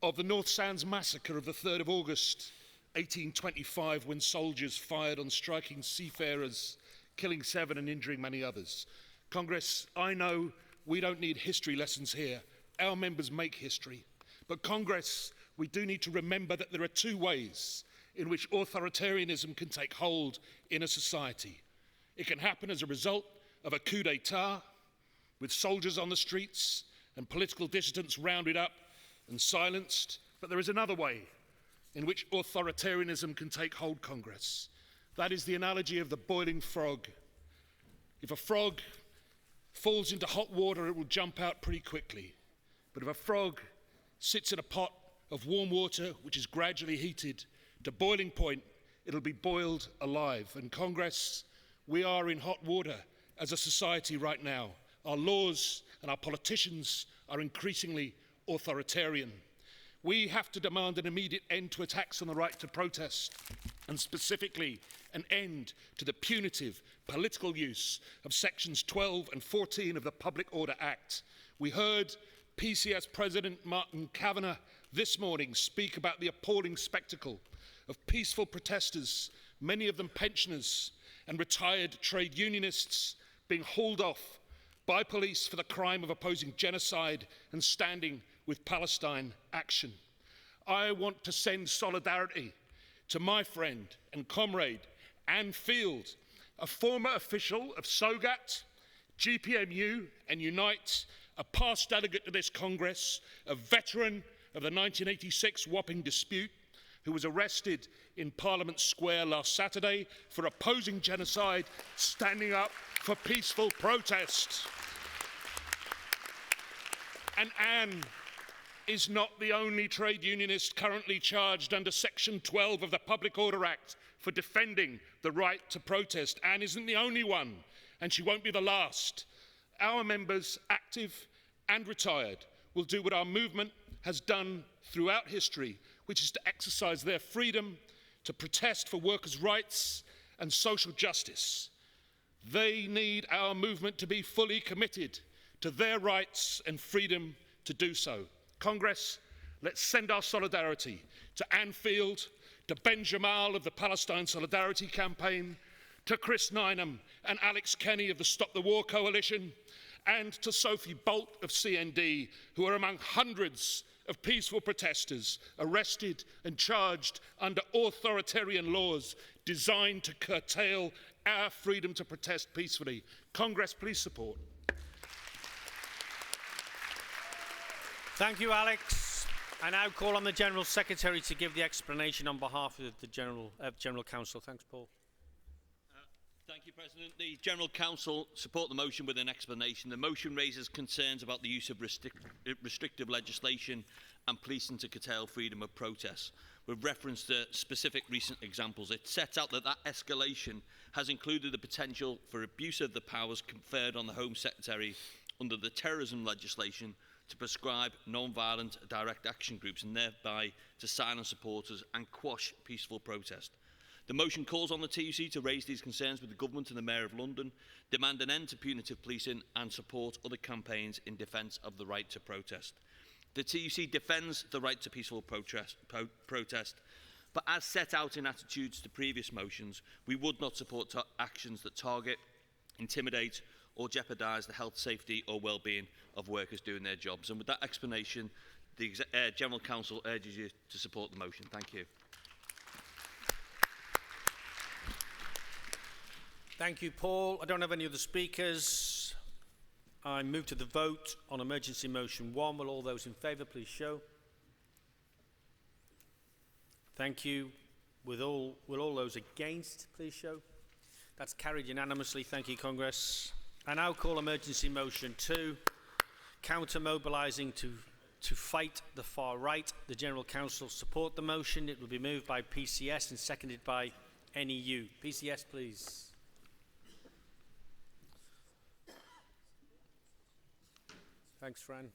of the North Sands massacre of the 3rd of August 1825, when soldiers fired on striking seafarers, killing 7 and injuring many others. Congress, I know we don't need history lessons here. Our members make history. But Congress, we do need to remember that there are 2 ways in which authoritarianism can take hold in a society. It can happen as a result of a coup d'etat, with soldiers on the streets and political dissidents rounded up and silenced. But there is another way in which authoritarianism can take hold, Congress. That is the analogy of the boiling frog. If a frog falls into hot water, it will jump out pretty quickly. But if a frog sits in a pot of warm water, which is gradually heated to boiling point, it'll be boiled alive. And Congress, we are in hot water as a society right now. Our laws and our politicians are increasingly authoritarian. We have to demand an immediate end to attacks on the right to protest, and specifically an end to the punitive political use of sections 12 and 14 of the Public Order Act. We heard PCS President Martin Kavanagh this morning speak about the appalling spectacle of peaceful protesters, many of them pensioners and retired trade unionists, being hauled off by police for the crime of opposing genocide and standing with Palestine action. I want to send solidarity to my friend and comrade Anne Field, a former official of SOGAT, GPMU and Unite, a past delegate to this Congress, a veteran of the 1986 Wapping dispute, who was arrested in Parliament Square last Saturday for opposing genocide, standing up for peaceful protest. And Anne is not the only trade unionist currently charged under Section 12 of the Public Order Act for defending the right to protest. Anne isn't the only one, and she won't be the last. Our members, active and retired, will do what our movement has done throughout history, which is to exercise their freedom to protest for workers' rights and social justice. They need our movement to be fully committed to their rights and freedom to do so. Congress, let's send our solidarity to Anne Field, to Ben Jamal of the Palestine Solidarity Campaign, to Chris Nineham and Alex Kenny of the Stop the War Coalition, and to Sophie Bolt of CND, who are among hundreds of peaceful protesters arrested and charged under authoritarian laws designed to curtail our freedom to protest peacefully. Congress, please support. Thank you, Alex. I now call on the General Secretary to give the explanation on behalf of the General Council. Thanks, Paul. Thank you, President. The General Council support the motion with an explanation. The motion raises concerns about the use of restrictive legislation and policing to curtail freedom of protest. With reference to specific recent examples, it sets out that escalation has included the potential for abuse of the powers conferred on the Home Secretary under the terrorism legislation to prescribe non-violent direct action groups and thereby to silence supporters and quash peaceful protest. The motion calls on the TUC to raise these concerns with the Government and the Mayor of London, demand an end to punitive policing and support other campaigns in defence of the right to protest. The TUC defends the right to peaceful protest, but as set out in attitudes to previous motions, we would not support actions that target, intimidate or jeopardise the health, safety or well-being of workers doing their jobs. And with that explanation, the General Council urges you to support the motion. Thank you. Thank you, Paul. I don't have any other speakers. I move to the vote on emergency motion 1. Will all those in favour please show? Thank you. Will all those against please show? That's carried unanimously. Thank you, Congress. I now call emergency motion 2, counter-mobilising to fight the far right. The General Council support the motion. It will be moved by PCS and seconded by NEU. PCS, please. Thanks, Fran.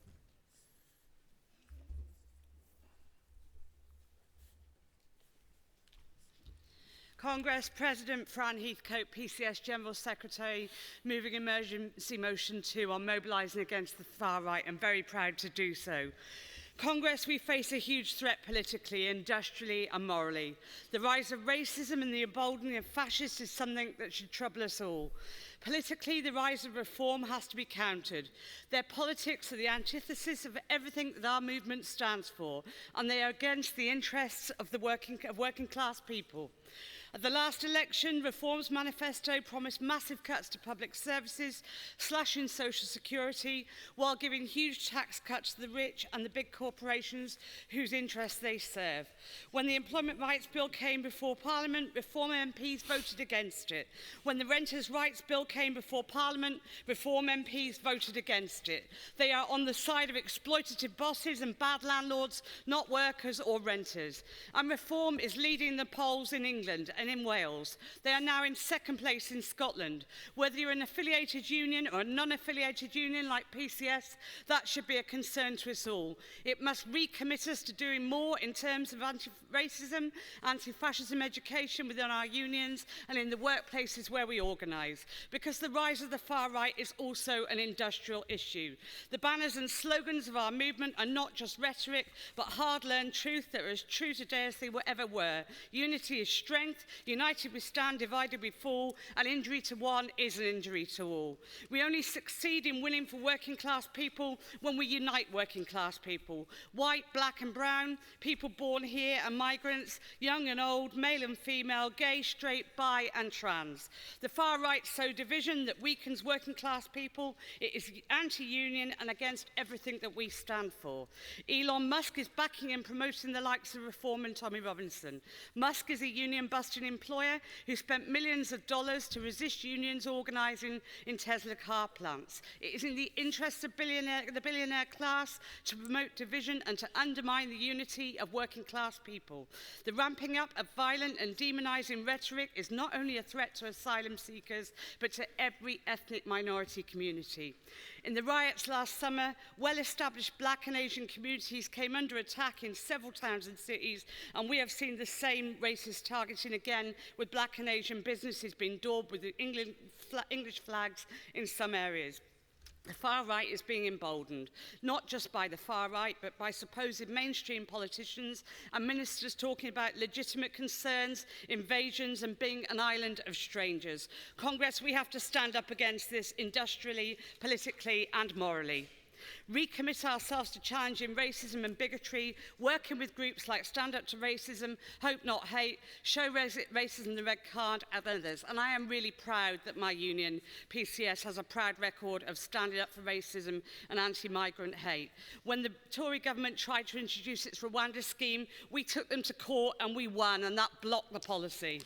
Congress, President Fran Heathcote, PCS General Secretary, moving emergency motion 2 on mobilising against the far right. I'm very proud to do so. Congress, we face a huge threat politically, industrially and morally. The rise of racism and the emboldening of fascists is something that should trouble us all. Politically, the rise of reform has to be countered. Their politics are the antithesis of everything that our movement stands for, and they are against the interests of the working class people. At the last election, Reform's manifesto promised massive cuts to public services, slashing social security, while giving huge tax cuts to the rich and the big corporations whose interests they serve. When the Employment Rights Bill came before Parliament, Reform MPs voted against it. When the Renters' Rights Bill came before Parliament, Reform MPs voted against it. They are on the side of exploitative bosses and bad landlords, not workers or renters. And Reform is leading the polls in England and in Wales. They are now in second place in Scotland. Whether you're an affiliated union or a non-affiliated union like PCS, that should be a concern to us all. It must recommit us to doing more in terms of anti-racism, anti-fascism education within our unions and in the workplaces where we organise, because the rise of the far right is also an industrial issue. The banners and slogans of our movement are not just rhetoric, but hard-learned truth that are as true today as they ever were. Unity is strength. United we stand, divided we fall. An injury to one is an injury to all. We only succeed in winning for working class people when we unite working class people. White, black and brown, people born here and migrants, young and old, male and female, gay, straight, bi and trans. The far right sow division that weakens working class people. It is anti-union and against everything that we stand for. Elon Musk is backing and promoting the likes of Reform and Tommy Robinson. Musk is a union-busting an employer who spent millions of dollars to resist unions organising in Tesla car plants. It is in the interest of the billionaire class to promote division and to undermine the unity of working class people. The ramping up of violent and demonising rhetoric is not only a threat to asylum seekers, but to every ethnic minority community. In the riots last summer, well-established black and Asian communities came under attack in several towns and cities, and we have seen the same racist targeting again, with black and Asian businesses being daubed with the English flags in some areas. The far right is being emboldened, not just by the far right, but by supposed mainstream politicians and ministers talking about legitimate concerns, invasions, and being an island of strangers. Congress, we have to stand up against this industrially, politically, and morally. Recommit ourselves to challenging racism and bigotry, working with groups like Stand Up to Racism, Hope Not Hate, Show Racism the Red Card, and others. And I am really proud that my union, PCS, has a proud record of standing up for racism and anti-migrant hate. When the Tory government tried to introduce its Rwanda scheme, we took them to court and we won, and that blocked the policy.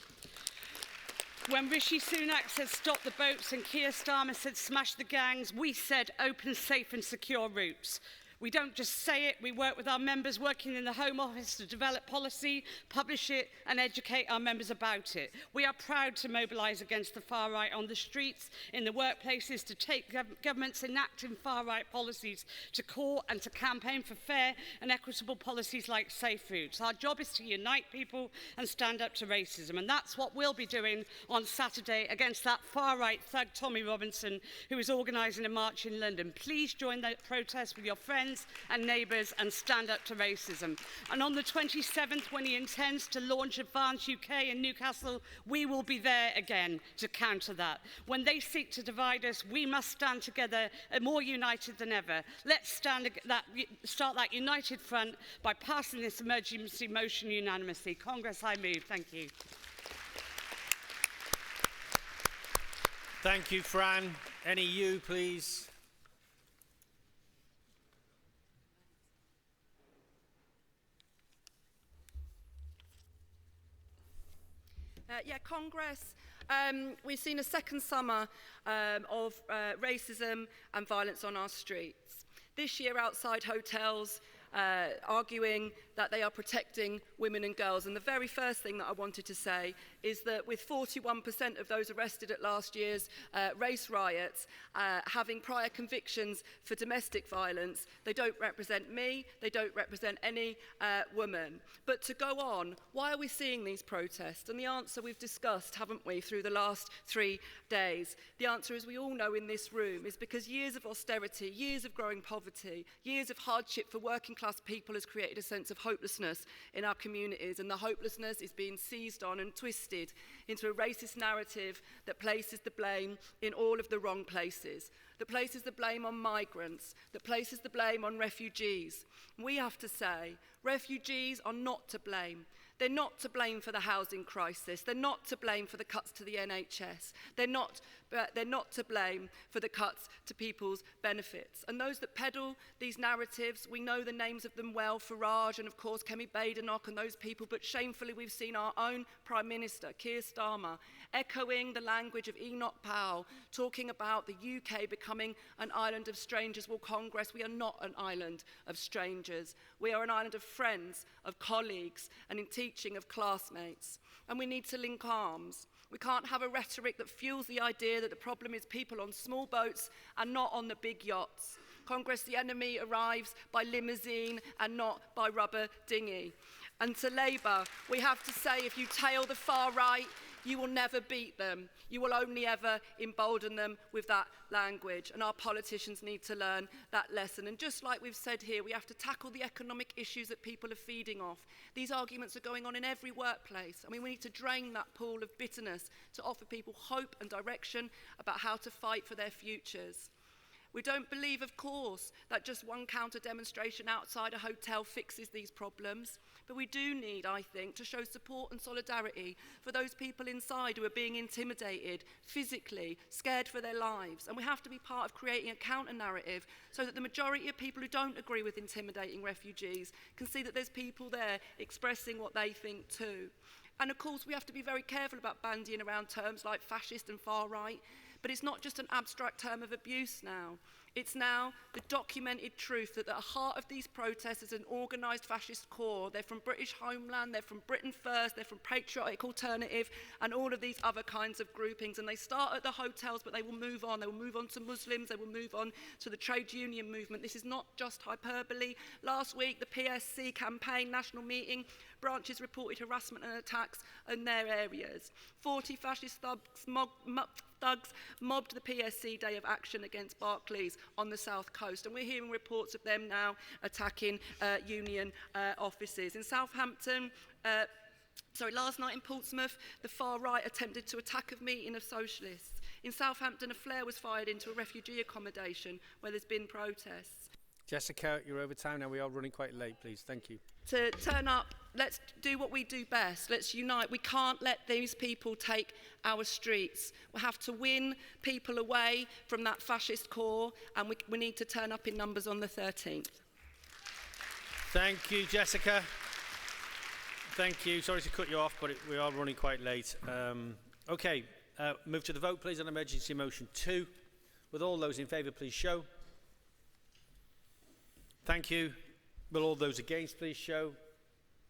When Rishi Sunak said stop the boats and Keir Starmer said smash the gangs, we said open, safe and secure routes. We don't just say it, we work with our members working in the Home Office to develop policy, publish it and educate our members about it. We are proud to mobilise against the far right on the streets, in the workplaces, to take governments enacting far right policies to court and to campaign for fair and equitable policies like safe routes. Our job is to unite people and stand up to racism, and that's what we'll be doing on Saturday against that far right thug Tommy Robinson, who is organising a march in London. Please join the protest with your friends and neighbours and stand up to racism. And on the 27th, when he intends to launch Advance UK in Newcastle, we will be there again to counter that. When they seek to divide us, we must stand together, more united than ever. Let's start that united front by passing this emergency motion unanimously. Congress, I move. Thank you. Thank you, Fran. Any you, please? Congress, we've seen a second summer of racism and violence on our streets. This year outside hotels, arguing that they are protecting women and girls. And the very first thing that I wanted to say is that with 41% of those arrested at last year's race riots having prior convictions for domestic violence, they don't represent me, they don't represent any woman. But to go on, why are we seeing these protests? And the answer we've discussed, haven't we, through the last 3 days. The answer, as we all know in this room, is because years of austerity, years of growing poverty, years of hardship for working class people has created a sense of hopelessness in our communities, and the hopelessness is being seized on and twisted into a racist narrative that places the blame in all of the wrong places, that places the blame on migrants, that places the blame on refugees. We have to say, refugees are not to blame. They're not to blame for the housing crisis. They're not to blame for the cuts to the NHS. They're not to blame for the cuts to people's benefits. And those that peddle these narratives, we know the names of them well, Farage and of course Kemi Badenoch and those people, but shamefully we've seen our own Prime Minister, Keir Starmer, echoing the language of Enoch Powell, talking about the UK becoming an island of strangers. Well, Congress, we are not an island of strangers. We are an island of friends, of colleagues, and in teaching of classmates. And we need to link arms. We can't have a rhetoric that fuels the idea that the problem is people on small boats and not on the big yachts. Congress, the enemy arrives by limousine and not by rubber dinghy. And to Labour, we have to say, if you tail the far right, you will never beat them. You will only ever embolden them with that language. And our politicians need to learn that lesson. And just like we've said here, we have to tackle the economic issues that people are feeding off. These arguments are going on in every workplace. I mean, we need to drain that pool of bitterness to offer people hope and direction about how to fight for their futures. We don't believe, of course, that just one counter demonstration outside a hotel fixes these problems. But we do need, I think, to show support and solidarity for those people inside who are being intimidated, physically, scared for their lives. And we have to be part of creating a counter-narrative so that the majority of people who don't agree with intimidating refugees can see that there's people there expressing what they think too. And of course, we have to be very careful about bandying around terms like fascist and far right, but it's not just an abstract term of abuse now. It's now the documented truth that at the heart of these protests is an organised fascist core. They're from British Homeland, they're from Britain First, they're from Patriotic Alternative, and all of these other kinds of groupings. And they start at the hotels, but they will move on. They will move on to Muslims, they will move on to the trade union movement. This is not just hyperbole. Last week, the PSC campaign national meeting branches reported harassment and attacks in their areas. 40 fascist thugs mobbed the PSC Day of Action against Barclays on the South Coast, and we're hearing reports of them now attacking union offices. In Southampton, last night in Portsmouth, the far right attempted to attack a meeting of socialists. In Southampton, a flare was fired into a refugee accommodation where there's been protests. Jessica, you're over time now. We are running quite late, please. Thank you. To turn up, let's do what we do best. Let's unite. We can't let these people take our streets. We have to win people away from that fascist core, and we need to turn up in numbers on the 13th. Thank you, Jessica. Thank you. Sorry to cut you off, but we are running quite late. Okay, move to the vote, please, on emergency motion 2. With all those in favour, please show. Thank you. Will all those against please show?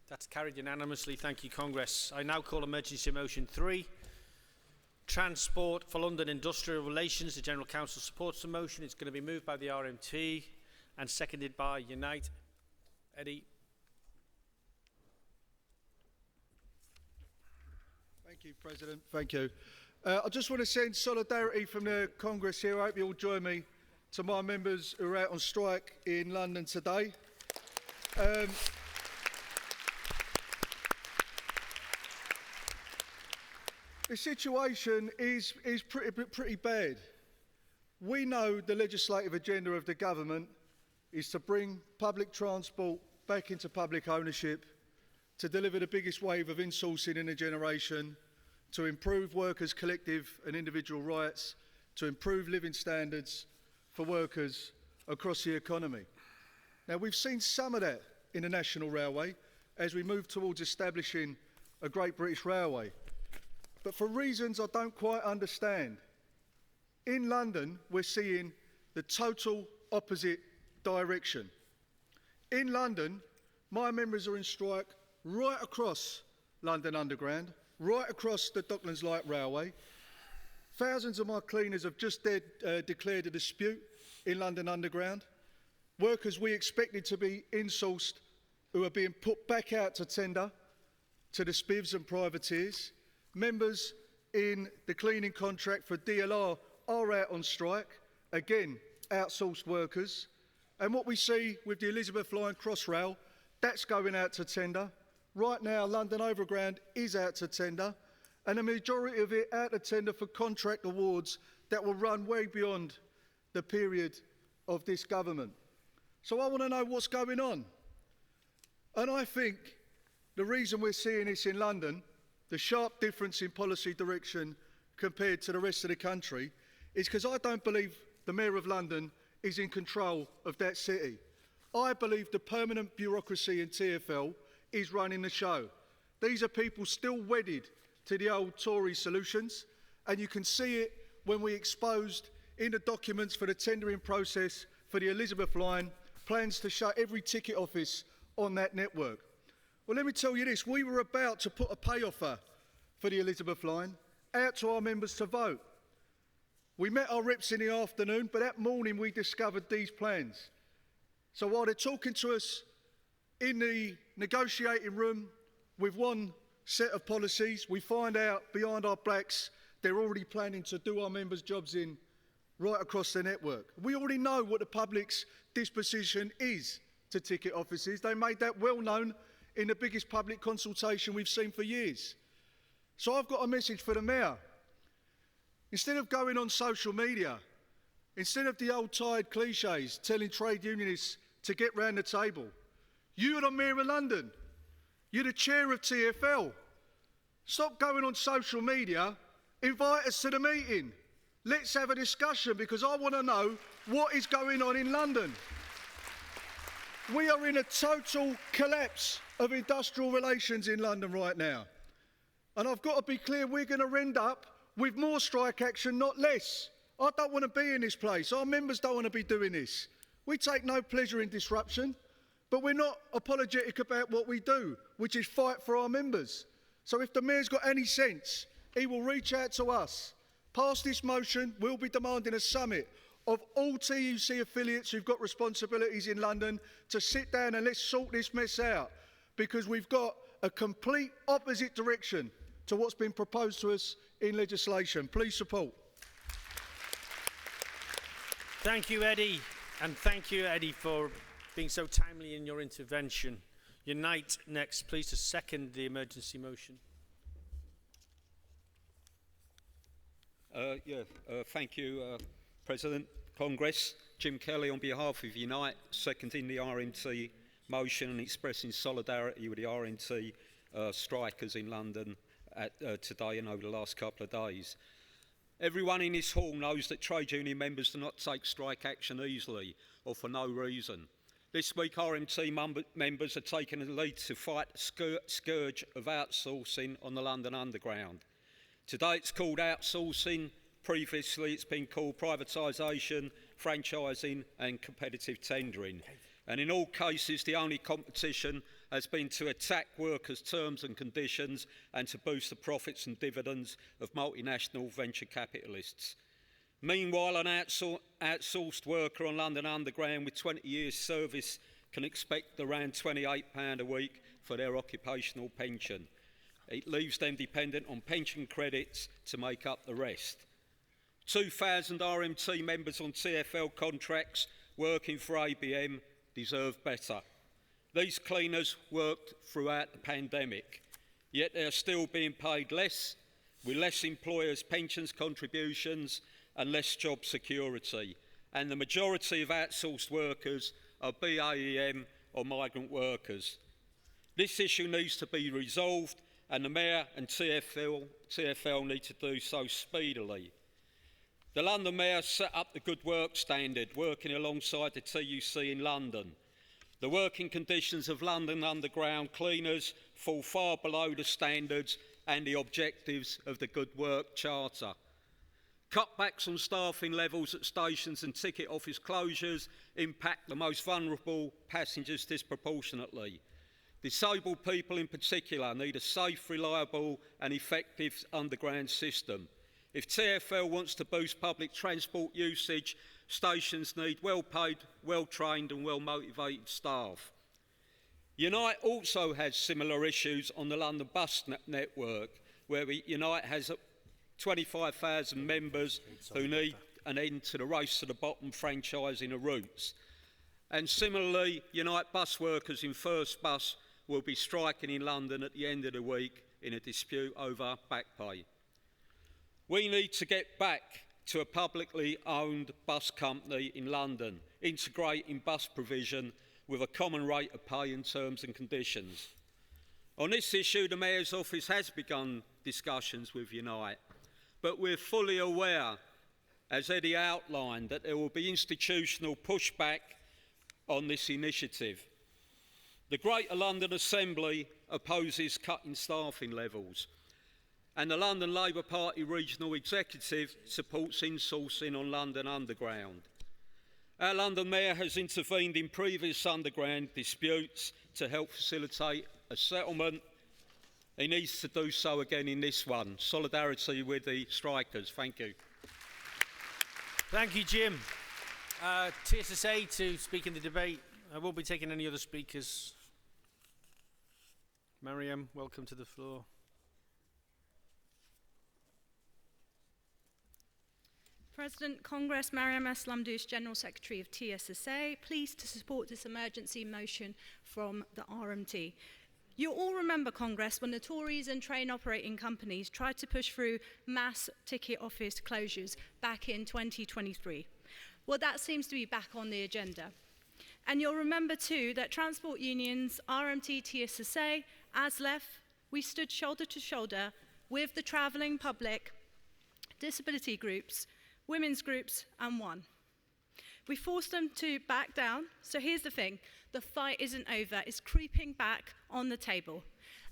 That's carried unanimously. Thank you, Congress. I now call emergency motion 3. Transport for London Industrial Relations. The General Council supports the motion. It's going to be moved by the RMT and seconded by Unite. Eddie. Thank you, President. Thank you. I just want to send solidarity from the Congress here. I hope you all join me to my members who are out on strike in London today. The situation is pretty bad. We know the legislative agenda of the government is to bring public transport back into public ownership, to deliver the biggest wave of insourcing in a generation, to improve workers' collective and individual rights, to improve living standards for workers across the economy. Now, we've seen some of that in the National Railway as we move towards establishing a Great British Railway. But for reasons I don't quite understand, in London, we're seeing the total opposite direction. In London, my members are in strike right across London Underground, right across the Docklands Light Railway. Thousands of my cleaners have just declared a dispute in London Underground. Workers we expected to be insourced who are being put back out to tender to the spivs and privateers. Members in the cleaning contract for DLR are out on strike, again, outsourced workers. And what we see with the Elizabeth Line Crossrail, that's going out to tender. Right now, London Overground is out to tender, and the majority of it out to tender for contract awards that will run way beyond the period of this government. So I want to know what's going on. And I think the reason we're seeing this in London, the sharp difference in policy direction compared to the rest of the country, is because I don't believe the Mayor of London is in control of that city. I believe the permanent bureaucracy in TfL is running the show. These are people still wedded to the old Tory solutions, and you can see it when we exposed in the documents for the tendering process for the Elizabeth Line plans to shut every ticket office on that network. Well, let me tell you this, we were about to put a pay offer for the Elizabeth Line out to our members to vote. We met our reps in the afternoon, but that morning we discovered these plans. So while they're talking to us in the negotiating room with one set of policies, we find out behind our backs they're already planning to do our members' jobs in right across the network. We already know what the public's disposition is to ticket offices. They made that well known in the biggest public consultation we've seen for years. So I've got a message for the Mayor. Instead of going on social media, instead of the old tired cliches telling trade unionists to get round the table, you're the Mayor of London. You're the chair of TfL. Stop going on social media. Invite us to the meeting. Let's have a discussion, because I want to know what is going on in London. We are in a total collapse of industrial relations in London right now. And I've got to be clear, we're going to end up with more strike action, not less. I don't want to be in this place. Our members don't want to be doing this. We take no pleasure in disruption, but we're not apologetic about what we do, which is fight for our members. So if the Mayor's got any sense, he will reach out to us. Pass this motion, we'll be demanding a summit of all TUC affiliates who've got responsibilities in London to sit down and let's sort this mess out, because we've got a complete opposite direction to what's been proposed to us in legislation. Please support. Thank you, Eddie, and thank you, Eddie, for being so timely in your intervention. Unite next, please, to second the emergency motion. Thank you, President. Congress. Jim Kelly on behalf of Unite, seconding the RMT motion and expressing solidarity with the RMT strikers in London today and over the last couple of days. Everyone in this hall knows that trade union members do not take strike action easily or for no reason. This week, RMT members are taking the lead to fight the scourge of outsourcing on the London Underground. Today it's called outsourcing. Previously it's been called privatisation, franchising and competitive tendering. And in all cases the only competition has been to attack workers' terms and conditions and to boost the profits and dividends of multinational venture capitalists. Meanwhile, an outsourced worker on London Underground with 20 years service can expect around £28 a week for their occupational pension. It leaves them dependent on pension credits to make up the rest. 2,000 RMT members on TfL contracts working for ABM deserve better. These cleaners worked throughout the pandemic, yet they are still being paid less, with less employers' pensions contributions and less job security. And the majority of outsourced workers are BAEM or migrant workers. This issue needs to be resolved, and the Mayor and TfL need to do so speedily. The London Mayor set up the Good Work Standard, working alongside the TUC in London. The working conditions of London Underground cleaners fall far below the standards and the objectives of the Good Work Charter. Cutbacks on staffing levels at stations and ticket office closures impact the most vulnerable passengers disproportionately. Disabled people in particular need a safe, reliable and effective underground system. If TfL wants to boost public transport usage, stations need well-paid, well-trained and well-motivated staff. Unite also has similar issues on the London bus network, where Unite has 25,000 members who need an end to the race to the bottom franchising of routes. And similarly, Unite bus workers in First Bus will be striking in London at the end of the week in a dispute over back pay. We need to get back to a publicly owned bus company in London, integrating bus provision with a common rate of pay and terms and conditions. On this issue, the Mayor's office has begun discussions with Unite, but we're fully aware, as Eddie outlined, that there will be institutional pushback on this initiative. The Greater London Assembly opposes cutting staffing levels, and the London Labour Party Regional Executive supports insourcing on London Underground. Our London Mayor has intervened in previous underground disputes to help facilitate a settlement. He needs to do so again in this one. Solidarity with the strikers. Thank you. Thank you, Jim. TSSA to speak in the debate. I won't be taking any other speakers. Mariam, welcome to the floor. President, Congress, Mariam Aslamdoush, General Secretary of TSSA, pleased to support this emergency motion from the RMT. You all remember, Congress, when the Tories and train operating companies tried to push through mass ticket office closures back in 2023. Well, that seems to be back on the agenda. And you'll remember too that transport unions, RMT, TSSA, ASLEF, we stood shoulder to shoulder with the travelling public, disability groups, women's groups, and won. We forced them to back down, so here's the thing, the fight isn't over, it's creeping back on the table.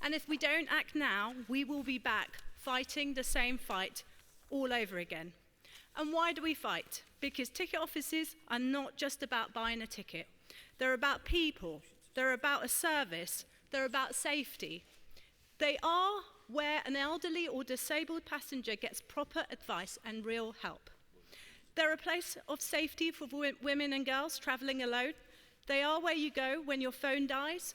And if we don't act now, we will be back fighting the same fight all over again. And why do we fight? Because ticket offices are not just about buying a ticket. They're about people. They're about a service. They're about safety. They are where an elderly or disabled passenger gets proper advice and real help. They're a place of safety for women and girls travelling alone. They are where you go when your phone dies,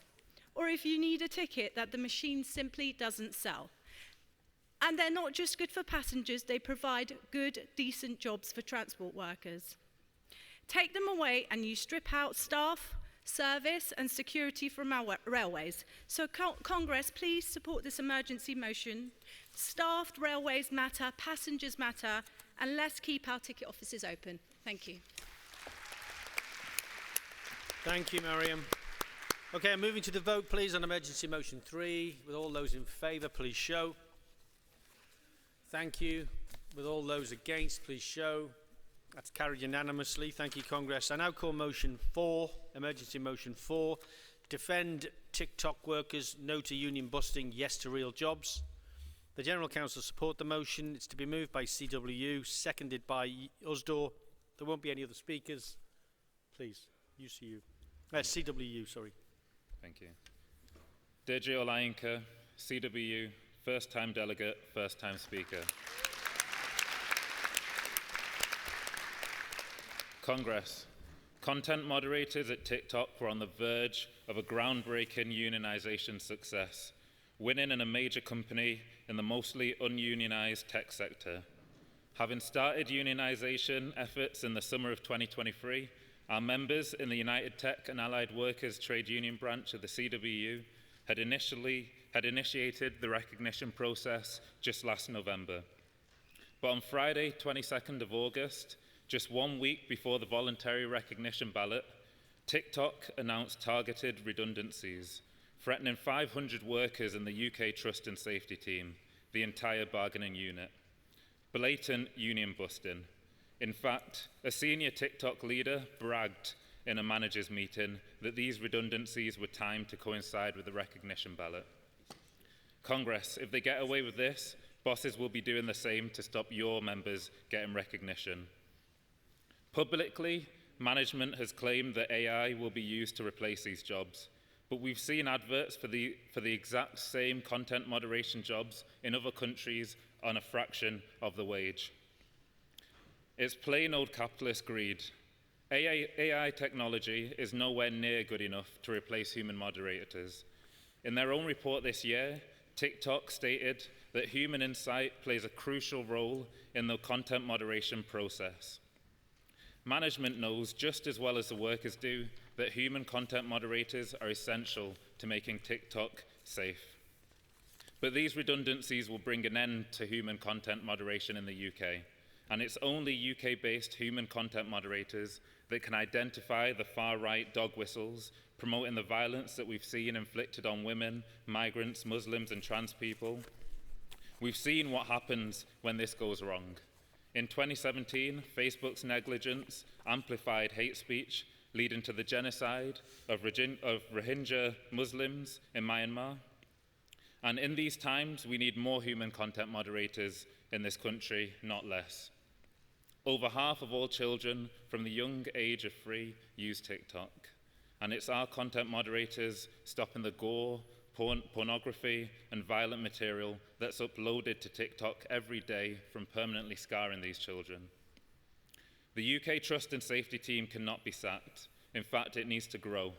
or if you need a ticket that the machine simply doesn't sell. And they're not just good for passengers, they provide good, decent jobs for transport workers. Take them away and you strip out staff, service and security from our railways. So Congress, please support this emergency motion. Staffed railways matter, passengers matter, and let's keep our ticket offices open. Thank you. Thank you, Mariam. Okay, moving to the vote, please, on emergency motion 3. With all those in favour, please show. Thank you. With all those against, please show. That's carried unanimously. Thank you, Congress. I now call motion 4, emergency motion 4, defend TikTok workers, no to union busting, yes to real jobs. The General Council support the motion. It's to be moved by CWU, seconded by Usdaw. There won't be any other speakers. Please, UCU. CWU, sorry. Thank you. Deirdre Olainka, CWU, first-time delegate, first-time speaker. Congress. Content moderators at TikTok were on the verge of a groundbreaking unionization success, winning in a major company in the mostly ununionized tech sector. Having started unionization efforts in the summer of 2023, our members in the United Tech and Allied Workers Trade Union branch of the CWU had initiated the recognition process just last November. But on Friday, 22nd of August, just 1 week before the voluntary recognition ballot, TikTok announced targeted redundancies, threatening 500 workers in the UK Trust and Safety Team, the entire bargaining unit. Blatant union busting. In fact, a senior TikTok leader bragged in a managers' meeting that these redundancies were timed to coincide with the recognition ballot. Congress, if they get away with this, bosses will be doing the same to stop your members getting recognition. Publicly, management has claimed that AI will be used to replace these jobs, but we've seen adverts for the exact same content moderation jobs in other countries on a fraction of the wage. It's plain old capitalist greed. AI technology is nowhere near good enough to replace human moderators. In their own report this year, TikTok stated that human insight plays a crucial role in the content moderation process. Management knows just as well as the workers do that human content moderators are essential to making TikTok safe. But these redundancies will bring an end to human content moderation in the UK, and it's only UK-based human content moderators that can identify the far-right dog whistles promoting the violence that we've seen inflicted on women, migrants, Muslims and trans people. We've seen what happens when this goes wrong. In 2017, Facebook's negligence amplified hate speech, leading to the genocide of Rohingya Muslims in Myanmar. And in these times, we need more human content moderators in this country, not less. Over half of all children from the young age of 3 use TikTok. And it's our content moderators stopping the gore, pornography and violent material that's uploaded to TikTok every day from permanently scarring these children. The UK Trust and Safety Team cannot be sacked. In fact, it needs to grow.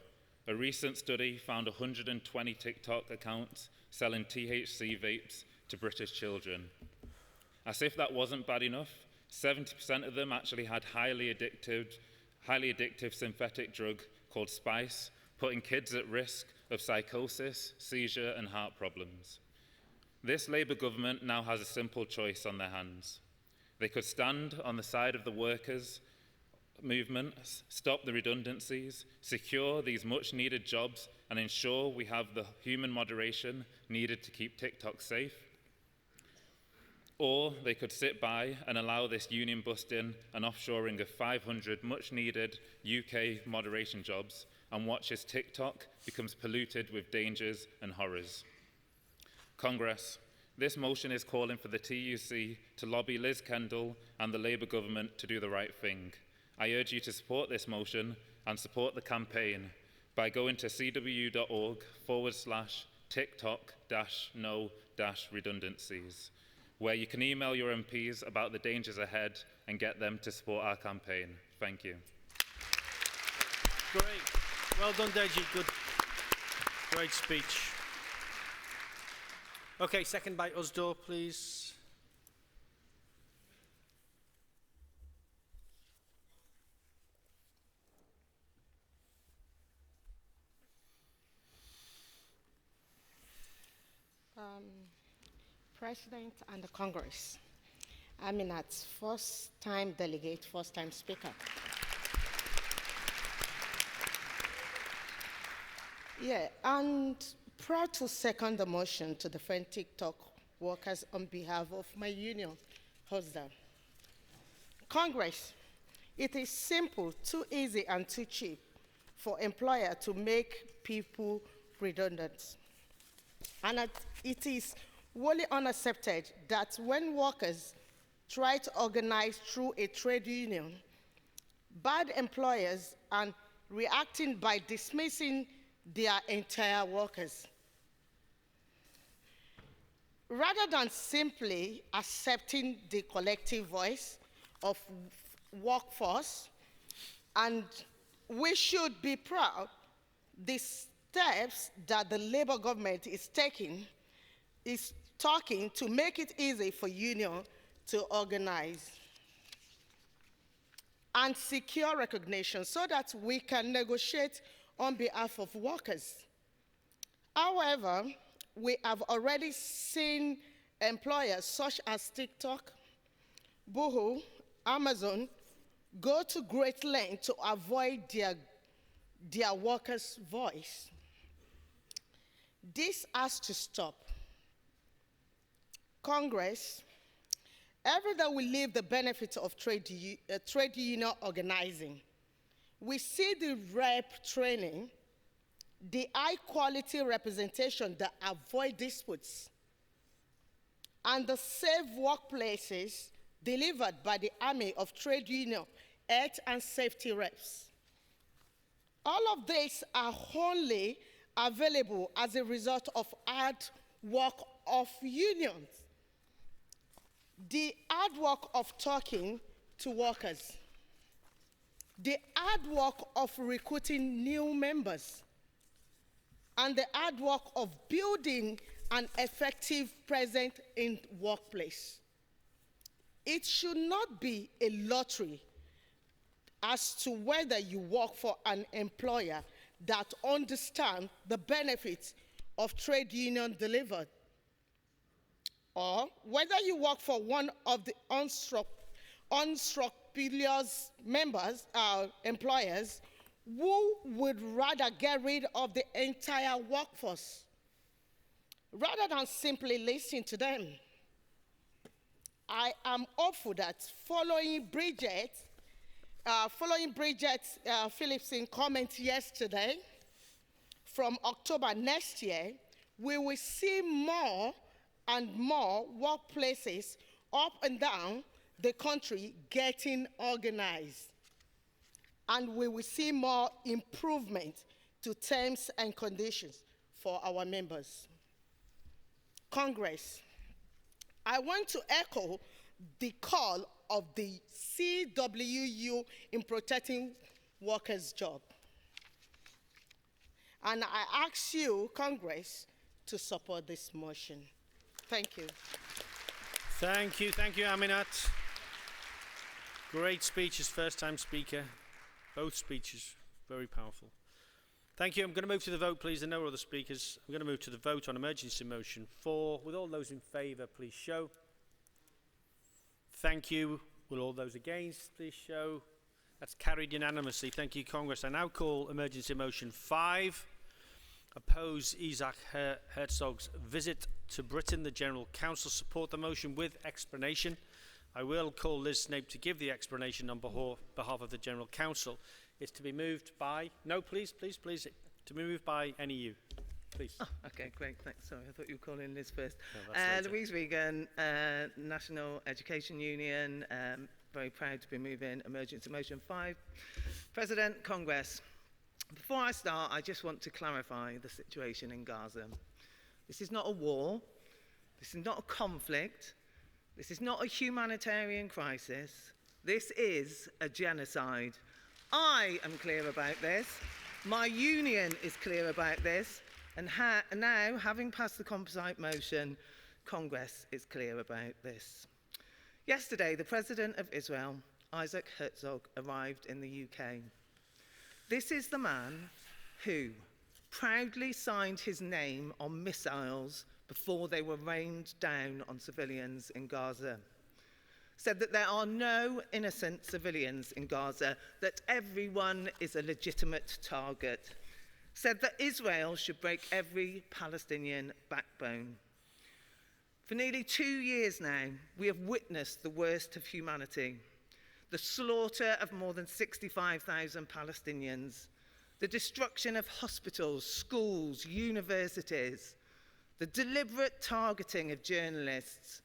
A recent study found 120 TikTok accounts selling THC vapes to British children. As if that wasn't bad enough, 70% of them actually had highly addictive synthetic drug called Spice, putting kids at risk of psychosis, seizure and heart problems. This Labour government now has a simple choice on their hands. They could stand on the side of the workers' movement, stop the redundancies, secure these much needed jobs and ensure we have the human moderation needed to keep TikTok safe. Or they could sit by and allow this union busting and offshoring of 500 much needed UK moderation jobs and watch as TikTok becomes polluted with dangers and horrors. Congress, this motion is calling for the TUC to lobby Liz Kendall and the Labour government to do the right thing. I urge you to support this motion and support the campaign by going to cwu.org/TikTok-no-redundancies, where you can email your MPs about the dangers ahead and get them to support our campaign. Thank you. Great. Well done, Deji. Good. Great speech. Okay, second by Usdor, please. President and the Congress. Aminat's first-time delegate, first-time speaker. Yeah, and proud to second the motion to defend TikTok workers on behalf of my union, HOSDA. Congress, it is simple, too easy, and too cheap for employer to make people redundant. And it is wholly unaccepted that when workers try to organize through a trade union, bad employers are reacting by dismissing their entire workers. Rather than simply accepting the collective voice of workforce, and we should be proud the steps that the Labour government is taking is talking to make it easy for unions to organize and secure recognition so that we can negotiate on behalf of workers. However, we have already seen employers such as TikTok, Boohoo, Amazon go to great lengths to avoid their workers' voice. This has to stop. Congress, every day we live the benefits of trade union organizing. We see the rep training, the high-quality representation that avoid disputes, and the safe workplaces delivered by the army of trade union health and safety reps. All of these are only available as a result of hard work of unions. The hard work of talking to workers, the hard work of recruiting new members, and the hard work of building an effective presence in the workplace. It should not be a lottery as to whether you work for an employer that understands the benefits of trade union delivered, or whether you work for one of the unscrupulous members, employers, who would rather get rid of the entire workforce rather than simply listen to them. I am hopeful that following Bridget Phillipson's comment yesterday, from October next year, we will see more and more workplaces up and down the country getting organized. And we will see more improvement to terms and conditions for our members. Congress, I want to echo the call of the CWU in protecting workers' jobs. And I ask you, Congress, to support this motion. Thank you. Thank you, Aminat. Great speeches, first-time speaker. Both speeches, very powerful. Thank you. I'm going to move to the vote, please. There are no other speakers. I'm going to move to the vote on emergency motion 4. Will all those in favour please show? Thank you. Will all those against please show? That's carried unanimously. Thank you, Congress. I now call emergency motion 5. Oppose Isaac Herzog's visit to Britain. The General Council support the motion with explanation. I will call Liz Snape to give the explanation on behalf of the General Council. It's to be moved by... No, please. To be moved by NEU. Please. Oh, okay, great. Thanks. Sorry, I thought you were calling Liz first. No, that's later. Louise Regan, National Education Union. Very proud to be moving Emergency Motion 5. President, Congress. Before I start, I just want to clarify the situation in Gaza. This is not a war. This is not a conflict. This is not a humanitarian crisis. This is a genocide. I am clear about this. My union is clear about this. And now, having passed the composite motion, Congress is clear about this. Yesterday, the President of Israel, Isaac Herzog, arrived in the UK. This is the man who proudly signed his name on missiles before they were rained down on civilians in Gaza. Said that there are no innocent civilians in Gaza, that everyone is a legitimate target. Said that Israel should break every Palestinian backbone. For nearly 2 years now, we have witnessed the worst of humanity. The slaughter of more than 65,000 Palestinians, the destruction of hospitals, schools, universities, the deliberate targeting of journalists.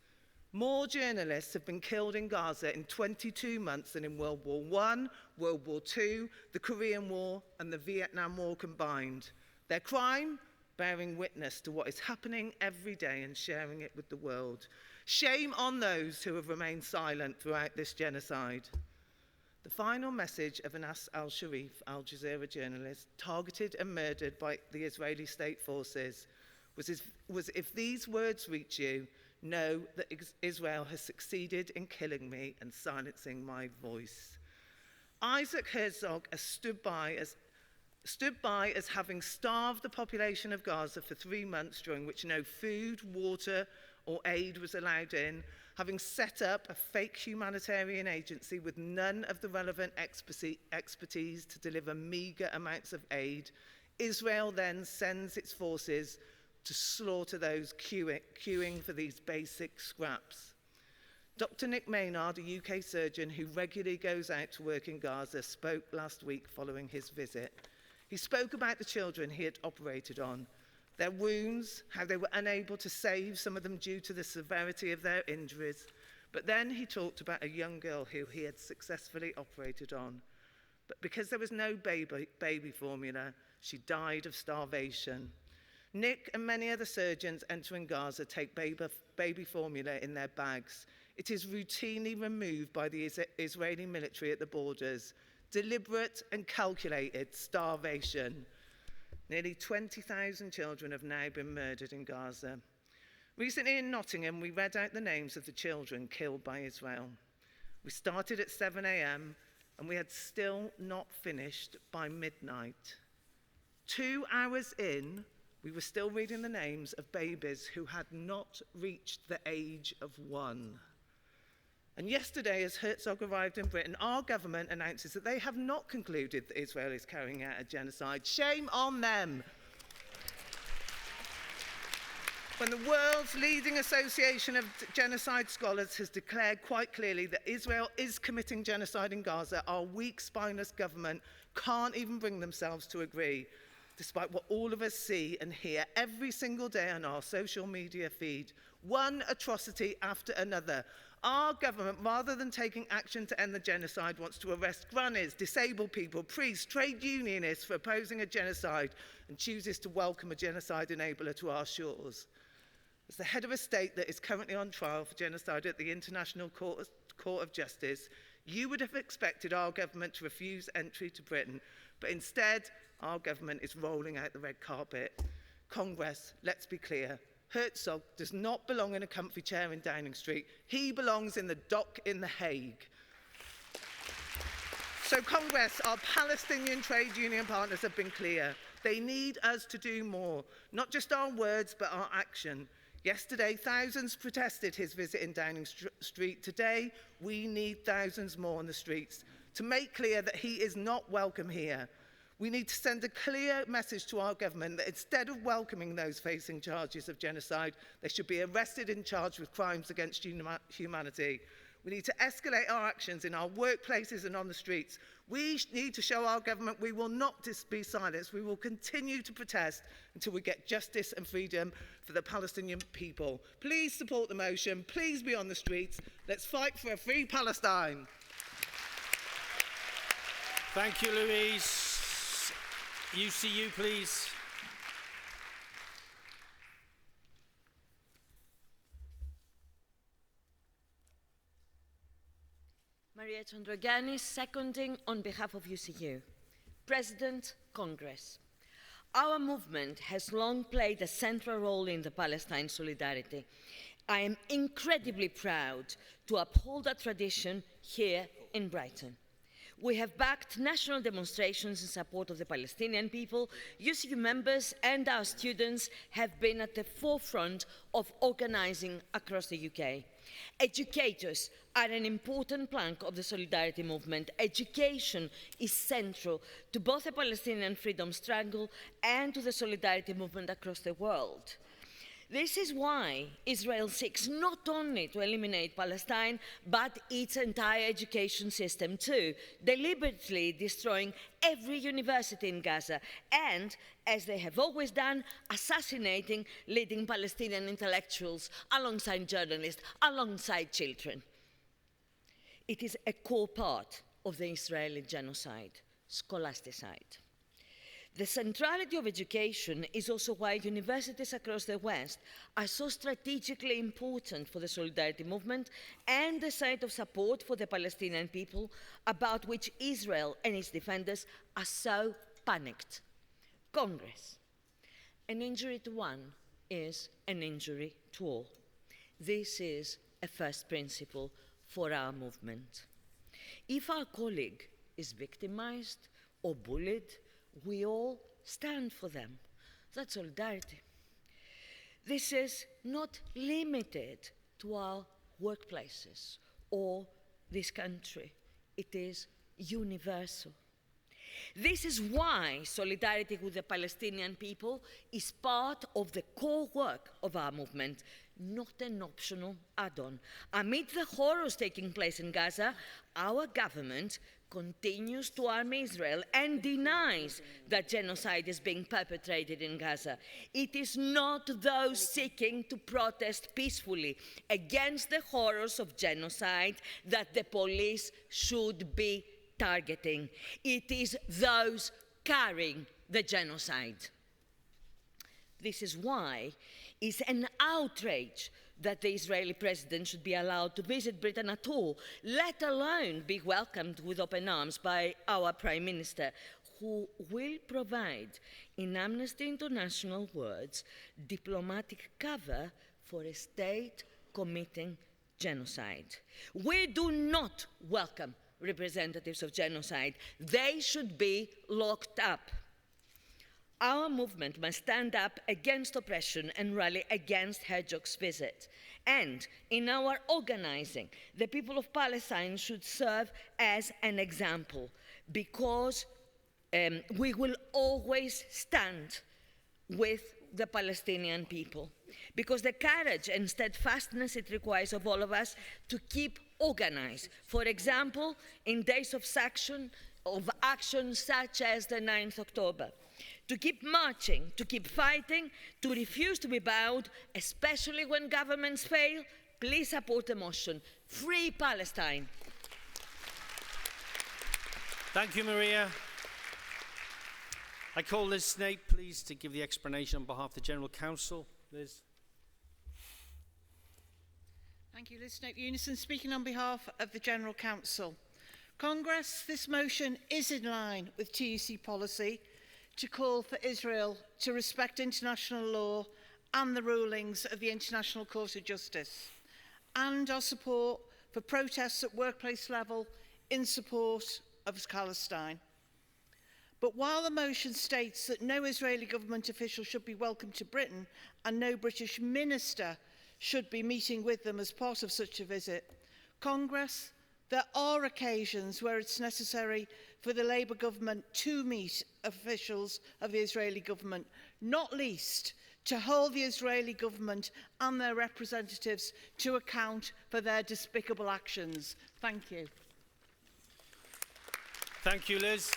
More journalists have been killed in Gaza in 22 months than in World War I, World War II, the Korean War, and the Vietnam War combined. Their crime? Bearing witness to what is happening every day and sharing it with the world. Shame on those who have remained silent throughout this genocide. The final message of Anas al-Sharif, Al Jazeera journalist, targeted and murdered by the Israeli state forces, was if these words reach you, know that Israel has succeeded in killing me and silencing my voice. Isaac Herzog has stood by as having starved the population of Gaza for 3 months, during which no food, water, or aid was allowed in, having set up a fake humanitarian agency with none of the relevant expertise to deliver meagre amounts of aid. Israel then sends its forces to slaughter those queuing for these basic scraps. Dr. Nick Maynard, a UK surgeon who regularly goes out to work in Gaza, spoke last week following his visit. He spoke about the children he had operated on, their wounds, how they were unable to save some of them due to the severity of their injuries. But then he talked about a young girl who he had successfully operated on. But because there was no baby formula, she died of starvation. Nick and many other surgeons entering Gaza take baby formula in their bags. It is routinely removed by the Israeli military at the borders. Deliberate and calculated starvation. Nearly 20,000 children have now been murdered in Gaza. Recently in Nottingham, we read out the names of the children killed by Israel. We started at 7 a.m. and we had still not finished by midnight. 2 hours in, we were still reading the names of babies who had not reached the age of 1. And yesterday, as Herzog arrived in Britain, our government announces that they have not concluded that Israel is carrying out a genocide. Shame on them. When the world's leading association of genocide scholars has declared quite clearly that Israel is committing genocide in Gaza, our weak, spineless government can't even bring themselves to agree, despite what all of us see and hear every single day on our social media feed. One atrocity after another. Our government, rather than taking action to end the genocide, wants to arrest grannies, disabled people, priests, trade unionists for opposing a genocide, and chooses to welcome a genocide enabler to our shores. As the head of a state that is currently on trial for genocide at the International Court of Justice, you would have expected our government to refuse entry to Britain, but instead, our government is rolling out the red carpet. Congress, let's be clear. Herzog does not belong in a comfy chair in Downing Street. He belongs in the dock in The Hague. So Congress, our Palestinian trade union partners have been clear. They need us to do more, not just our words, but our action. Yesterday, thousands protested his visit in Downing Street. Today, we need thousands more on the streets to make clear that he is not welcome here. We need to send a clear message to our government that instead of welcoming those facing charges of genocide, they should be arrested and charged with crimes against humanity. We need to escalate our actions in our workplaces and on the streets. We need to show our government we will not be silenced. We will continue to protest until we get justice and freedom for the Palestinian people. Please support the motion. Please be on the streets. Let's fight for a free Palestine. Thank you, Louise. UCU, please. Maria Chandragani, seconding on behalf of UCU. President, Congress. Our movement has long played a central role in the Palestine solidarity. I am incredibly proud to uphold that tradition here in Brighton. We have backed national demonstrations in support of the Palestinian people. UCU members and our students have been at the forefront of organising across the UK. Educators are an important plank of the solidarity movement. Education is central to both the Palestinian freedom struggle and to the solidarity movement across the world. This is why Israel seeks not only to eliminate Palestine, but its entire education system too, deliberately destroying every university in Gaza and, as they have always done, assassinating leading Palestinian intellectuals alongside journalists, alongside children. It is a core part of the Israeli genocide, scholasticide. The centrality of education is also why universities across the West are so strategically important for the solidarity movement and the site of support for the Palestinian people, about which Israel and its defenders are so panicked. Congress. An injury to one is an injury to all. This is a first principle for our movement. If our colleague is victimized or bullied, we all stand for them. That's solidarity. This is not limited to our workplaces or this country. It is universal. This is why solidarity with the Palestinian people is part of the core work of our movement, not an optional add-on. Amid the horrors taking place in Gaza, our government continues to arm Israel and denies that genocide is being perpetrated in Gaza. It is not those seeking to protest peacefully against the horrors of genocide that the police should be targeting. It is those carrying the genocide. This is why it's an outrage that the Israeli president should be allowed to visit Britain at all, let alone be welcomed with open arms by our Prime Minister, who will provide, in Amnesty International words, diplomatic cover for a state committing genocide. We do not welcome representatives of genocide. They should be locked up. Our movement must stand up against oppression and rally against Herzog's visit. And in our organizing, the people of Palestine should serve as an example, because we will always stand with the Palestinian people, because the courage and steadfastness it requires of all of us to keep organized. For example, in days of action such as the 9th October. To keep marching, to keep fighting, to refuse to be bowed, especially when governments fail. Please support the motion. Free Palestine. Thank you, Maria. I call Liz Snape, please, to give the explanation on behalf of the General Council. Liz. Thank you, Liz Snape Unison, speaking on behalf of the General Council. Congress, this motion is in line with TUC policy to call for Israel to respect international law and the rulings of the International Court of Justice, and our support for protests at workplace level in support of Palestine. But while the motion states that no Israeli government official should be welcomed to Britain and no British minister should be meeting with them as part of such a visit, Congress, there are occasions where it's necessary for the Labour government to meet officials of the Israeli government, not least to hold the Israeli government and their representatives to account for their despicable actions. Thank you. Thank you, Liz.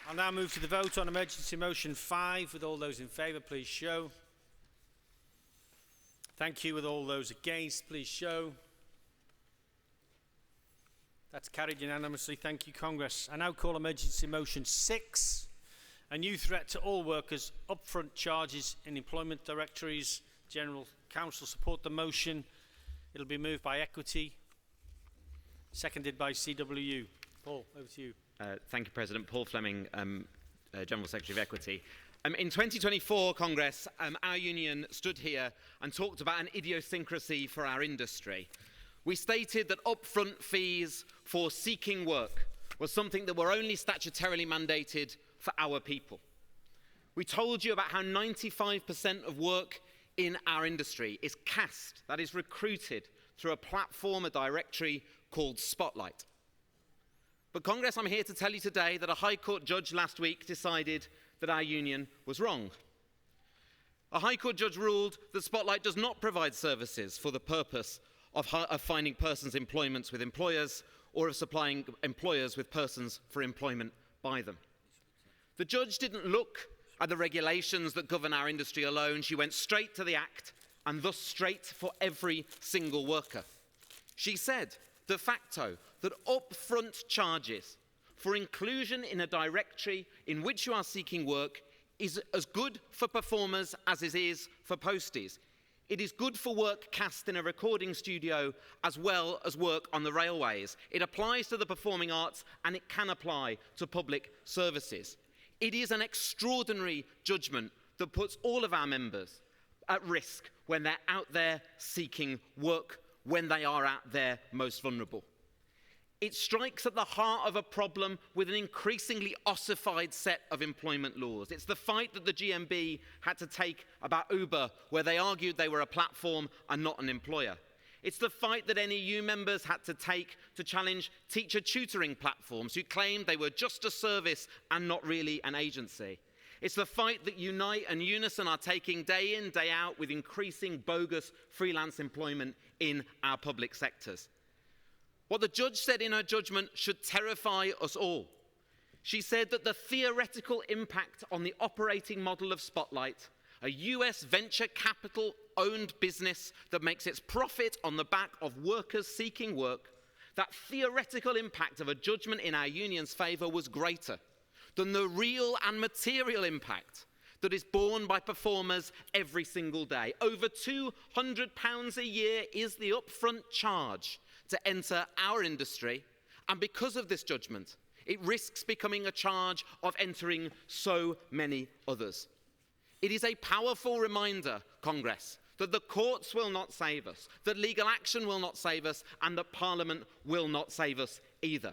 I'll now move to the vote on emergency motion 5. With all those in favour, please show. Thank you. With all those against, please show. That's carried unanimously. Thank you, Congress. I now call emergency motion 6. A new threat to all workers, upfront charges in employment directories. General Counsel support the motion. It'll be moved by Equity, seconded by CWU. Paul, over to you. Thank you, President. Paul Fleming, General Secretary of Equity. In 2024, Congress, our union stood here and talked about an idiosyncrasy for our industry. We stated that upfront fees for seeking work was something that were only statutorily mandated for our people. We told you about how 95% of work in our industry is cast, that is recruited, through a platform, a directory called Spotlight. But Congress, I'm here to tell you today that a High Court judge last week decided that our union was wrong. A High Court judge ruled that Spotlight does not provide services for the purpose of finding persons employments with employers or of supplying employers with persons for employment by them. The judge didn't look at the regulations that govern our industry alone. She went straight to the act, and thus straight for every single worker. She said, de facto, that upfront charges for inclusion in a directory in which you are seeking work is as good for performers as it is for posties. It is good for work cast in a recording studio as well as work on the railways. It applies to the performing arts, and it can apply to public services. It is an extraordinary judgment that puts all of our members at risk when they're out there seeking work, when they are at their most vulnerable. It strikes at the heart of a problem with an increasingly ossified set of employment laws. It's the fight that the GMB had to take about Uber, where they argued they were a platform and not an employer. It's the fight that NEU members had to take to challenge teacher tutoring platforms who claimed they were just a service and not really an agency. It's the fight that Unite and Unison are taking day in, day out with increasing bogus freelance employment in our public sectors. What the judge said in her judgment should terrify us all. She said that the theoretical impact on the operating model of Spotlight, a US venture capital-owned business that makes its profit on the back of workers seeking work, that theoretical impact of a judgment in our union's favour was greater than the real and material impact that is borne by performers every single day. Over £200 a year is the upfront charge to enter our industry, and because of this judgment, it risks becoming a charge of entering so many others. It is a powerful reminder, Congress, that the courts will not save us, that legal action will not save us, and that Parliament will not save us either.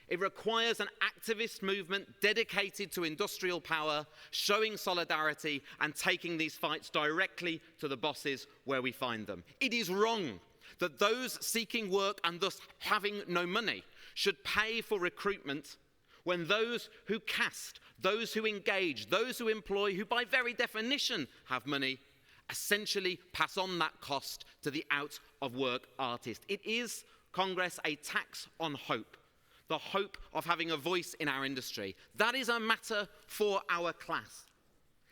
It requires an activist movement dedicated to industrial power, showing solidarity and taking these fights directly to the bosses where we find them. It is wrong that those seeking work and thus having no money should pay for recruitment when those who cast, those who engage, those who employ, who by very definition have money, essentially pass on that cost to the out-of-work artist. It is, Congress, a tax on hope, the hope of having a voice in our industry. That is a matter for our class.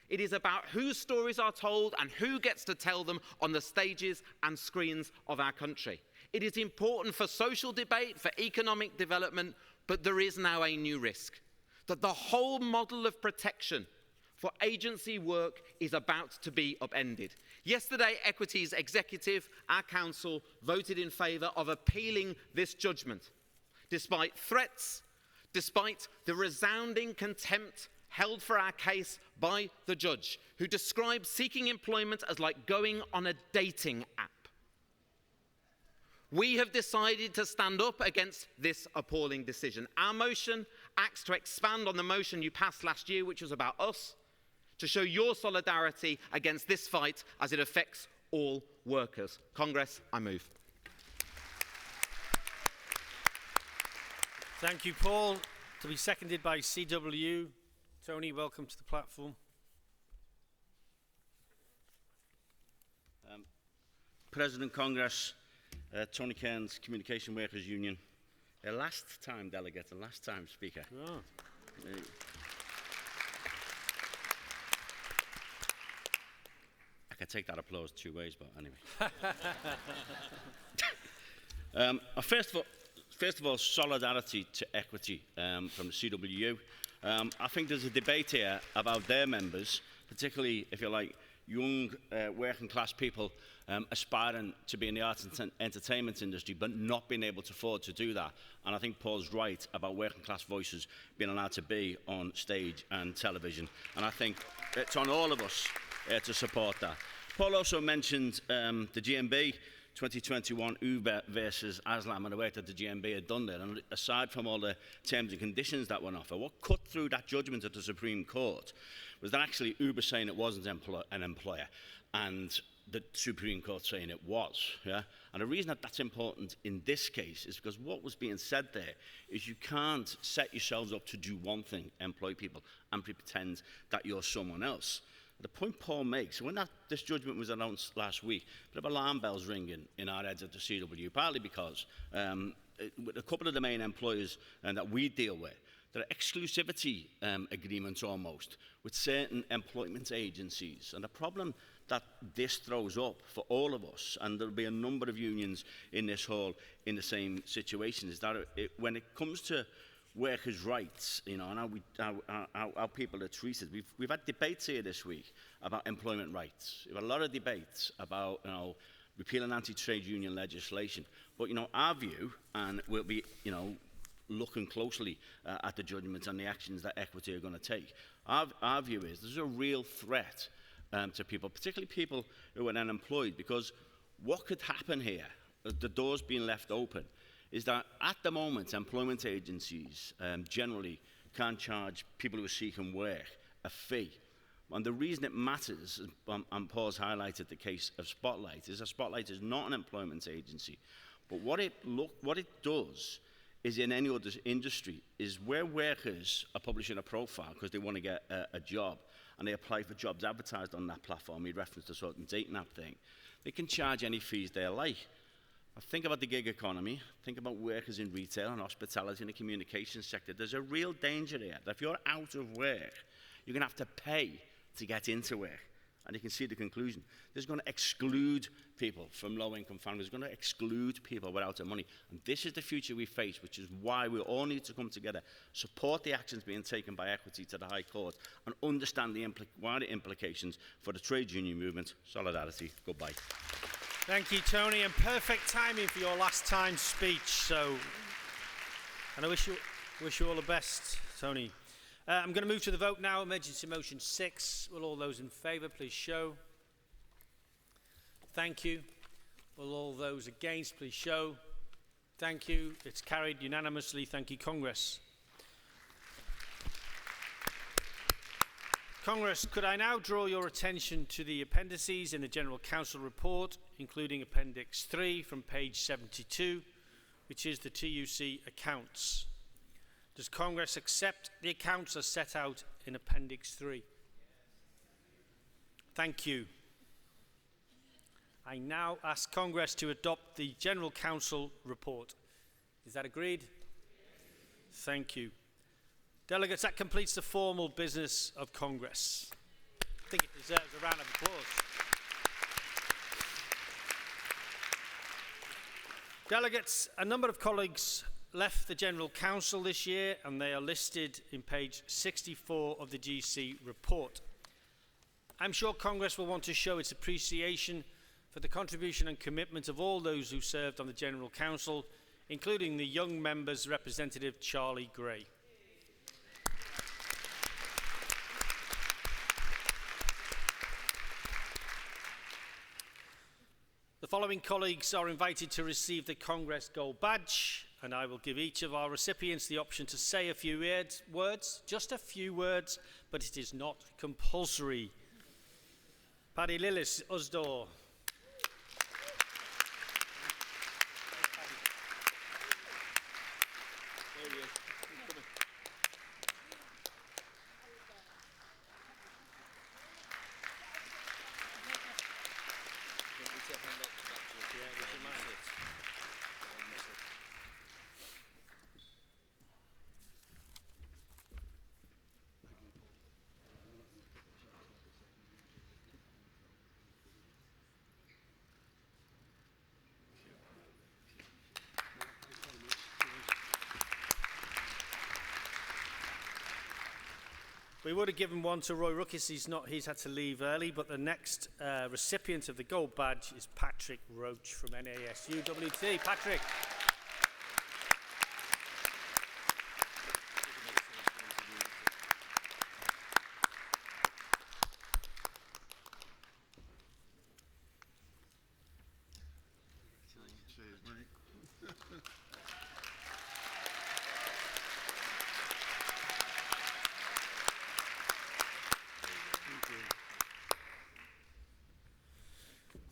It is about whose stories are told and who gets to tell them on the stages and screens of our country. It is important for social debate, for economic development, but there is now a new risk, that the whole model of protection for agency work is about to be upended. Yesterday, Equity's executive, our council, voted in favour of appealing this judgment, despite threats, despite the resounding contempt held for our case by the judge, who described seeking employment as like going on a dating app. We have decided to stand up against this appalling decision. Our motion acts to expand on the motion you passed last year, which was about us, to show your solidarity against this fight as it affects all workers. Congress, I move. Thank you, Paul. To be seconded by CWU. Tony, welcome to the platform. President Congress, Tony Cairns, Communication Workers Union, a last time delegate, a last time speaker. Oh. I could take that applause 2 ways, but anyway. First of all, solidarity to equity from the CWU. I think there's a debate here about their members, particularly, if you like, young working class people aspiring to be in the arts and entertainment industry but not being able to afford to do that. And I think Paul's right about working class voices being allowed to be on stage and television. And I think it's on all of us to support that. Paul also mentioned the GMB 2021 Uber versus Aslam and the work that the GMB had done there. And aside from all the terms and conditions that went off, what cut through that judgment at the Supreme Court was that actually Uber saying it wasn't an employer and the Supreme Court saying it was. Yeah? And the reason that that's important in this case is because what was being said there is you can't set yourselves up to do one thing, employ people, and pretend that you're someone else. The point Paul makes, when this judgment was announced last week, a bit of alarm bells ringing in our heads at the CW, partly because with a couple of the main employers that we deal with, there are exclusivity agreements almost with certain employment agencies. And the problem that this throws up for all of us, and there'll be a number of unions in this hall in the same situation, is that when it comes to workers' rights, you know, and how people are treated. We've had debates here this week about employment rights. We've had a lot of debates about, you know, repealing anti-trade union legislation. But, you know, our view, and we'll be, you know, looking closely at the judgments and the actions that Equity are going to take. Our view is there's a real threat to people, particularly people who are unemployed, because what could happen here, the doors being left open, is that at the moment, employment agencies generally can't charge people who are seeking work a fee. And the reason it matters, and Paul's highlighted the case of Spotlight, is that Spotlight is not an employment agency. But what it does is in any other industry, is where workers are publishing a profile because they want to get a job, and they apply for jobs advertised on that platform, you referenced a certain dating app thing, they can charge any fees they like. Think about the gig economy, think about workers in retail and hospitality and the communications sector. There's a real danger here that if you're out of work, you're going to have to pay to get into work. And you can see the conclusion. This is going to exclude people from low-income families. It's going to exclude people without money. And this is the future we face, which is why we all need to come together, support the actions being taken by Equity to the High Court, and understand the wider implications for the trade union movement. Solidarity. Goodbye. Thank you, Tony, and perfect timing for your last time speech. So, and I wish you all the best, Tony. I'm going to move to the vote now. Emergency motion 6. Will all those in favour please show? Thank you. Will all those against please show? Thank you. It's carried unanimously. Thank you, Congress. Congress, could I now draw your attention to the appendices in the General Council report, including Appendix 3 from page 72, which is the TUC accounts. Does Congress accept the accounts as set out in Appendix 3? Thank you. I now ask Congress to adopt the General Council report. Is that agreed? Thank you. Delegates, that completes the formal business of Congress. I think it deserves a round of applause. Delegates, a number of colleagues left the General Council this year, and they are listed in page 64 of the GC report. I'm sure Congress will want to show its appreciation for the contribution and commitment of all those who served on the General Council, including the young members Representative Charlie Gray. The following colleagues are invited to receive the Congress Gold Badge, and I will give each of our recipients the option to say a few words, just a few words, but it is not compulsory. Paddy Lillis, Usdaw. We would have given one to Roy Ruckis. He's had to leave early, but the next recipient of the gold badge is Patrick Roach from NASUWT. Patrick.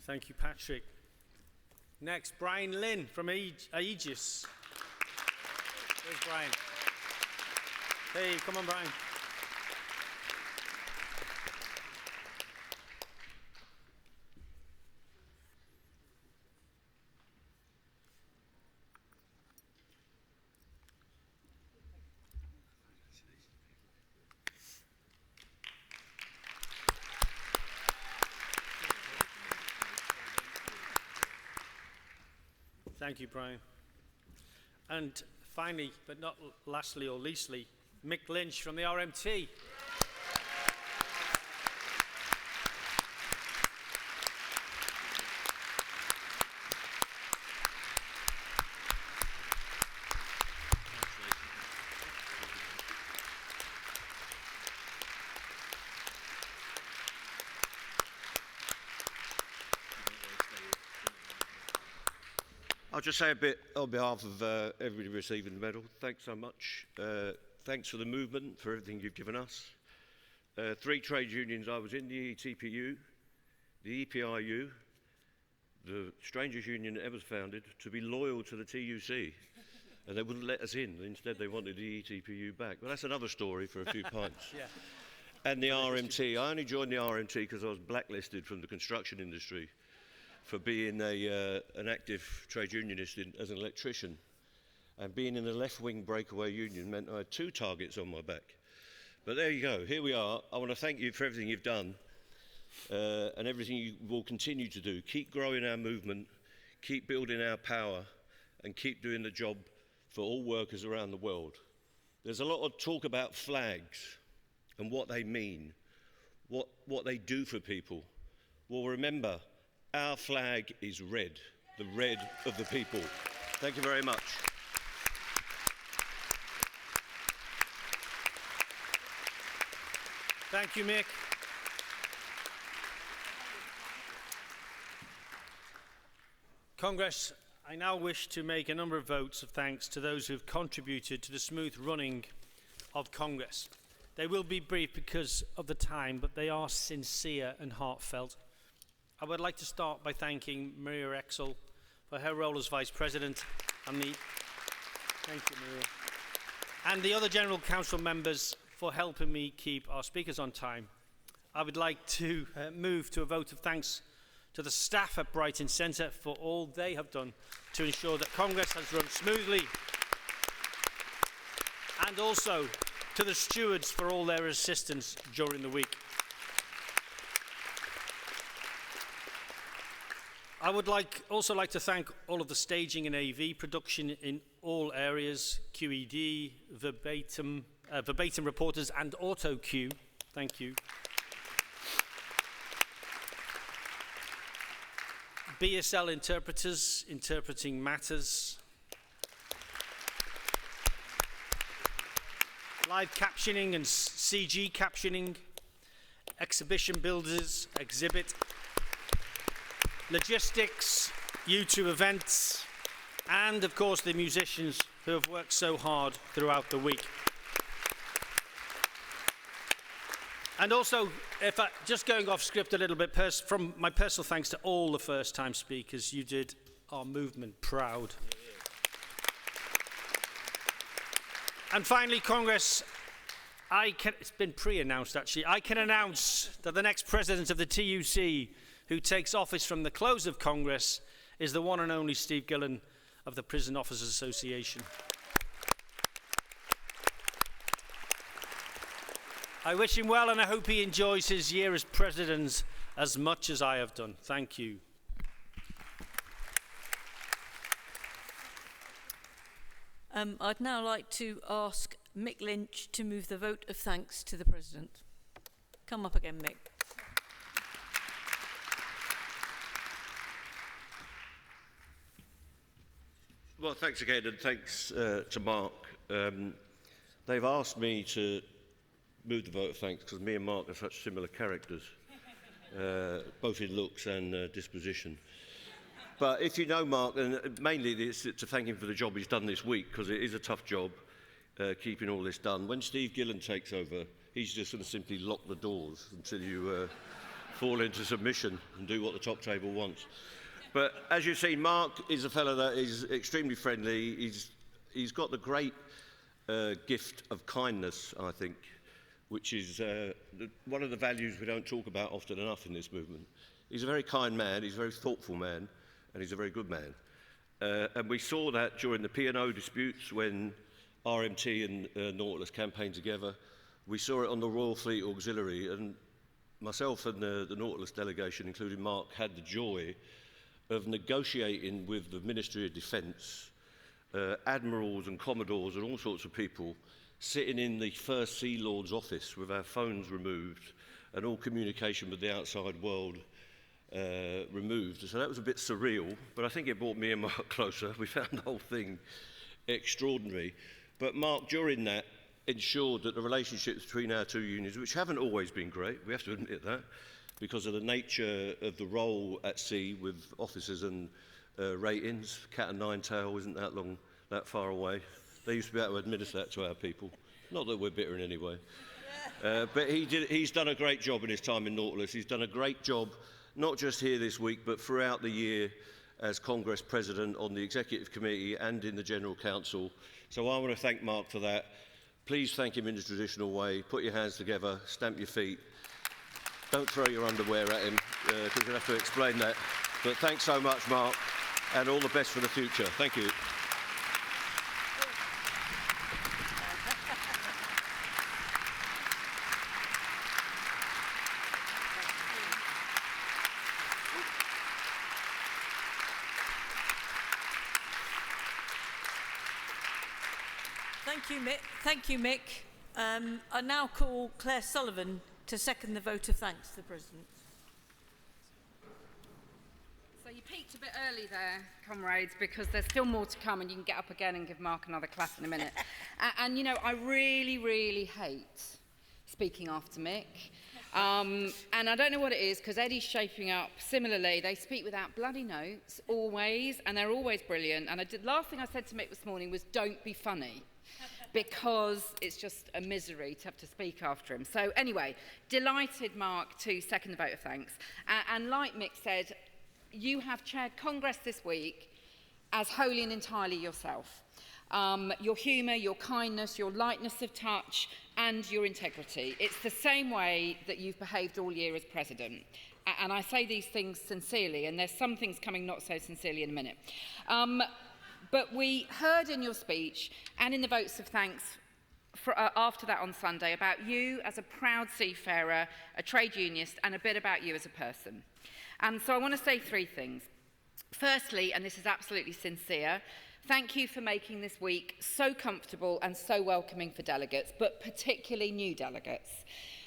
Thank you, Patrick. Next, Brian Lynn from Aegis. Where's Brian? Hey, come on, Brian. Thank you, Brian. And finally, but not lastly or leastly, Mick Lynch from the RMT. I'll just say a bit on behalf of everybody receiving the medal. Thanks so much. Thanks for the movement, for everything you've given us. 3 trade unions I was in, the ETPU, the EPIU, the strangest union that ever founded, to be loyal to the TUC. And they wouldn't let us in. Instead, they wanted the ETPU back. But that's another story for a few pints. Yeah. And the RMT. I only joined the RMT because I was blacklisted from the construction industry for being an active trade unionist as an electrician. And being in a left-wing breakaway union meant I had 2 targets on my back. But there you go, here we are. I want to thank you for everything you've done and everything you will continue to do. Keep growing our movement, keep building our power, and keep doing the job for all workers around the world. There's a lot of talk about flags and what they mean, what they do for people. Well, remember, our flag is red, the red of the people. Thank you very much. Thank you, Mick. Congress, I now wish to make a number of votes of thanks to those who have contributed to the smooth running of Congress. They will be brief because of the time, but they are sincere and heartfelt. I would like to start by thanking Maria Exel for her role as Vice President and thank you, Maria, and the other General Council members for helping me keep our speakers on time. I would like to move to a vote of thanks to the staff at Brighton Centre for all they have done to ensure that Congress has run smoothly, and also to the stewards for all their assistance during the week. I would also like to thank all of the staging and AV production in all areas, QED, verbatim reporters and auto cue. Thank you. BSL interpreters interpreting matters. Live captioning and CG captioning. Exhibition builders, exhibit. Logistics, U2 events, and of course the musicians who have worked so hard throughout the week. And also, just going off script a little bit, from my personal thanks to all the first-time speakers, you did our movement proud. And finally, Congress, it's been pre-announced actually, I can announce that the next president of the TUC who takes office from the close of Congress is the one and only Steve Gillen of the Prison Officers Association. I wish him well and I hope he enjoys his year as president as much as I have done. Thank you. I'd now like to ask Mick Lynch to move the vote of thanks to the President. Come up again, Mick. Well, thanks again, and thanks to Mark. They've asked me to move the vote of thanks because me and Mark are such similar characters, both in looks and disposition. But if you know Mark, and mainly it's to thank him for the job he's done this week, because it is a tough job keeping all this done. When Steve Gillen takes over, he's just going to simply lock the doors until you fall into submission and do what the top table wants. But as you've seen, Mark is a fellow that is extremely friendly. He's got the great gift of kindness, I think, which is one of the values we don't talk about often enough in this movement. He's a very kind man, he's a very thoughtful man, and he's a very good man. And we saw that during the P&O disputes when RMT and Nautilus campaigned together. We saw it on the Royal Fleet Auxiliary, and myself and the Nautilus delegation, including Mark, had the joy of negotiating with the Ministry of Defence, admirals and commodores and all sorts of people sitting in the First Sea Lord's office with our phones removed and all communication with the outside world removed. So that was a bit surreal, but I think it brought me and Mark closer. We found the whole thing extraordinary. But Mark, during that, ensured that the relationships between our two unions, which haven't always been great, we have to admit that, because of the nature of the role at sea with officers and ratings. Cat and nine tail isn't that far away. They used to be able to administer that to our people. Not that we're bitter in any way. But he's done a great job in his time in Nautilus. He's done a great job, not just here this week, but throughout the year as Congress President on the Executive Committee and in the General Council. So I want to thank Mark for that. Please thank him in the traditional way. Put your hands together, stamp your feet. Don't throw your underwear at him, because you'll have to explain that. But thanks so much, Mark, and all the best for the future. Thank you. Thank you, Mick. I now call Claire Sullivan to second the vote of thanks to the President. So you peaked a bit early there, comrades, because there's still more to come, and you can get up again and give Mark another clap in a minute. And you know, I really, really hate speaking after Mick. And I don't know what it is, because Eddie's shaping up similarly. They speak without bloody notes, always, and they're always brilliant. And last thing I said to Mick this morning was, don't be funny, because it's just a misery to have to speak after him. So anyway, delighted, Mark, to second the vote of thanks. And like Mick said, you have chaired Congress this week as wholly and entirely yourself. Your humour, your kindness, your lightness of touch, and your integrity. It's the same way that you've behaved all year as President. And I say these things sincerely, and there's some things coming not so sincerely in a minute. But we heard in your speech and in the votes of thanks after that on Sunday about you as a proud seafarer, a trade unionist, and a bit about you as a person. And so I want to say three things. Firstly, and this is absolutely sincere, thank you for making this week so comfortable and so welcoming for delegates, but particularly new delegates.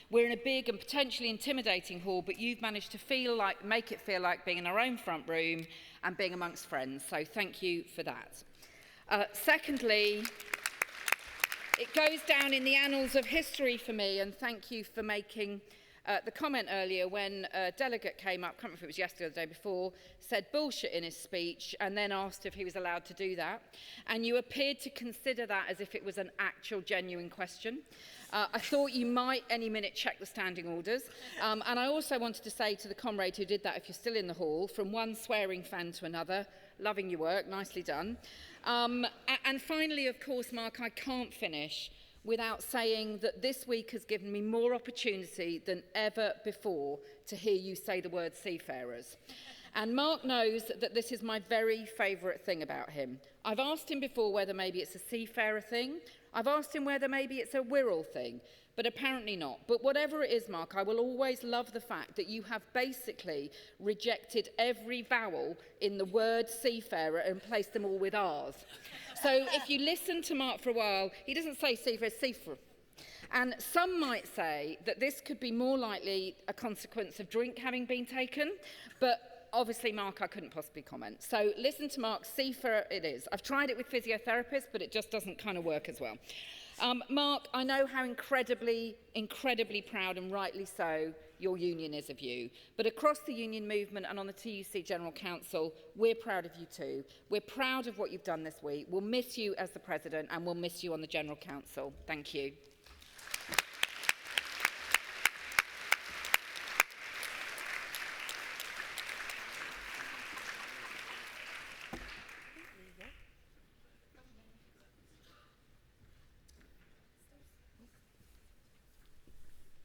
We're in a big and potentially intimidating hall, but you've managed to make it feel like being in our own front room and being amongst friends. So thank you for that. Secondly, it goes down in the annals of history for me, and thank you for making the comment earlier when a delegate came up, I can't remember if it was yesterday or the day before, said bullshit in his speech and then asked if he was allowed to do that. And you appeared to consider that as if it was an actual genuine question. I thought you might any minute check the standing orders. And I also wanted to say to the comrade who did that, if you're still in the hall, from one swearing fan to another, loving your work, nicely done. And finally, of course, Mark, I can't finish without saying that this week has given me more opportunity than ever before to hear you say the word seafarers. And Mark knows that this is my very favourite thing about him. I've asked him before whether maybe it's a seafarer thing. I've asked him whether maybe it's a Wirral thing. But apparently not. But whatever it is, Mark, I will always love the fact that you have basically rejected every vowel in the word seafarer and placed them all with R's. So if you listen to Mark for a while, he doesn't say seafarer, it's seafarer. And some might say that this could be more likely a consequence of drink having been taken, but obviously, Mark, I couldn't possibly comment. So listen to Mark, seafarer it is. I've tried it with physiotherapists, but it just doesn't kind of work as well. Mark, I know how incredibly proud, and rightly so, your union is of you. But across the union movement and on the TUC General Council, we're proud of you too. We're proud of what you've done this week. We'll miss you as the President, and we'll miss you on the General Council. Thank you.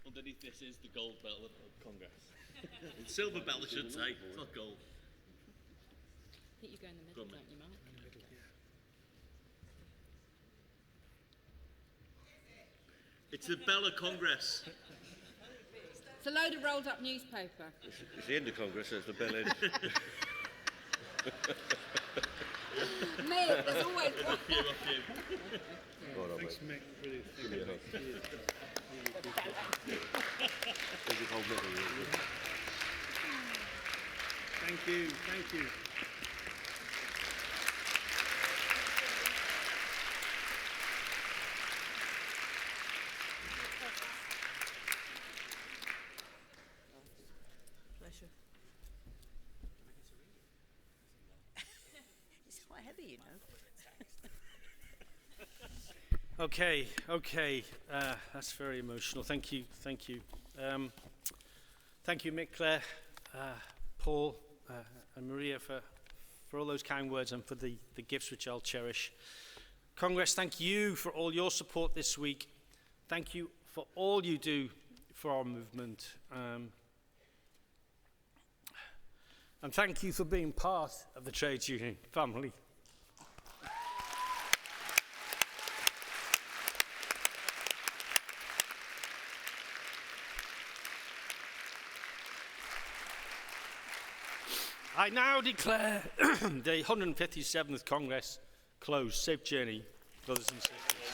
Underneath this is the gold bell of Congress. It's silver bell, I should say. It's not gold. I think you go in the middle, don't you, Mark? It's the bell of Congress. It's a load of rolled up newspaper. It's the end of Congress, there's the bell end. Mick, there's always one. Well done, Thanks, mate. Mick. Really, Give me a hug. Thank you, hold middle. Thank you. Thank you. Pleasure. It's quite heavy, you know. Okay, that's very emotional. Thank you. Thank you, Mick, Claire, Paul, and Maria for all those kind words and for the gifts which I'll cherish. Congress, thank you for all your support this week. Thank you for all you do for our movement. And thank you for being part of the trades union family. I now declare the 157th Congress closed. Safe journey, brothers and sisters.